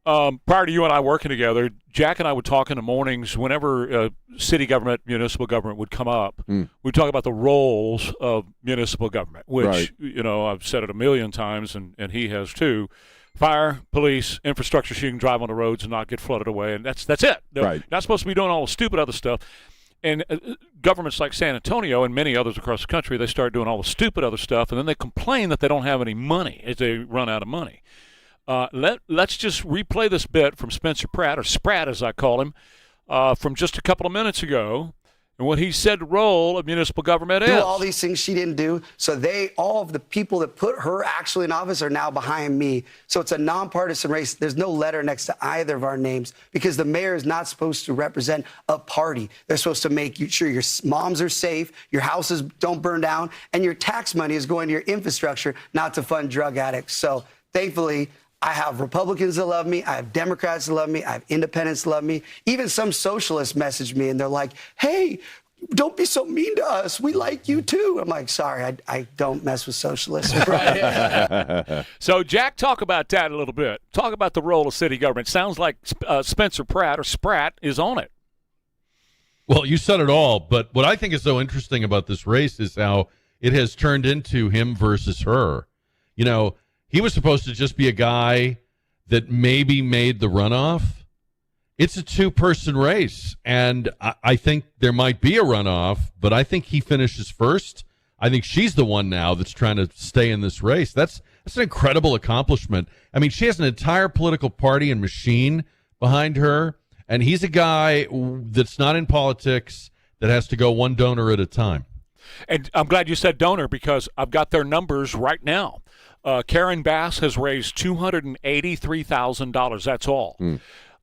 Prior to you and I working together, Jack and I would talk in the mornings whenever city government, municipal government would come up. We'd talk about the roles of municipal government, which, Right. you know, I've said it a million times, and he has too. Fire, police, infrastructure, so you can drive on the roads and not get flooded away, and that's it. They're Right. not supposed to be doing all the stupid other stuff. And governments like San Antonio and many others across the country, they start doing all the stupid other stuff, and then they complain that they don't have any money as they run out of money. Let's just replay this bit from Spencer Pratt, or Spratt as I call him, from just a couple of minutes ago, and what he said the role of municipal government is. Do all these things she didn't do. So all of the people that put her actually in office are now behind me. So it's a nonpartisan race. There's no letter next to either of our names because the mayor is not supposed to represent a party. They're supposed to make sure your moms are safe, your houses don't burn down, and your tax money is going to your infrastructure, not to fund drug addicts. So thankfully, I have Republicans that love me. I have Democrats that love me. I have independents that love me. Even some socialists message me, and they're like, hey, don't be so mean to us. We like you too. I'm like, sorry, I don't mess with socialists. So, Jack, talk about that a little bit. Talk about the role of city government. Sounds like Spencer Pratt, or Spratt, is on it. Well, you said it all, but what I think is so interesting about this race is how it has turned into him versus her. You know, he was supposed to just be a guy that maybe made the runoff. It's a two-person race, and I think there might be a runoff, but I think he finishes first. I think she's the one now that's trying to stay in this race. That's an incredible accomplishment. I mean, she has an entire political party and machine behind her, and he's a guy that's not in politics that has to go one donor at a time. And I'm glad you said donor, because I've got their numbers right now. Karen Bass has raised $283,000. That's all.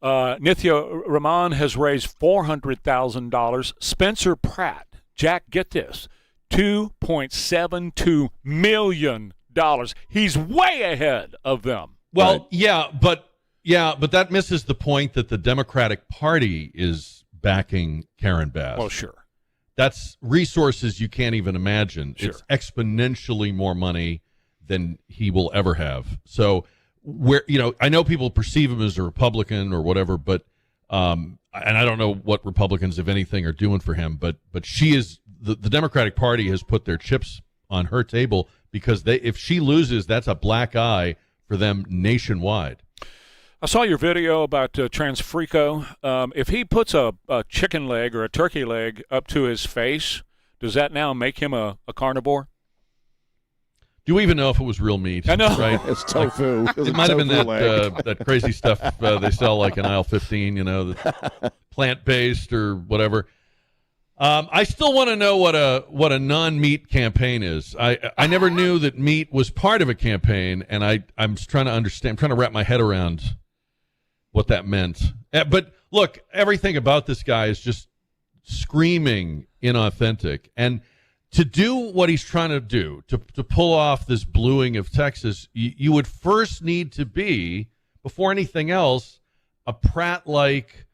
Nithya Raman has raised $400,000. Spencer Pratt, Jack, get this, $2.72 million. He's way ahead of them. Well, right. yeah, but that misses the point that the Democratic Party is backing Karen Bass. Well, sure. That's resources you can't even imagine. Sure. It's exponentially more money than he will ever have. So, I know people perceive him as a Republican or whatever, but and I don't know what Republicans, if anything, are doing for him, but she is the Democratic Party has put their chips on her table, because if she loses, that's a black eye for them nationwide. I saw your video about Transrico. If he puts a chicken leg or a turkey leg up to his face, does that now make him a carnivore? Do you even know if it was real meat? I know. Right? It's tofu. It might have been that crazy stuff they sell like in aisle 15, the plant-based or whatever. I still want to know what a non-meat campaign is. I never knew that meat was part of a campaign, and I'm trying to understand. I'm trying to wrap my head around what that meant. But look, everything about this guy is just screaming inauthentic. And to do what he's trying to do, to pull off this bluing of Texas, you would first need to be, before anything else, a Pratt-like,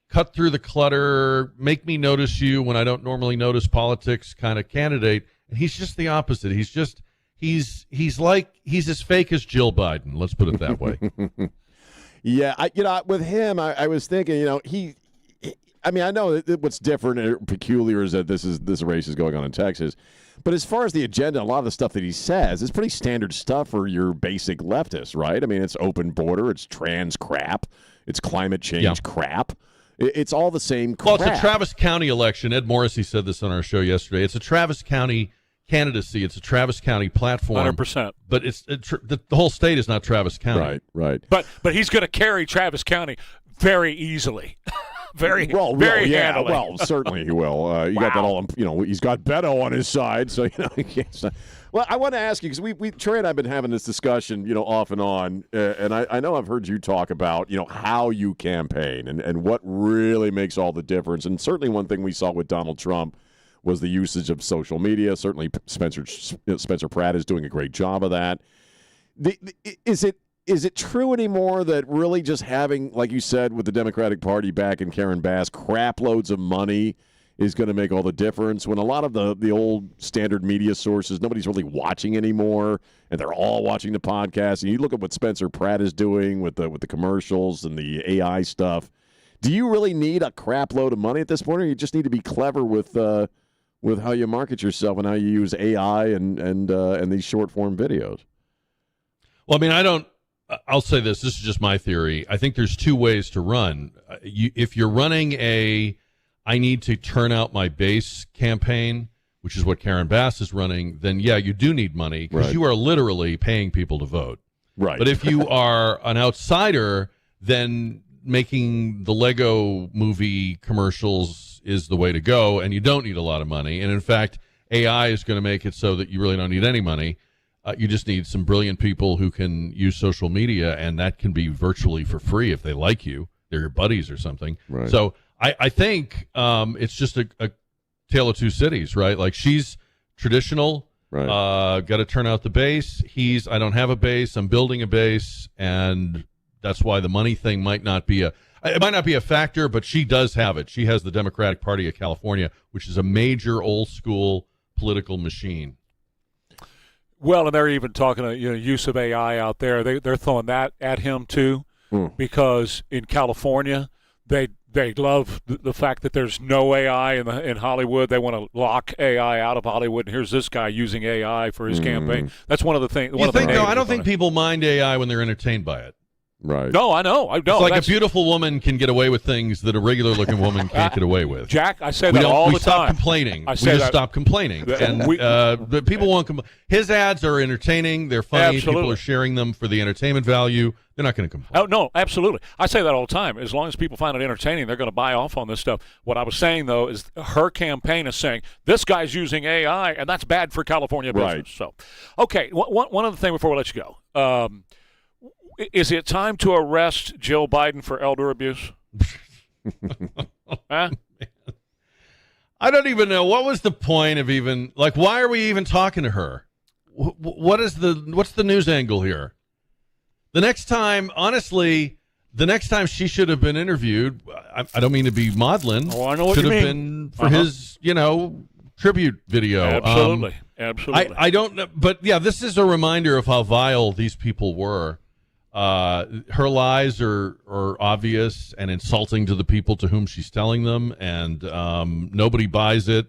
cut through the clutter, make me notice you when I don't normally notice politics kind of candidate. And he's just the opposite. He's as fake as Jill Biden. Let's put it that way. Yeah, with him, I was thinking, I know that what's different or peculiar is that this race is going on in Texas. But as far as the agenda, a lot of the stuff that he says is pretty standard stuff for your basic leftists, right? I mean, it's open border, it's trans crap, it's climate change crap. It's all the same crap. Well, it's a Travis County election. Ed Morrissey said this on our show yesterday. It's a Travis County candidacy. It's a Travis County platform. 100%. But the whole state is not Travis County. Right. But he's going to carry Travis County very easily. Very handily. Well, certainly he will. You got that all. He's got Beto on his side, so he can't. Well, I want to ask you, because we Trey and I've been having this discussion, off and on, and I know I've heard you talk about, how you campaign and what really makes all the difference. And certainly one thing we saw with Donald Trump was the usage of social media. Certainly Spencer Pratt is doing a great job of that. Is it true anymore that really just having, like you said, with the Democratic Party back in Karen Bass, crap loads of money is going to make all the difference, when a lot of the old standard media sources, nobody's really watching anymore, and they're all watching the podcast? And you look at what Spencer Pratt is doing with the commercials and the AI stuff. Do you really need a crap load of money at this point, or you just need to be clever with how you market yourself and how you use AI and these short form videos? Well, I mean, I'll say this. This is just my theory. I think there's two ways to run. If you're running I need to turn out my base campaign, which is what Karen Bass is running, then yeah, you do need money, because you are literally paying people to vote. Right. But if you are an outsider, then making the Lego movie commercials is the way to go, and you don't need a lot of money. And in fact, AI is going to make it so that you really don't need any money. You just need some brilliant people who can use social media, and that can be virtually for free if they like you. They're your buddies or something. Right. So I think it's just a tale of two cities, right? Like, she's traditional, got to turn out the base. I don't have a base. I'm building a base, and that's why the money thing might not be It might not be a factor, but she does have it. She has the Democratic Party of California, which is a major old-school political machine. Well, and they're even talking use of AI out there. They're throwing that at him, too, because in California, they love the fact that there's no AI in Hollywood. They want to lock AI out of Hollywood. And here's this guy using AI for his campaign. That's one of the things. I don't think people mind AI when they're entertained by it. Right. No, I know. I don't. It's like a beautiful woman can get away with things that a regular-looking woman can't get away with. Jack, I say that all the time. We stop complaining. We just stop complaining. And the people won't complain. His ads are entertaining. They're funny. Absolutely. People are sharing them for the entertainment value. They're not going to complain. Oh, no, absolutely. I say that all the time. As long as people find it entertaining, they're going to buy off on this stuff. What I was saying, though, is her campaign is saying, this guy's using AI, and that's bad for California business. Right. So, okay, one other thing before we let you go. Is it time to arrest Jill Biden for elder abuse? Huh? I don't even know. What was the point of even, why are we even talking to her? What's the news angle here? The next time she should have been interviewed, I don't mean to be maudlin. Oh, I know what should you have mean. been for his, tribute video. Absolutely. Absolutely. I don't know. But, yeah, this is a reminder of how vile these people were. Her lies are obvious and insulting to the people to whom she's telling them, and nobody buys it.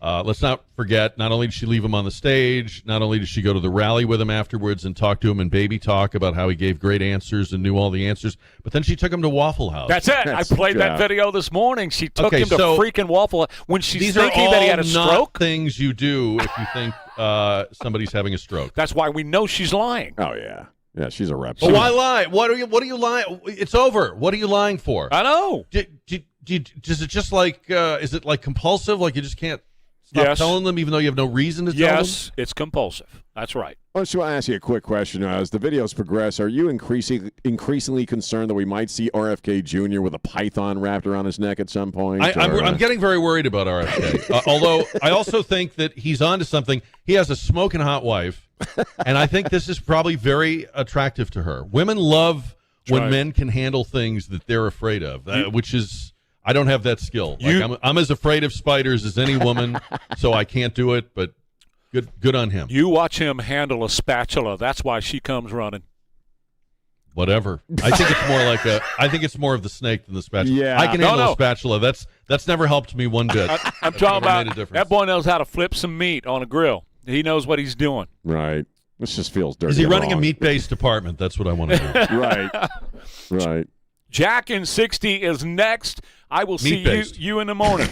Let's not forget, not only did she leave him on the stage, not only did she go to the rally with him afterwards and talk to him in baby talk about how he gave great answers and knew all the answers, but then she took him to Waffle House. That's it. I played that video this morning. She took him to freaking Waffle House when she's these thinking that he had a stroke. Not things you do if you think somebody's having a stroke. That's why we know she's lying. Oh, yeah. Yeah, she's a rep. But why lie? What are you lying? It's over. What are you lying for? I know. Is it just is it like compulsive? Like you just can't stop telling them even though you have no reason to tell them? Yes, it's compulsive. That's right. I just want to ask you a quick question. As the videos progress, are you increasingly concerned that we might see RFK Jr. with a python wrapped around his neck at some point? I'm getting very worried about RFK. Although I also think that he's onto something. He has a smoking hot wife, and I think this is probably very attractive to her. Women love when men can handle things that they're afraid of, which is... I don't have that skill. I'm as afraid of spiders as any woman, so I can't do it, but good on him. You watch him handle a spatula. That's why she comes running. Whatever. I think it's more of the snake than the spatula. Yeah. I can handle a spatula. That's never helped me one bit. I'm talking about that boy knows how to flip some meat on a grill. He knows what he's doing. Right. This just feels dirty. Is he running a meat-based department? That's what I want to do. Right. Right. Jack in 60 is next. I will see you in the morning.